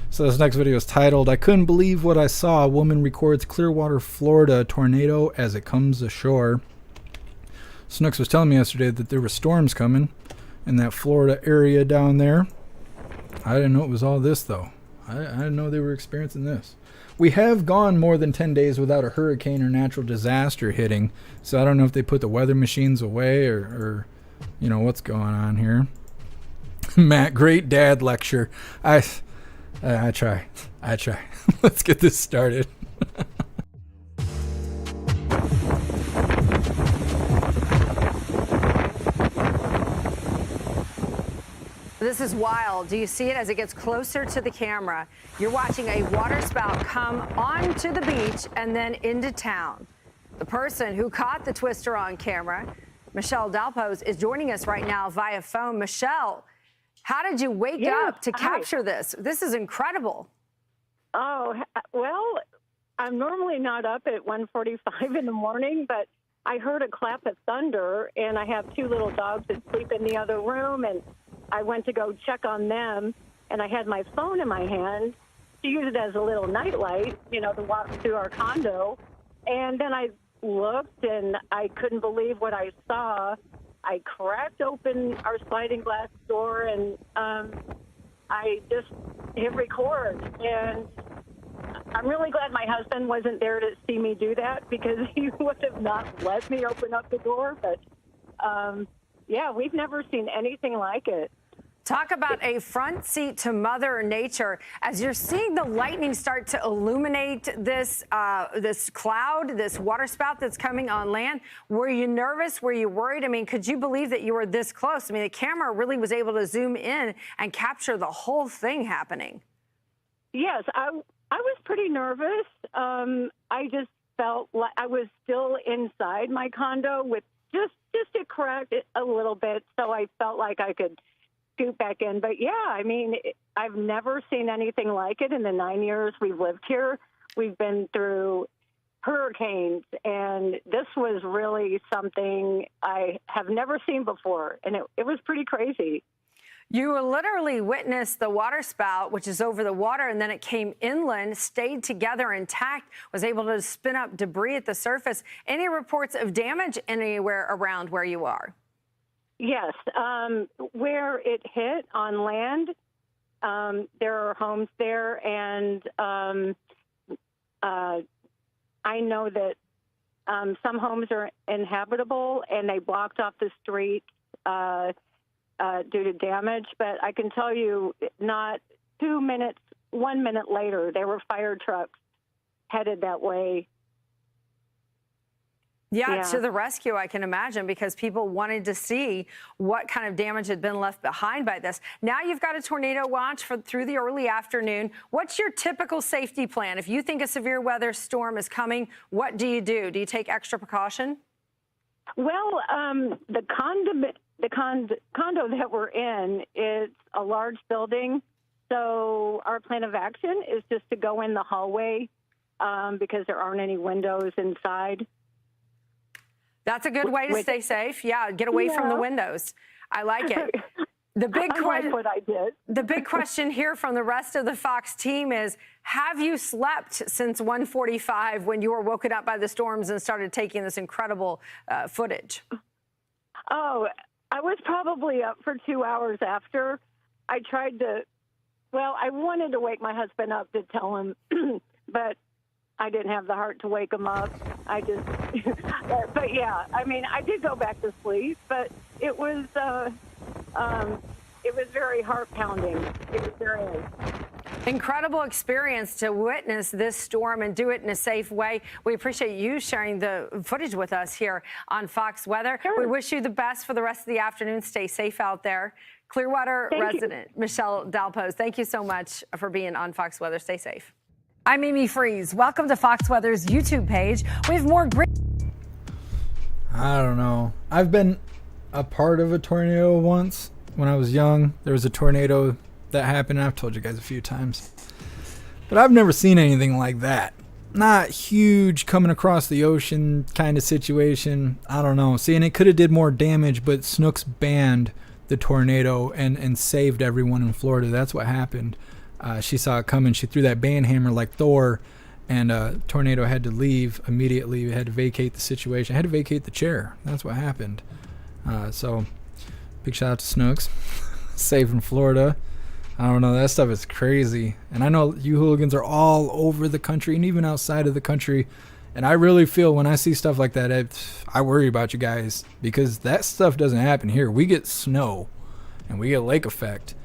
So this next video is titled, "I couldn't believe what I saw. A woman records Clearwater, Florida tornado as it comes ashore." Snooks was telling me yesterday that there were storms coming in that Florida area down there. I didn't know it was all this, though. I didn't know they were experiencing this. We have gone more than 10 days without a hurricane or natural disaster hitting, so I don't know if they put the weather machines away or you know, what's going on here. Matt, great dad lecture. I try. Let's get this started. This is wild. Do you see it as it gets closer to the camera? You're watching a waterspout come onto the beach and then into town. The person who caught the twister on camera, Michelle Dalpos, is joining us right now via phone. Michelle, how did you wake up to capture this? This is incredible. Oh, well, I'm normally not up at 1:45 in the morning, but I heard a clap of thunder, and I have two little dogs that sleep in the other room, and I went to go check on them, and I had my phone in my hand to use it as a little nightlight, you know, to walk through our condo. And then I looked, and I couldn't believe what I saw. I cracked open our sliding glass door, and I just hit record. And I'm really glad my husband wasn't there to see me do that, because he would have not let me open up the door. But yeah, we've never seen anything like it. Talk about a front seat to Mother Nature. As you're seeing the lightning start to illuminate this this cloud, this waterspout that's coming on land, were you nervous? Were you worried? I mean, could you believe that you were this close? I mean, the camera really was able to zoom in and capture the whole thing happening. Yes, I was pretty nervous. I just felt like I was still inside my condo with just it cracked a little bit, so I felt like I could scoot back in. But yeah, I mean, I've never seen anything like it in the 9 years we've lived here. We've been through hurricanes, and this was really something I have never seen before, and it was pretty crazy. You literally witnessed the waterspout, which is over the water, and then it came inland, stayed together intact, was able to spin up debris at the surface. Any reports of damage anywhere around where you are? Yes. Where it hit on land, there are homes there, and I know that some homes are inhabitable, and they blocked off the street due to damage. But I can tell you, not 2 minutes, 1 minute later, there were fire trucks headed that way. Yeah, to the rescue, I can imagine, because people wanted to see what kind of damage had been left behind by this. Now you've got a tornado watch through the early afternoon. What's your typical safety plan? If you think a severe weather storm is coming, what do you do? Do you take extra precaution? Well, the condo that we're in is a large building, So our plan of action is just to go in the hallway because there aren't any windows inside. That's a good way to stay safe. Yeah, get away from the windows. I like it. The big what I did. The big question here from the rest of the Fox team is, have you slept since 1:45 when you were woken up by the storms and started taking this incredible footage? Oh, I was probably up for 2 hours after. I tried to, I wanted to wake my husband up to tell him, but I didn't have the heart to wake him up. I just, but yeah, I mean, I did go back to sleep, but it was very heart pounding. It was very incredible experience to witness this storm and do it in a safe way. We appreciate you sharing the footage with us here on Fox Weather. Sure. We wish you the best for the rest of the afternoon. Stay safe out there. Clearwater resident Michelle Dalpose, thank you so much for being on Fox Weather. Stay safe. I'm Amy Freeze. Welcome to Fox Weather's YouTube page. We have more great. I don't know. I've been a part of a tornado once when I was young. There was a tornado that happened. I've told you guys a few times. But I've never seen anything like that. Not huge coming across the ocean kind of situation. I don't know. See, and it could have did more damage, but Snooks banned the tornado and saved everyone in Florida. That's what happened. She saw it coming. She threw that band hammer like Thor, and tornado had to leave immediately. We had to vacate the situation. Had to vacate the chair. That's what happened. So, big shout out to Snooks, saving Florida. I don't know. That stuff is crazy. And I know you hooligans are all over the country and even outside of the country. And I really feel when I see stuff like that, I worry about you guys because that stuff doesn't happen here. We get snow and we get lake effect.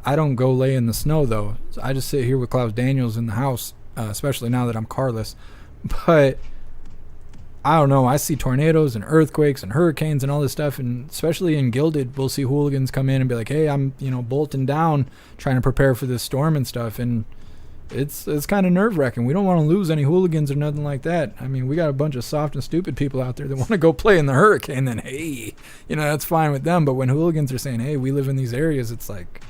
I don't go lay in the snow, though. I just sit here with Klaus Daniels in the house, especially now that I'm carless. But I don't know. I see tornadoes and earthquakes and hurricanes and all this stuff. And especially in Gilded, we'll see hooligans come in and be like, hey, I'm, bolting down, trying to prepare for this storm and stuff. And it's kind of nerve-wracking. We don't want to lose any hooligans or nothing like that. I mean, we got a bunch of soft and stupid people out there that want to go play in the hurricane. Then, hey, that's fine with them. But when hooligans are saying, hey, we live in these areas, it's like,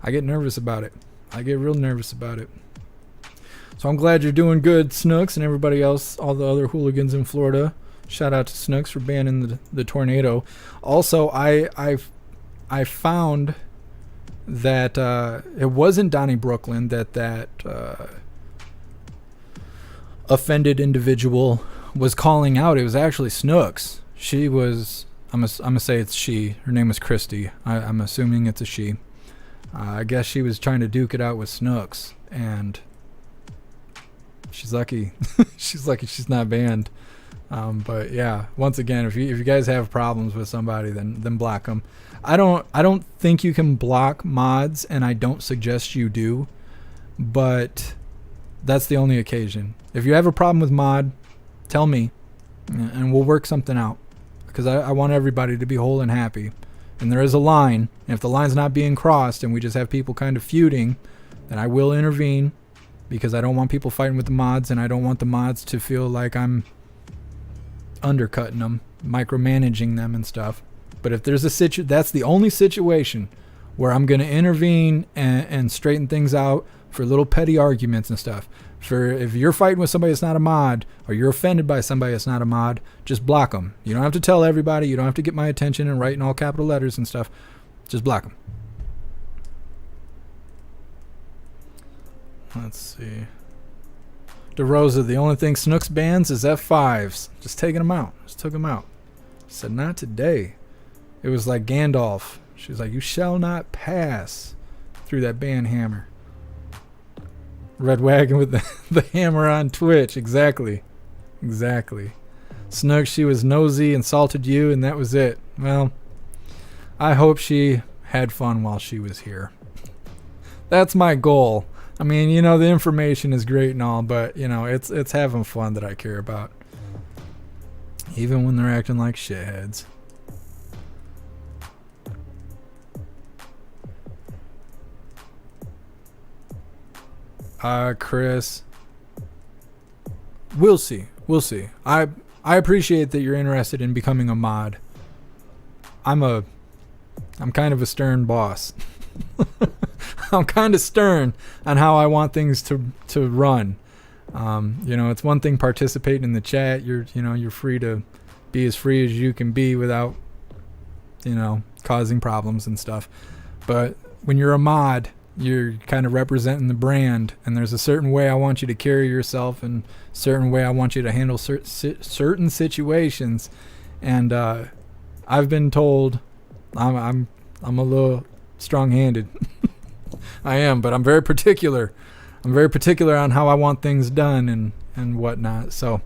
I get nervous about it. I get real nervous about it. So I'm glad you're doing good, Snooks, and everybody else, all the other hooligans in Florida. Shout out to Snooks for banning the tornado. Also, I found that it wasn't Donnie Brooklyn that offended individual was calling out. It was actually Snooks. She was, I'm gonna say it's she. Her name was Christy. I'm assuming it's a she. I guess she was trying to duke it out with Snooks, and she's lucky. She's lucky she's not banned. But yeah, once again, if you guys have problems with somebody, then block them. I don't think you can block mods, and I don't suggest you do. But that's the only occasion. If you have a problem with mod, tell me, and we'll work something out. Because I want everybody to be whole and happy. And there is a line. And if the line's not being crossed and we just have people kind of feuding, then I will intervene because I don't want people fighting with the mods, and I don't want the mods to feel like I'm undercutting them, micromanaging them and stuff. But if there's a that's the only situation where I'm going to intervene and straighten things out for little petty arguments and stuff. For if you're fighting with somebody that's not a mod, or you're offended by somebody that's not a mod, just block them. You don't have to tell everybody. You don't have to get my attention and write in all capital letters and stuff. Just block them. Let's see. DeRosa, the only thing Snooks bans is F5s. Just taking them out. Just took them out. Said, not today. It was like Gandalf. She was like, you shall not pass through that ban hammer. Red Wagon with the hammer on Twitch. Exactly. Snooks, she was nosy, insulted you, and that was it. Well, I hope she had fun while she was here. That's my goal. I mean, the information is great and all, but, it's having fun that I care about. Even when they're acting like shitheads. Chris. We'll see. I appreciate that you're interested in becoming a mod. I'm kind of a stern boss. I'm kind of stern on how I want things to run. It's one thing participating in the chat. You're free to be as free as you can be without, causing problems and stuff. But when you're a mod, you're kind of representing the brand, and there's a certain way I want you to carry yourself, and a certain way I want you to handle certain situations. And I've been told I'm a little strong-handed. I am, but I'm very particular. I'm very particular on how I want things done and whatnot. So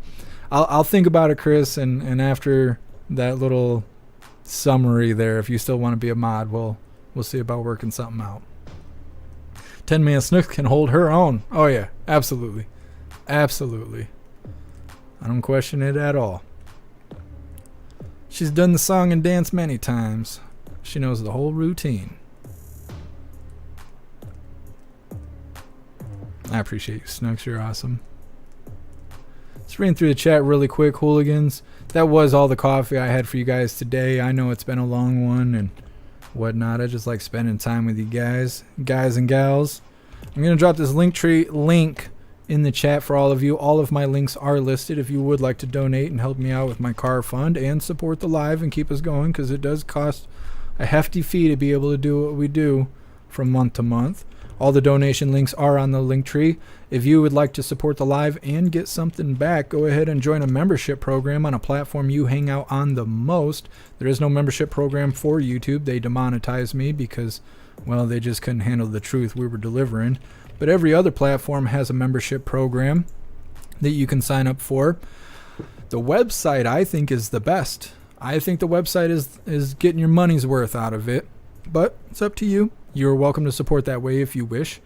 I'll think about it, Chris, and after that little summary there, if you still want to be a mod, we'll see about working something out. 10-Man Snook can hold her own. Oh yeah, absolutely. Absolutely. I don't question it at all. She's done the song and dance many times. She knows the whole routine. I appreciate you, Snooks. You're awesome. Let's read through the chat really quick, hooligans. That was all the coffee I had for you guys today. I know it's been a long one and whatnot. I just like spending time with you guys and gals. I'm going to drop this Linktree link in the chat for all of you. All of my links are listed if you would like to donate and help me out with my car fund and support the live and keep us going, because it does cost a hefty fee to be able to do what we do from month to month. All the donation links are on the Linktree. If you would like to support the live and get something back, go ahead and join a membership program on a platform you hang out on the most. There is no membership program for YouTube. They demonetized me because, well, they just couldn't handle the truth we were delivering. But every other platform has a membership program that you can sign up for. The website, I think, is the best. I think the website is getting your money's worth out of it. But it's up to you. You're welcome to support that way if you wish.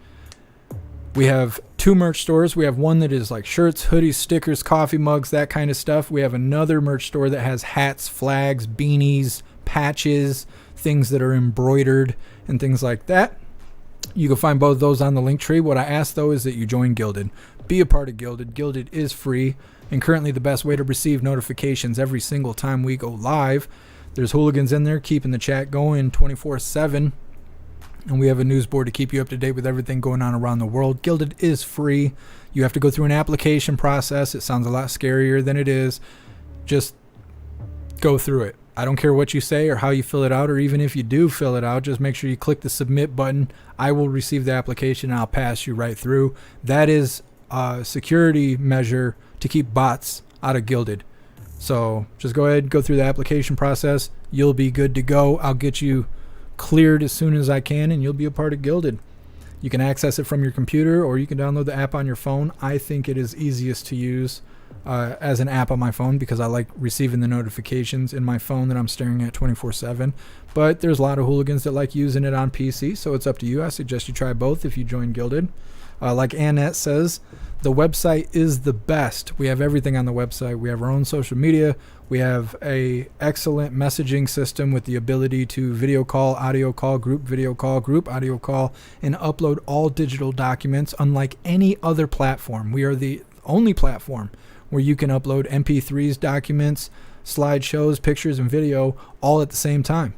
We have 2 merch stores. We have one that is like shirts, hoodies, stickers, coffee mugs, that kind of stuff. We have another merch store that has hats, flags, beanies, patches, things that are embroidered, and things like that. You can find both of those on the Linktree. What I ask, though, is that you join Gilded. Be a part of Gilded. Gilded is free and currently the best way to receive notifications every single time we go live. There's hooligans in there keeping the chat going 24/7. And we have a news board to keep you up to date with everything going on around the world. Gilded is free. You have to go through an application process. It sounds a lot scarier than it is. Just go through it. I don't care what you say or how you fill it out, or even if you do fill it out, just make sure you click the submit button. I will receive the application and I'll pass you right through. That is a security measure to keep bots out of Gilded. So just go ahead, go through the application process. You'll be good to go. I'll get you cleared as soon as I can, and you'll be a part of Gilded. You can access it from your computer, or you can download the app on your phone. I think it is easiest to use as an app on my phone because I like receiving the notifications in my phone that I'm staring at 24/7. But there's a lot of hooligans that like using it on PC, so it's up to you. I suggest you try both if you join Gilded. Like Annette says, the website is the best. We have everything on the website. We have our own social media. We have a excellent messaging system with the ability to video call, audio call, group video call, group audio call, and upload all digital documents. Unlike any other platform, we are the only platform where you can upload MP3s, documents, slideshows, pictures, and video all at the same time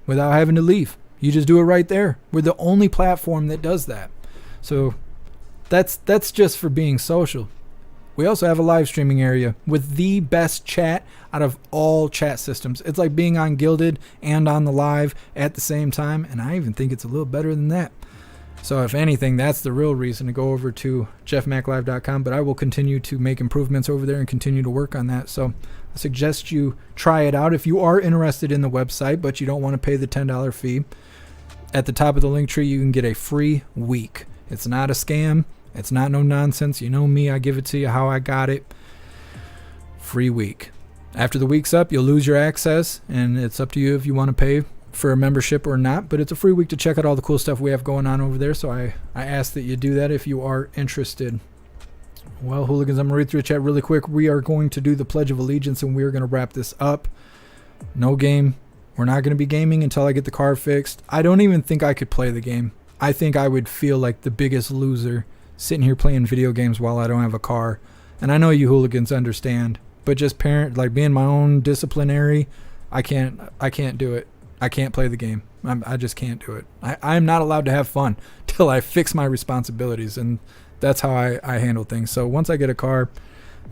without having to leave. You just do it right there. We're the only platform that does that. So that's just for being social. We also have a live streaming area with the best chat out of all chat systems. It's like being on Gilded and on the live at the same time, and I even think it's a little better than that. So if anything, that's the real reason to go over to jeffmaclive.com, but I will continue to make improvements over there and continue to work on that. So I suggest you try it out if you are interested in the website, but you don't want to pay the $10 fee. At the top of the link tree, you can get a free week. It's not a scam. It's not no nonsense. You know me, I give it to you how I got it. Free week. After the week's up, you'll lose your access, and it's up to you if you want to pay for a membership or not, but it's a free week to check out all the cool stuff we have going on over there, so I ask that you do that if you are interested. Well, hooligans, I'm going to read through the chat really quick. We are going to do the Pledge of Allegiance, and we are going to wrap this up. No game. We're not going to be gaming until I get the car fixed. I don't even think I could play the game. I think I would feel like the biggest loser sitting here playing video games while I don't have a car. And I know you hooligans understand, but just being my own disciplinary, I can't do it. I can't play the game. I just can't do it. I'm not allowed to have fun until I fix my responsibilities, and that's how I handle things. So once I get a car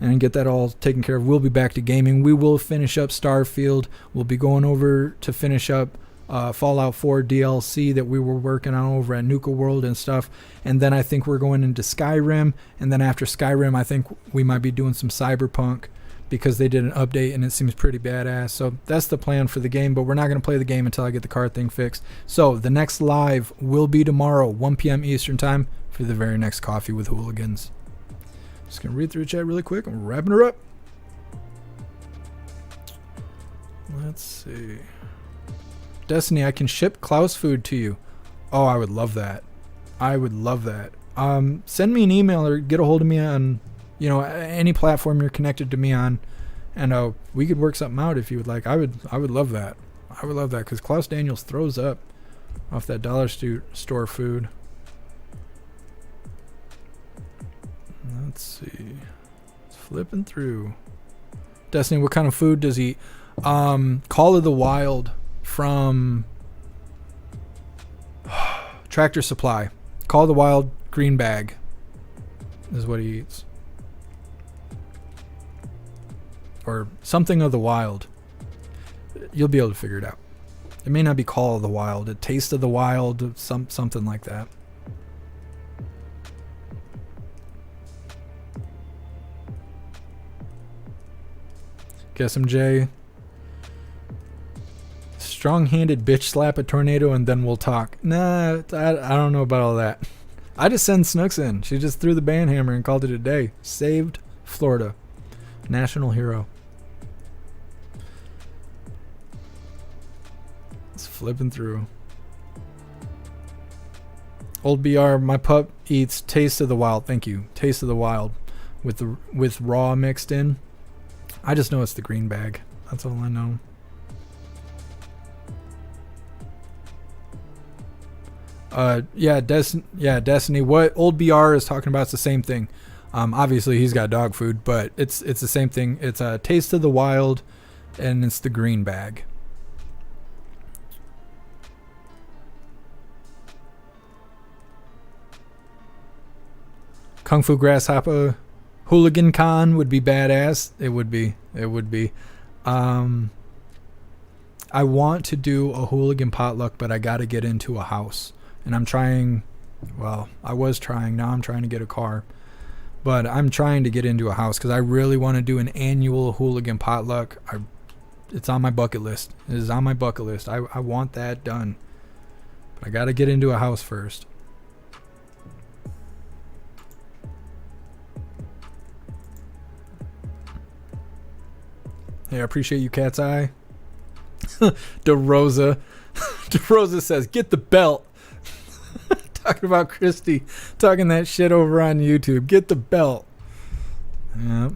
and get that all taken care of, we'll be back to gaming. We will finish up Starfield. We'll be going over to finish up Fallout 4 DLC that we were working on over at Nuka World and stuff. And then I think we're going into Skyrim. And then after Skyrim, I think we might be doing some Cyberpunk, because they did an update and it seems pretty badass. So that's the plan for the game, but we're not going to play the game until I get the car thing fixed. So the next live will be tomorrow, 1 p.m. Eastern time, for the very next Coffee with Hooligans. Just going to read through the chat really quick. I'm wrapping her up. Let's see. Destiny, I can ship Klaus food to you. Oh, I would love that. I would love that. Send me an email or get a hold of me on, any platform you're connected to me on, and we could work something out if you would like. I would love that. I would love that, because Klaus Daniels throws up off that dollar store food. Let's see. Flipping through. Destiny, what kind of food does he eat? Call of the Wild from Tractor Supply. Call of the Wild green bag is what he eats. Or something of the wild. You'll be able to figure it out. It may not be Call of the Wild. A Taste of the Wild. Something like that. Guess I'm Jay. Strong-handed bitch slap a tornado and then we'll talk. Nah, I don't know about all that. I just send Snooks in. She just threw the band hammer and called it a day. Saved Florida. National hero. It's flipping through. Old BR, my pup eats Taste of the Wild. Thank you. Taste of the Wild with raw mixed in. I just know it's the green bag. That's all I know. Destiny. What Old BR is talking about is the same thing. Obviously he's got dog food, but it's the same thing. It's a Taste of the Wild, and it's the green bag. Kung Fu Grasshopper Hooligan Con would be badass. It would be. I want to do a hooligan potluck, but I got to get into a house. And I'm trying, I was trying, now I'm trying to get a car. But I'm trying to get into a house because I really want to do an annual hooligan potluck. It's on my bucket list. It is on my bucket list. I want that done. But I got to get into a house first. Hey, I appreciate you, Cat's Eye. DeRosa says, get the belt. Talking about Christy talking that shit over on YouTube. Get the belt. Yep.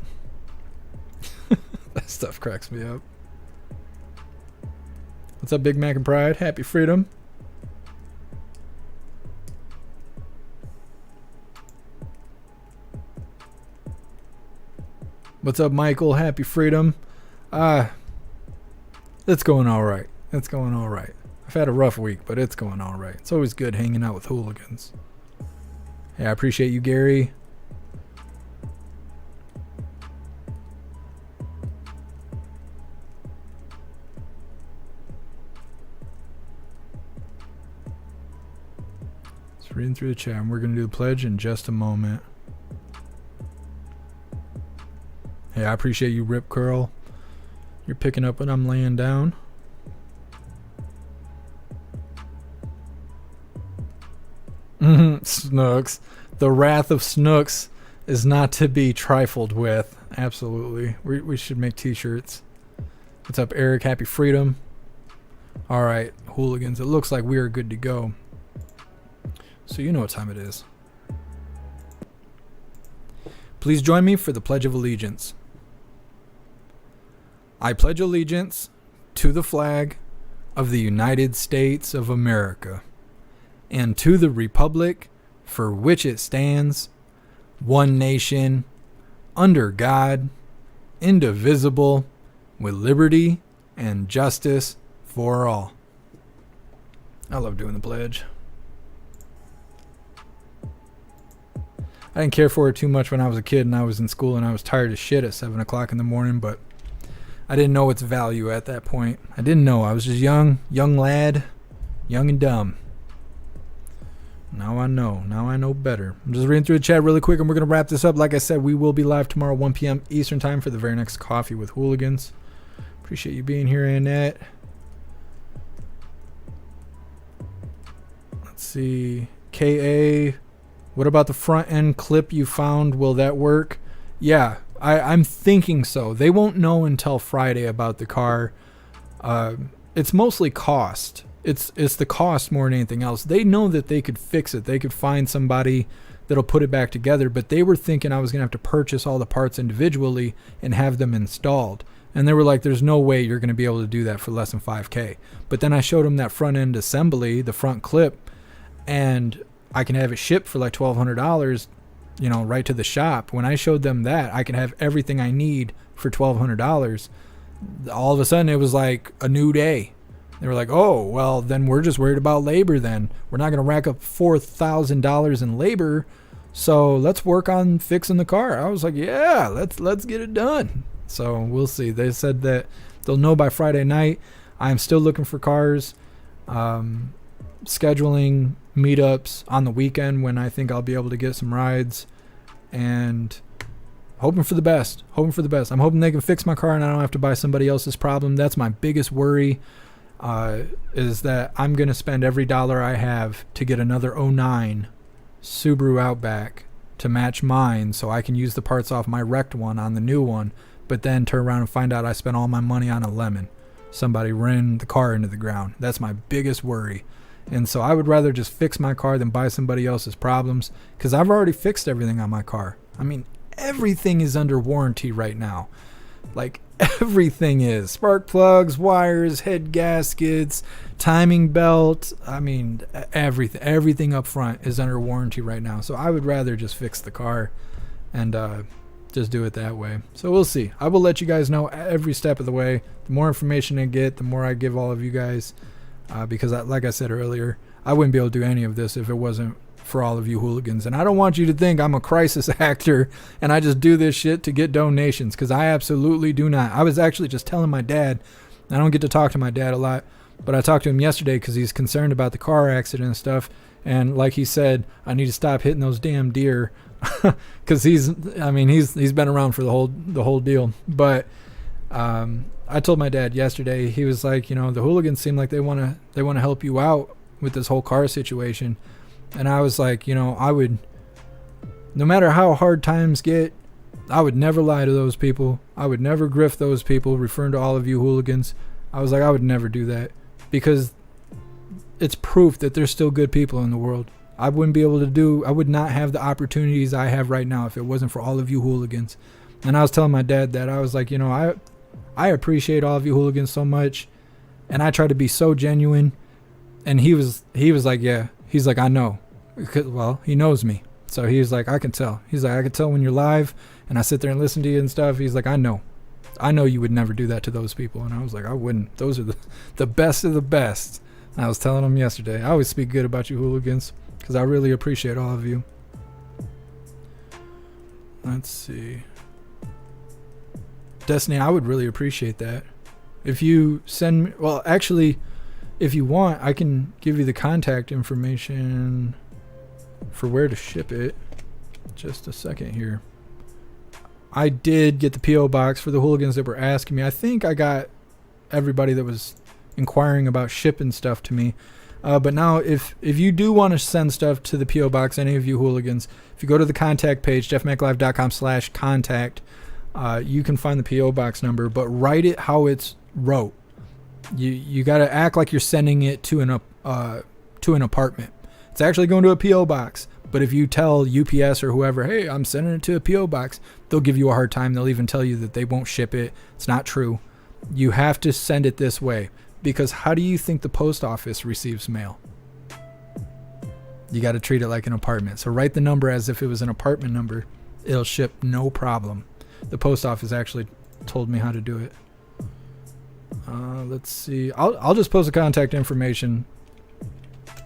That stuff cracks me up. What's up, Big Mac and Pride? Happy freedom. What's up, Michael? Happy freedom. It's going all right. It's going all right. I've had a rough week, but it's going all right. It's always good hanging out with hooligans. Yeah, I appreciate you, Gary. Just reading through the chat, and we're going to do the pledge in just a moment. Hey, I appreciate you, Rip Curl. You're picking up when I'm laying down. Snooks. The wrath of Snooks is not to be trifled with. Absolutely. We should make t-shirts. What's up, Eric? Happy freedom. All right, hooligans. It looks like we are good to go. So you know what time it is. Please join me for the Pledge of Allegiance. I pledge allegiance to the flag of the United States of America and to the republic for which it stands, one nation, under God, indivisible, with liberty and justice for all. I love doing the pledge. I didn't care for it too much when I was a kid and I was in school and I was tired as shit at 7 o'clock in the morning, but I didn't know its value at that point. I didn't know. I was just young lad, young and dumb. Now I know. Now I know better. I'm just reading through the chat really quick and we're going to wrap this up. Like I said, we will be live tomorrow, 1 p.m. Eastern time for the very next Coffee with Hooligans. Appreciate you being here, Annette. Let's see. KA, what about the front end clip you found? Will that work? Yeah, I'm thinking so. They won't know until Friday about the car. It's mostly cost. It's the cost more than anything else. They know that they could fix it. They could find somebody that'll put it back together, but they were thinking I was going to have to purchase all the parts individually and have them installed. And they were like, there's no way you're going to be able to do that for less than $5,000. But then I showed them that front end assembly, the front clip, and I can have it shipped for like $1,200, you know, right to the shop. When I showed them that, I can have everything I need for $1,200. All of a sudden, it was like a new day. They were like, oh, well, then we're just worried about labor then. We're not going to rack up $4,000 in labor, so let's work on fixing the car. I was like, yeah, let's get it done. So we'll see. They said that they'll know by Friday night. I'm still looking for cars, scheduling meetups on the weekend when I think I'll be able to get some rides, and hoping for the best. I'm hoping they can fix my car and I don't have to buy somebody else's problem. That's my biggest worry, is that I'm going to spend every dollar I have to get another 09 Subaru Outback to match mine so I can use the parts off my wrecked one on the new one, but then turn around and find out I spent all my money on a lemon. Somebody ran the car into the ground. That's my biggest worry. And so I would rather just fix my car than buy somebody else's problems, because I've already fixed everything on my car. I mean, everything is under warranty right now. Like, everything is. Spark plugs, wires, head gaskets, timing belt. I mean, everything up front is under warranty right now. So I would rather just fix the car and just do it that way. So we'll see. I will let you guys know every step of the way. The more information I get, the more I give all of you guys. Because like I said earlier, I wouldn't be able to do any of this if it wasn't for all of you hooligans. And I don't want you to think I'm a crisis actor and I just do this shit to get donations, because I absolutely do not. I was actually just telling my dad, I don't get to talk to my dad a lot, but I talked to him yesterday because he's concerned about the car accident and stuff. And like he said, I need to stop hitting those damn deer, because he's been around for the whole deal. But I told my dad yesterday, he was like, you know, the hooligans seem like they want to help you out with this whole car situation. And I was like, you know, I would, no matter how hard times get, I would never lie to those people. I would never grift those people, referring to all of you hooligans. I was like, I would never do that, because it's proof that there's still good people in the world. I would not have the opportunities I have right now if it wasn't for all of you hooligans. And I was telling my dad that, I was like, you know, I appreciate all of you hooligans so much, and I try to be so genuine. And he was like, yeah. He's like, I know. Well, he knows me. So he's like, I can tell. He's like, I can tell when you're live and I sit there and listen to you and stuff. He's like, I know you would never do that to those people. And I was like, I wouldn't. Those are the best of the best. And I was telling him yesterday, I always speak good about you hooligans because I really appreciate all of you. Let's see. Destiny, I would really appreciate that. If you send me, well, actually, if you want, I can give you the contact information for where to ship it. Just a second here. I did get the P.O. box for the hooligans that were asking me. I think I got everybody that was inquiring about shipping stuff to me. But now, if you do want to send stuff to the P.O. box, any of you hooligans, if you go to the contact page, jeffmaclive.com/contact, you can find the P.O. box number, but write it how it's wrote. You got to act like you're sending it to an apartment. It's actually going to a P.O. box. But if you tell UPS or whoever, hey, I'm sending it to a P.O. box, they'll give you a hard time. They'll even tell you that they won't ship it. It's not true. You have to send it this way. Because how do you think the post office receives mail? You got to treat it like an apartment. So write the number as if it was an apartment number. It'll ship no problem. The post office actually told me how to do it. Let's see. I'll just post the contact information.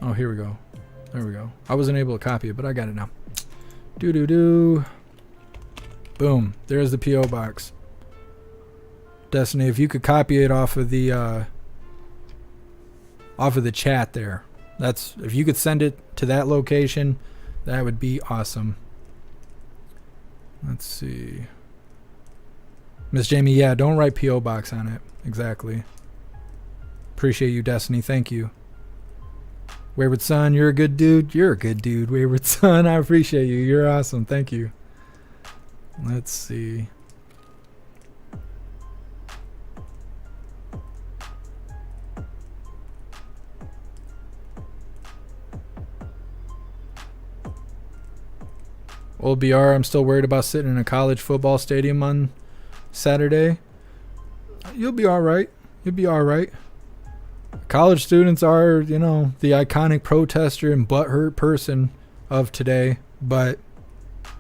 Oh, here we go. There we go. I wasn't able to copy it, but I got it now. Boom. There's the P.O. box. Destiny, if you could copy it off of the chat there. If you could send it to that location, that would be awesome. Let's see. Miss Jamie, yeah, don't write P.O. box on it. Exactly. Appreciate you, Destiny. Thank you. Wayward Son, you're a good dude. You're a good dude, Wayward Son. I appreciate you. You're awesome. Thank you. Let's see. Old BR, I'm still worried about sitting in a college football stadium on Saturday. You'll be all right. You'll be all right. College students are, the iconic protester and butthurt person of today, but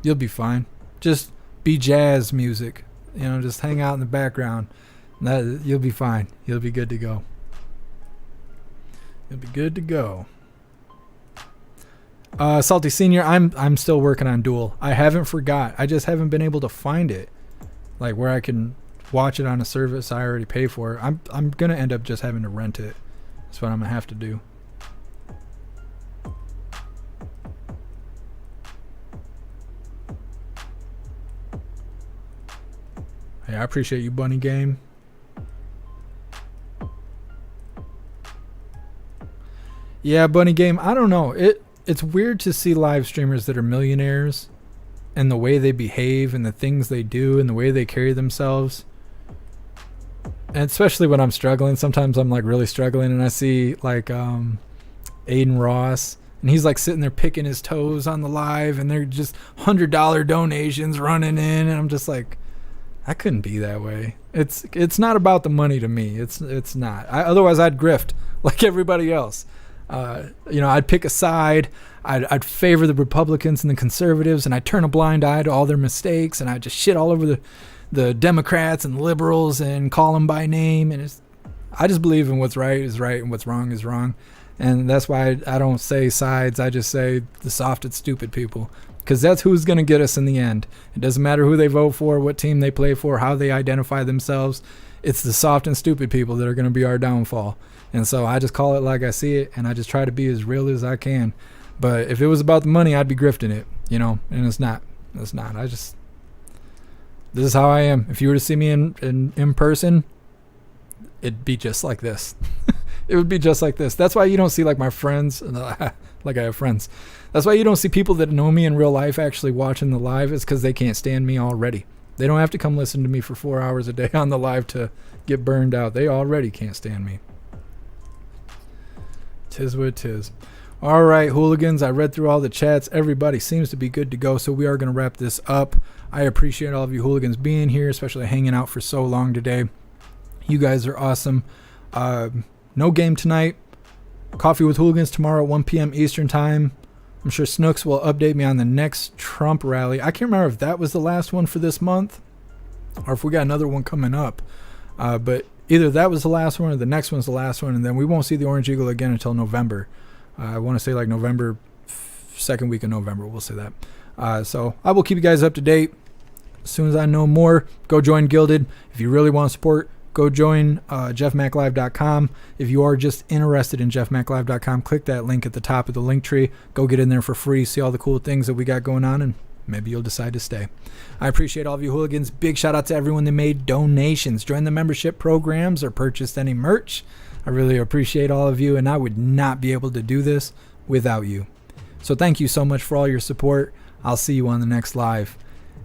you'll be fine. Just be jazz music. Just hang out in the background. You'll be fine. You'll be good to go. You'll be good to go. Salty Senior, I'm still working on Duel. I haven't forgot. I just haven't been able to find it, like where I can watch it on a service I already pay for. I'm gonna end up just having to rent it. That's what I'm gonna have to do. Hey, I appreciate you, Bunny Game. Yeah, Bunny Game. I don't know. It's weird to see live streamers that are millionaires and the way they behave and the things they do and the way they carry themselves. And especially when I'm struggling. Sometimes I'm like really struggling and I see like Aiden Ross and he's like sitting there picking his toes on the live and they're just $100 donations running in and I'm just like, I couldn't be that way. It's not about the money to me. It's not. Otherwise I'd grift like everybody else. I'd pick a side. I'd favor the Republicans and the conservatives, and I'd turn a blind eye to all their mistakes, and I'd just shit all over the Democrats and liberals and call them by name. And I just believe in what's right is right and what's wrong is wrong, and that's why I don't say sides. I just say the soft and stupid people, because that's who's gonna get us in the end. It doesn't matter who they vote for, what team they play for, how they identify themselves. It's the soft and stupid people that are gonna be our downfall. And so I just call it like I see it, and I just try to be as real as I can. But if it was about the money, I'd be grifting it, and it's not. It's not. This is how I am. If you were to see me in person, it'd be just like this. It would be just like this. That's why you don't see like my friends, like I have friends. That's why you don't see people that know me in real life actually watching the live, is because they can't stand me already. They don't have to come listen to me for 4 hours a day on the live to get burned out. They already can't stand me. Tis what 'tis. All right, hooligans, I read through all the chats. Everybody seems to be good to go, so we are going to wrap this up. I appreciate all of you hooligans being here, especially hanging out for so long today. You guys are awesome. No game tonight. Coffee with Hooligans tomorrow at 1 p.m. Eastern Time. I'm sure Snooks will update me on the next Trump rally. I can't remember if that was the last one for this month or if we got another one coming up. But either that was the last one or the next one's the last one, and then we won't see the Orange Eagle again until November. I want to say like November, second week of November, we'll say that. So I will keep you guys up to date. As soon as I know more, go join Gilded. If you really want support, go join jeffmaclive.com. If you are just interested in jeffmaclive.com, click that link at the top of the link tree. Go get in there for free, see all the cool things that we got going on, and maybe you'll decide to stay. I appreciate all of you hooligans. Big shout out to everyone that made donations, joined the membership programs, or purchased any merch. I really appreciate all of you, and I would not be able to do this without you. So thank you so much for all your support. I'll see you on the next live.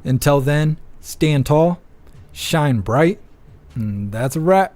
Until then, stand tall, shine bright, and that's a wrap.